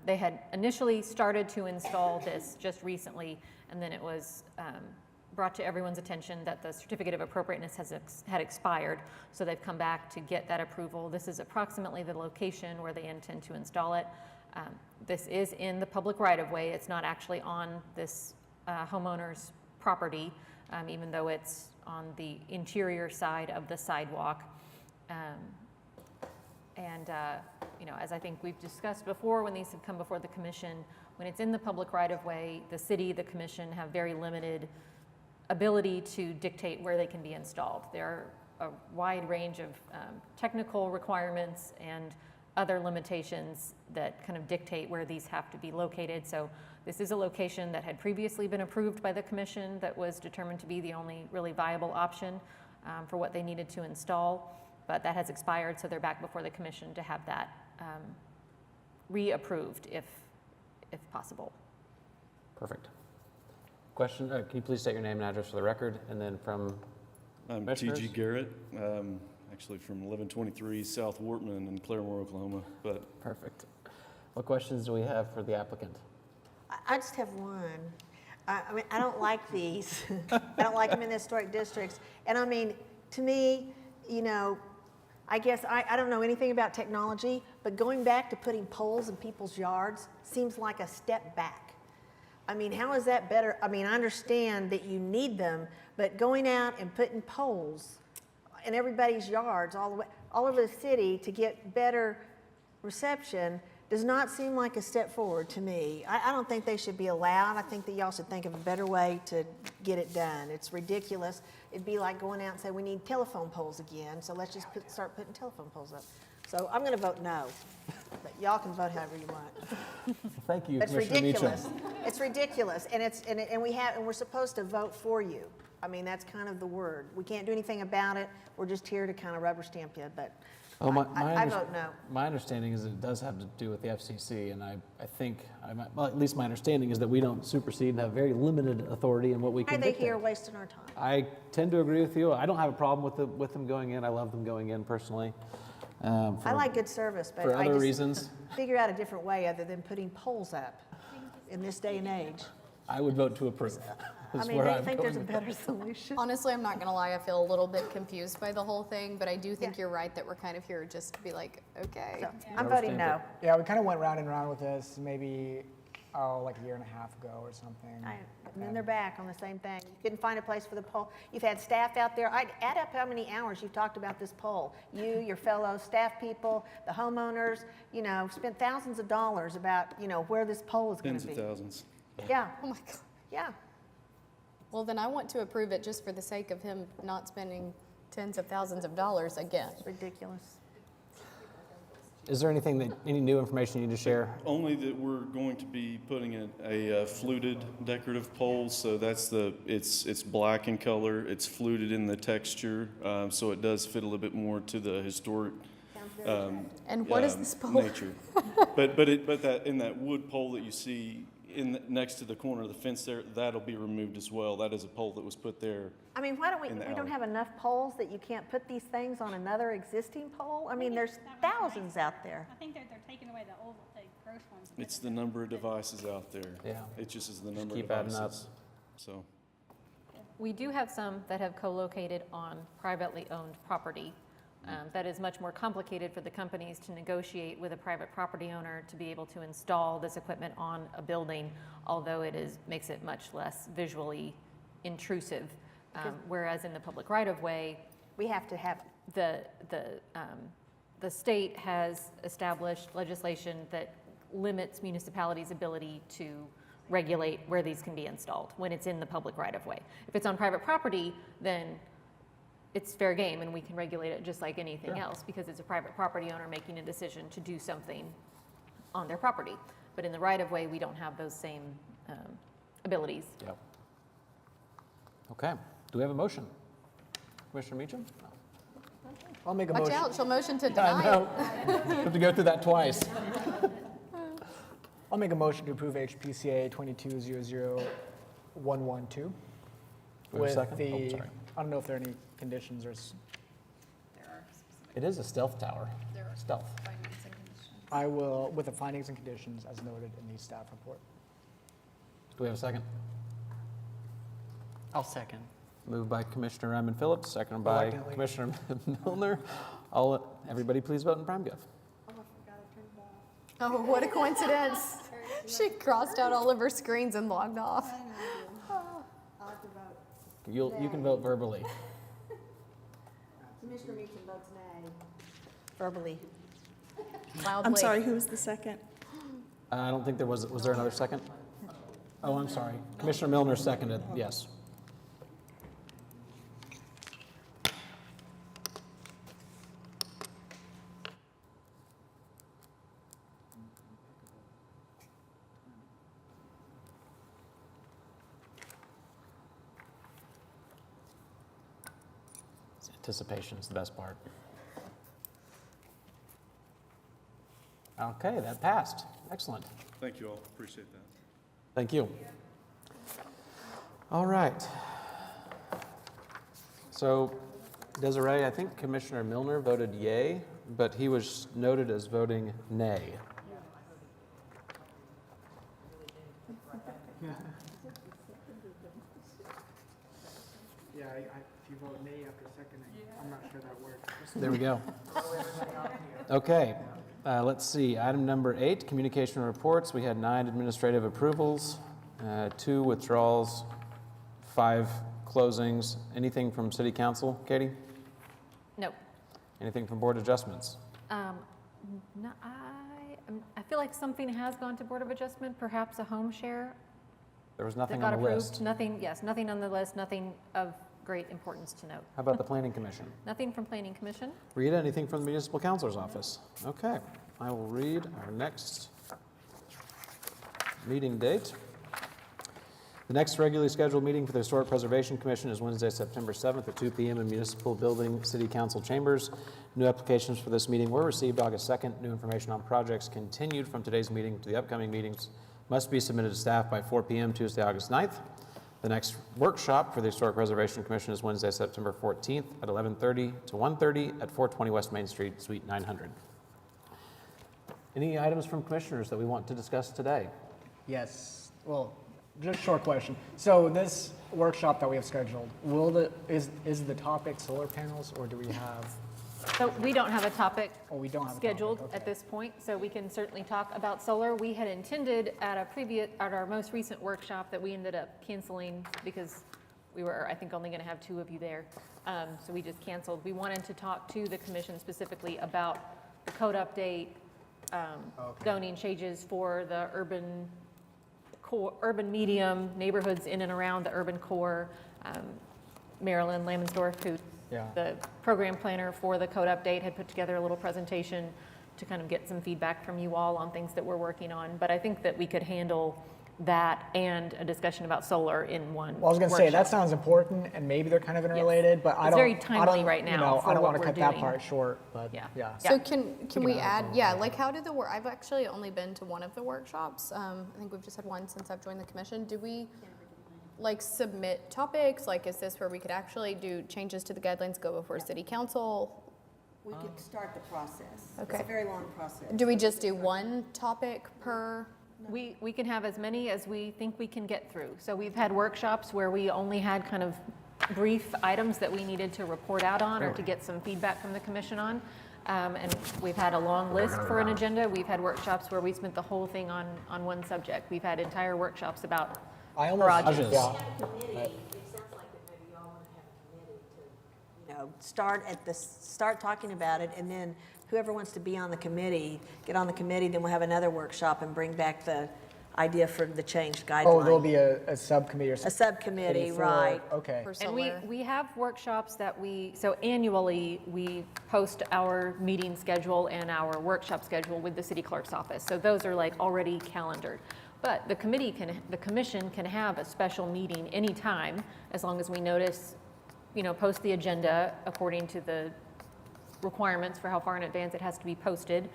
They had initially started to install this just recently, and then it was brought to everyone's attention that the certificate of appropriateness had expired, so they've come back to get that approval. This is approximately the location where they intend to install it. This is in the public right-of-way. It's not actually on this homeowner's property, even though it's on the interior side of the sidewalk. You know, as I think we've discussed before, when these have come before the commission, when it's in the public right-of-way, the city, the commission have very limited ability to dictate where they can be installed. There are a wide range of technical requirements and other limitations that kind of dictate where these have to be located. So this is a location that had previously been approved by the commission that was determined to be the only really viable option for what they needed to install. But that has expired, so they're back before the commission to have that reapproved if possible. Perfect. Question, can you please state your name and address for the record, and then from I'm T.G. Garrett, actually from 1123 South Wortman in Claremore, Oklahoma. But perfect. What questions do we have for the applicant? I just have one. I mean, I don't like these. I don't like them in the historic districts. And I mean, to me, you know, I guess I don't know anything about technology, but going back to putting poles in people's yards seems like a step back. I mean, how is that better? I mean, I understand that you need them, but going out and putting poles in everybody's yards all over the city to get better reception does not seem like a step forward to me. I don't think they should be allowed. I think that y'all should think of a better way to get it done. It's ridiculous. It'd be like going out and say, we need telephone poles again, so let's just start putting telephone poles up. So I'm going to vote no, but y'all can vote however you want. Thank you, It's Commissioner ridiculous. Meacham. It's ridiculous, and we're supposed to vote for you. I mean, that's kind of the word. We can't do anything about it. We're just here to kind of rubber stamp you, but Oh, I vote no. My understanding is it does have to do with the FCC, and I think, well, at least my understanding is that we don't supersede and have very limited authority in what we Why can are they dictate. here wasting our time? I tend to agree with you. I don't have a problem with them going in. I love them going in personally. I like good service, but for I other just reasons. figure out a different way other than putting poles up in this day and age. I would vote to approve. I is mean, where do I'm you think there's a going with better solution? Honestly, I'm not gonna lie, I feel a little bit confused by the whole thing, but I do think you're right that we're kind of here just to be like, okay. So, I'm voting no. Yeah, we kind of went round and round with this maybe, like a year and a half ago or something. And then they're back on the same thing. You couldn't find a place for the pole. You've had staff out there. I'd add up how many hours you've talked about this pole. You, your fellow staff people, the homeowners, you know, spent thousands of dollars about, you know, where this pole is going to be. Tens of thousands. Yeah. Oh my God. Yeah. Well, then I want to approve it just for the sake of him not spending tens of thousands of dollars again. It's ridiculous. Is there anything any new information you need to share? Only that we're going to be putting in a fluted decorative pole, so that's it's black in color, it's fluted in the texture, so it does fit a little bit more to the historic And what is this pole? nature. but that in that wood pole that you see next to the corner of the fence there, that'll be removed as well. That is a pole that was put there. I mean, why don't we In the don't alley. have enough poles that you can't put these things on another existing pole? I mean, there's thousands out there. I think they're taking away the old, the gross ones. It's the number of devices out there. Yeah. It just is the number keep of adding up. devices. So. We do have some that have co-located on privately owned property. That is much more complicated for the companies to negotiate with a private property owner to be able to install this equipment on a building, although makes it much less visually intrusive. Whereas in the public right-of-way, we have to have the state has established legislation that limits municipalities' ability to regulate where these can be installed when it's in the public right-of-way. If it's on private property, then it's fair game and we can regulate it just like anything else because it's a private property owner making a decision to do something on their property. But in the right-of-way, we don't have those same abilities. Yep. Okay. Do we have a motion? Commissioner Meacham? I'll make a Watch motion. out, she'll motion to I deny know. We have to go through that twice. I'll make a motion to approve HPCA 22-00112 Do we have a with second? the, Oh, sorry. I don't know if there are any conditions or, It is a stealth tower. Stealth. I will, with the findings and conditions as noted in the staff report. Do we have a second? I'll second. Moved by Commissioner Raymond Phillips, seconded by Reluctantly. Commissioner Milner. Everybody please vote in PrimeGov. Oh, what a coincidence. She crossed out all of her screens and logged off. You can vote verbally. Commissioner Meacham votes nay. Verbally. Loudly. I'm sorry, who was the second? I don't think was there another second? Oh, I'm sorry. Commissioner Milner seconded, yes. Anticipation is the best part. Okay, that passed. Excellent. Thank you all. Appreciate that. Thank you. All right. So Desiree, I think Commissioner Milner voted yay, but he was noted as voting nay. Yeah, if you vote nay after seconding, I'm not sure that works. There we go. Okay, let's see. Item number 8, communication reports. We had 9 administrative approvals, 2 withdrawals, 5 closings. Anything from City Council, Katie? No. Anything from Board Adjustments? No, I feel like something has gone to Board of Adjustment, perhaps a home share. There was that nothing got on the approved. list. Nothing, yes, nothing on the list, nothing of great importance to note. How about the Planning Commission? Nothing from Planning Commission. Rita, anything from the Municipal Counselor's Office? Okay, I will read our next meeting date. The next regularly scheduled meeting for the Historic Preservation Commission is Wednesday, September 7th at 2 p.m. in Municipal Building, City Council Chambers. New applications for this meeting were received August 2nd. New information on projects continued from today's meeting to the upcoming meetings must be submitted to staff by 4 p.m. Tuesday, August 9th. The next workshop for the Historic Preservation Commission is Wednesday, September 14th at 11:30 to 1:30 at 420 West Main Street, Suite 900. Any items from commissioners that we want to discuss today? Yes, well, just a short question. So this workshop that we have scheduled, is the topic solar panels, or do we have? So we don't have a topic We don't have a scheduled topic, at this point, so we can certainly talk about solar. We had intended at our most recent workshop that we ended up canceling because we were, I think, only going to have 2 of you there. So we just canceled. We wanted to talk to the commission specifically about the code update, zoning changes for the urban core, urban medium neighborhoods in and around the urban core. Marilyn Lamensdorf, who the program planner for the code update, had put together a little presentation to kind of get some feedback from you all on things that we're working on. But I think that we could handle that and a discussion about solar in one. Well, I was going to say, that sounds important, and maybe they're kind of interrelated, but It's very timely right now You know, for I don't what want to we're cut that doing. part short, but yeah. So can we add, like how did I've actually only been to one of the workshops. I think we've just had one since I've joined the commission. Do we like submit topics? Like, is this where we could actually do changes to the guidelines, go before city council? We could start the process. Okay. It's a very long process. Do we just do one topic per? We can have as many as we think we can get through. So we've had workshops where we only had kind of brief items that we needed to report out on or to get some feedback from the commission on. And we've had a long list for an agenda. We've had workshops where we spent the whole thing on one subject. We've had entire workshops about projects. It sounds like that maybe y'all want to have a committee to, start talking about it, and then whoever wants to be on the committee, get on the committee, then we'll have another workshop and bring back the idea for the changed guideline. Oh, there'll be a subcommittee or something? A subcommittee, right. Okay. And we have workshops that so annually we post our meeting schedule and our workshop schedule with the city clerk's office. So those are like already calendared. But the commission can have a special meeting anytime as long as we post the agenda according to the requirements for how far in advance it has to be posted.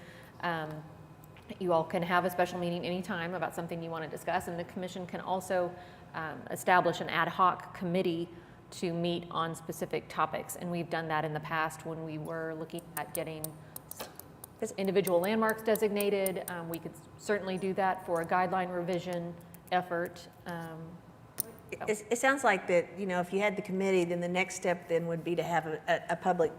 You all can have a special meeting anytime about something you want to discuss, and the commission can also establish an ad hoc committee to meet on specific topics. And we've done that in the past when we were looking at getting individual landmarks designated. We could certainly do that for a guideline revision effort. It sounds like that, if you had the committee, then the next step then would be to have a public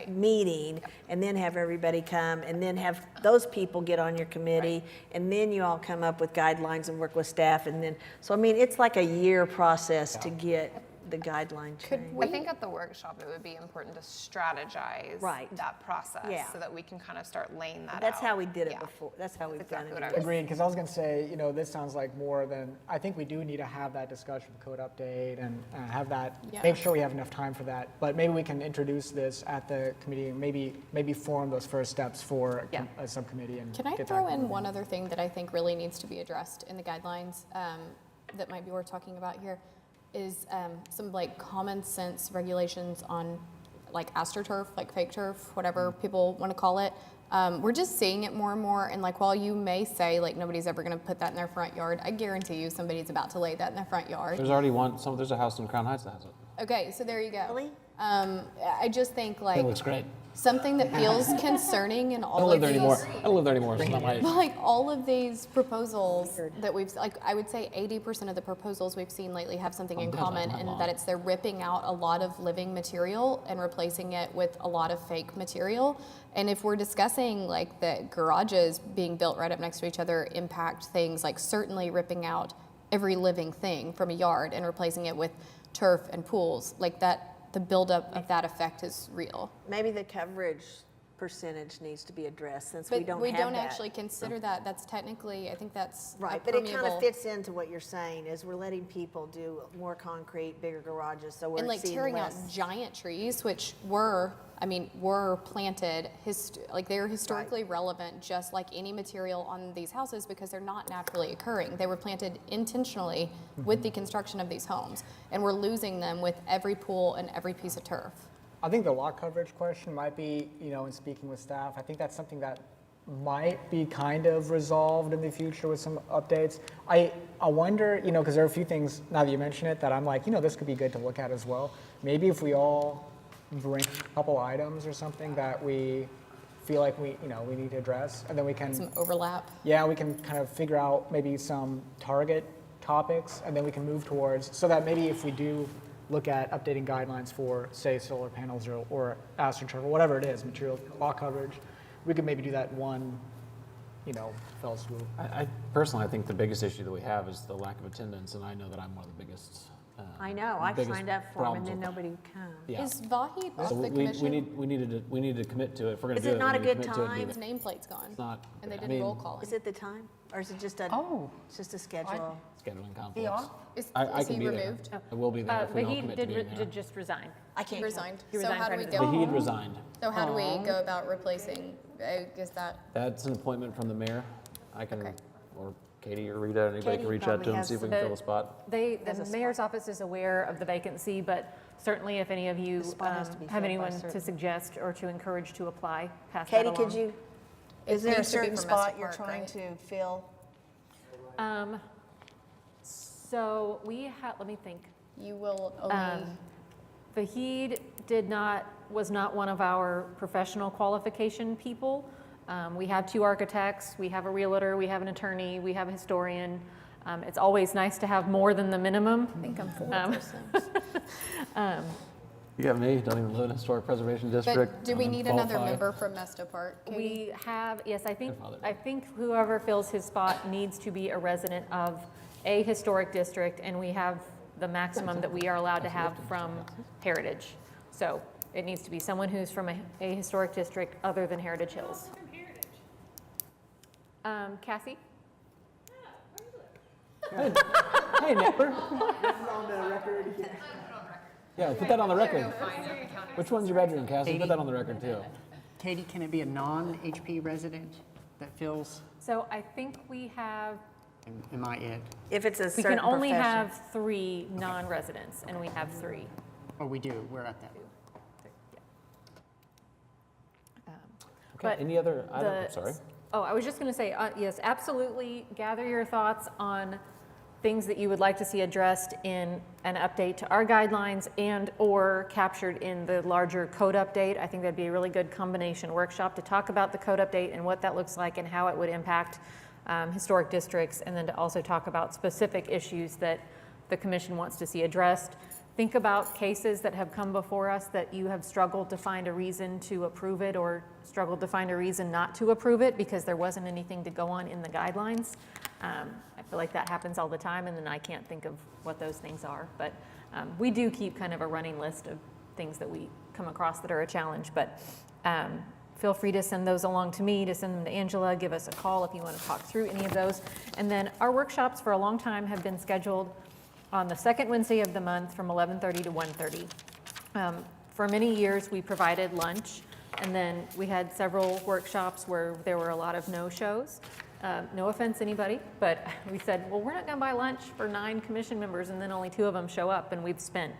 meeting, and then have everybody come, and then have those people get on your committee, and then you all come up with guidelines and work with staff, and then, so I mean, it's like a year process to get the guideline changed. I think at the workshop, it would be important to strategize that process so that we can kind of start laying that out. That's how we did it before. That's how we've done it. Agreed, because I was going to say, this sounds like more than, I think we do need to have that discussion, code update, and have that, make sure we have enough time for that. But maybe we can introduce this at the committee, and maybe form those first steps for a subcommittee. And Can I throw in one other thing that I think really needs to be addressed in the guidelines that might be worth talking about here? Is some like common sense regulations on like astroturf, like fake turf, whatever people want to call it. We're just seeing it more and more, and like while you may say like nobody's ever going to put that in their front yard, I guarantee you somebody's about to lay that in their front yard. There's already there's a house in Crown Heights that has it. Okay, so there you go. Really? I just think like It looks great. something that feels concerning in I all don't of live there these. anymore. I don't live there anymore. So it's not my. But like all of these proposals that we've, like I would say 80% of the proposals we've seen lately have something in common, and that it's they're ripping out a lot of living material and replacing it with a lot of fake material. And if we're discussing like the garages being built right up next to each other impact things, like certainly ripping out every living thing from a yard and replacing it with turf and pools, like that, the buildup of that effect is real. Maybe the coverage percentage needs to be addressed, since we But don't we have don't that. actually consider that. That's technically, I think that's Right, a but it kind of permeable- fits into what you're saying, is we're letting people do more concrete, bigger garages, so we're And like seeing tearing out less. giant trees, which were planted, like they're historically relevant, just like any material on these houses, because they're not naturally occurring. They were planted intentionally with the construction of these homes, and we're losing them with every pool and every piece of turf. I think the lot coverage question might be, in speaking with staff, I think that's something that might be kind of resolved in the future with some updates. I wonder, because there are a few things, now that you mention it, that I'm like, this could be good to look at as well. Maybe if we all bring a couple items or something that we feel like we need to address, and then we can... Some overlap. Yeah, we can kind of figure out maybe some target topics, and then we can move towards, so that maybe if we do look at updating guidelines for, say, solar panels or astroturf or whatever it is, material lot coverage, we could maybe do that in one, fell swoop. I personally, I think the biggest issue that we have is the lack of attendance, and I know that I'm one of the biggest. I know, I biggest signed up for them, and problems then with- nobody would come. Yeah. Is Vahid off So the we commission? need to commit to it. If we're going Is to do it it, not we a need to good commit to it and do time? His nameplate's gone. It's not. And they I did mean, roll calling. Is it the time, or is it just a, it's just a schedule? Scheduling conflicts. Is I he can be there. removed? I will be there if we don't Vahid commit to being there. did just resign. I can't. Resigned. He So resigned how do prior we to go? Vahid resigned. So how do we go about replacing, is that? That's an appointment from the mayor. I can, Okay. or Katie or Rita, anybody Katie can reach out probably to him, has see if we the- can fill a spot. The As a mayor's office is aware of the vacancy, but certainly if any of you The spot has to be have filled by anyone to certain- suggest or to encourage to apply, pass that Katie, along. could you, It is there a needs to be certain for spot Mesta you're Park, trying right? to fill? So we had, let me think. You will only, Vahid was not one of our professional qualification people. We have 2 architects, we have a realtor, we have an attorney, we have a historian. It's always nice to have more than the minimum. I think I'm full of those things. You got me, don't even live in a historic preservation district. But do we I'm need another unqualified. member from Mesta Park? Katie? We have, yes, I Grandfather. think whoever fills his spot needs to be a resident of a historic district, and we have the maximum that we are allowed to have from Heritage. So it needs to be someone who's from a historic district other than Heritage Hills. Cassie? Hey, neighbor. Yeah, put that on the record. Which one's your bedroom, Cassie? Put that on the record, too. Katie, can it be a non-HP resident that fills, So I think we have, am I it? If it's a we certain can only profession. have 3 non-residents, and we have 3. Oh, we do, we're at that. Okay, But any other item? I'm sorry. Oh, I was just going to say, yes, absolutely gather your thoughts on things that you would like to see addressed in an update to our guidelines and/or captured in the larger code update. I think that'd be a really good combination workshop to talk about the code update and what that looks like and how it would impact historic districts, and then to also talk about specific issues that the commission wants to see addressed. Think about cases that have come before us that you have struggled to find a reason to approve it or struggled to find a reason not to approve it because there wasn't anything to go on in the guidelines. I feel like that happens all the time, and then I can't think of what those things are. But we do keep kind of a running list of things that we come across that are a challenge. But feel free to send those along to me, to send them to Angela, give us a call if you want to talk through any of those. And then our workshops for a long time have been scheduled on the second Wednesday of the month from 11:30 to 1:30. For many years, we provided lunch, and then we had several workshops where there were a lot of no-shows. No offense, anybody, but we said, well, we're not going to buy lunch for 9 commission members, and then only 2 of them show up, and we've spent,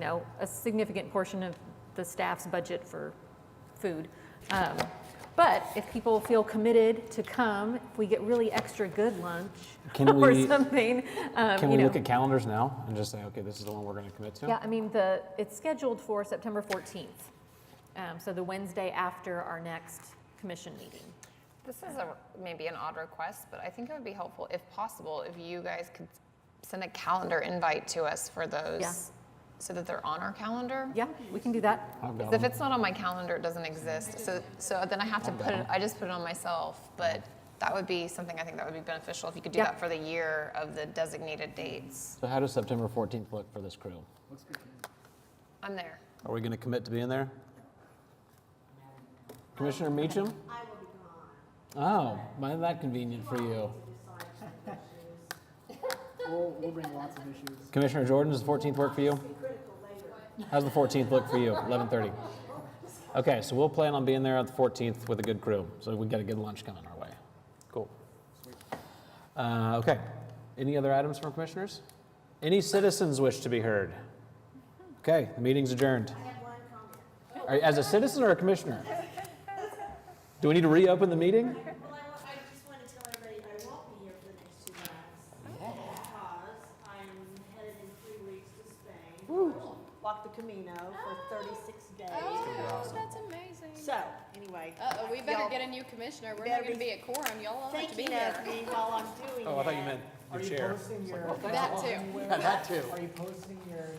a significant portion of the staff's budget for food. But if people feel committed to come, if we get really extra good lunch or something, Can we look at calendars now and just say, okay, this is the one we're going to commit to? Yeah, I mean, it's scheduled for September 14th, so the Wednesday after our next commission meeting. This is maybe an odd request, but I think it would be helpful, if possible, if you guys could send a calendar invite to us for those. Yeah. So that they're on our calendar. Yeah, we can do that. Because if it's not on my calendar, it doesn't exist. So then I have to put it, I just put it on myself. But that would be something I think that would be beneficial if you could do that for the year of the designated dates. So how does September 14th look for this crew? I'm there. Are we going to commit to being there? Commissioner Meacham? I will be gone. Oh, why is that convenient for you? We'll bring lots of issues. Commissioner Jordan, does the 14th work for you? How's the 14th look for you? 11:30. Okay, so we'll plan on being there on the 14th with a good crew. So we got a good lunch coming our way. Cool. Okay. Any other items from commissioners? Any citizens wish to be heard? Okay, the meeting's adjourned. As a citizen or a commissioner? Do we need to reopen the meeting? Well, I just want to tell everybody I won't be here for the next 2 months because I'm headed in 3 weeks to Spain. Walk the Camino for 36 days. Oh, that's amazing. So, anyway. Uh-oh, we better y'all get a new commissioner. We're better not going to be be at quorum. Y'all all have to be thinking here. of me while I'm doing that. Oh, I thought you meant Are the you chair. posting your? That too. That too. Are you posting your?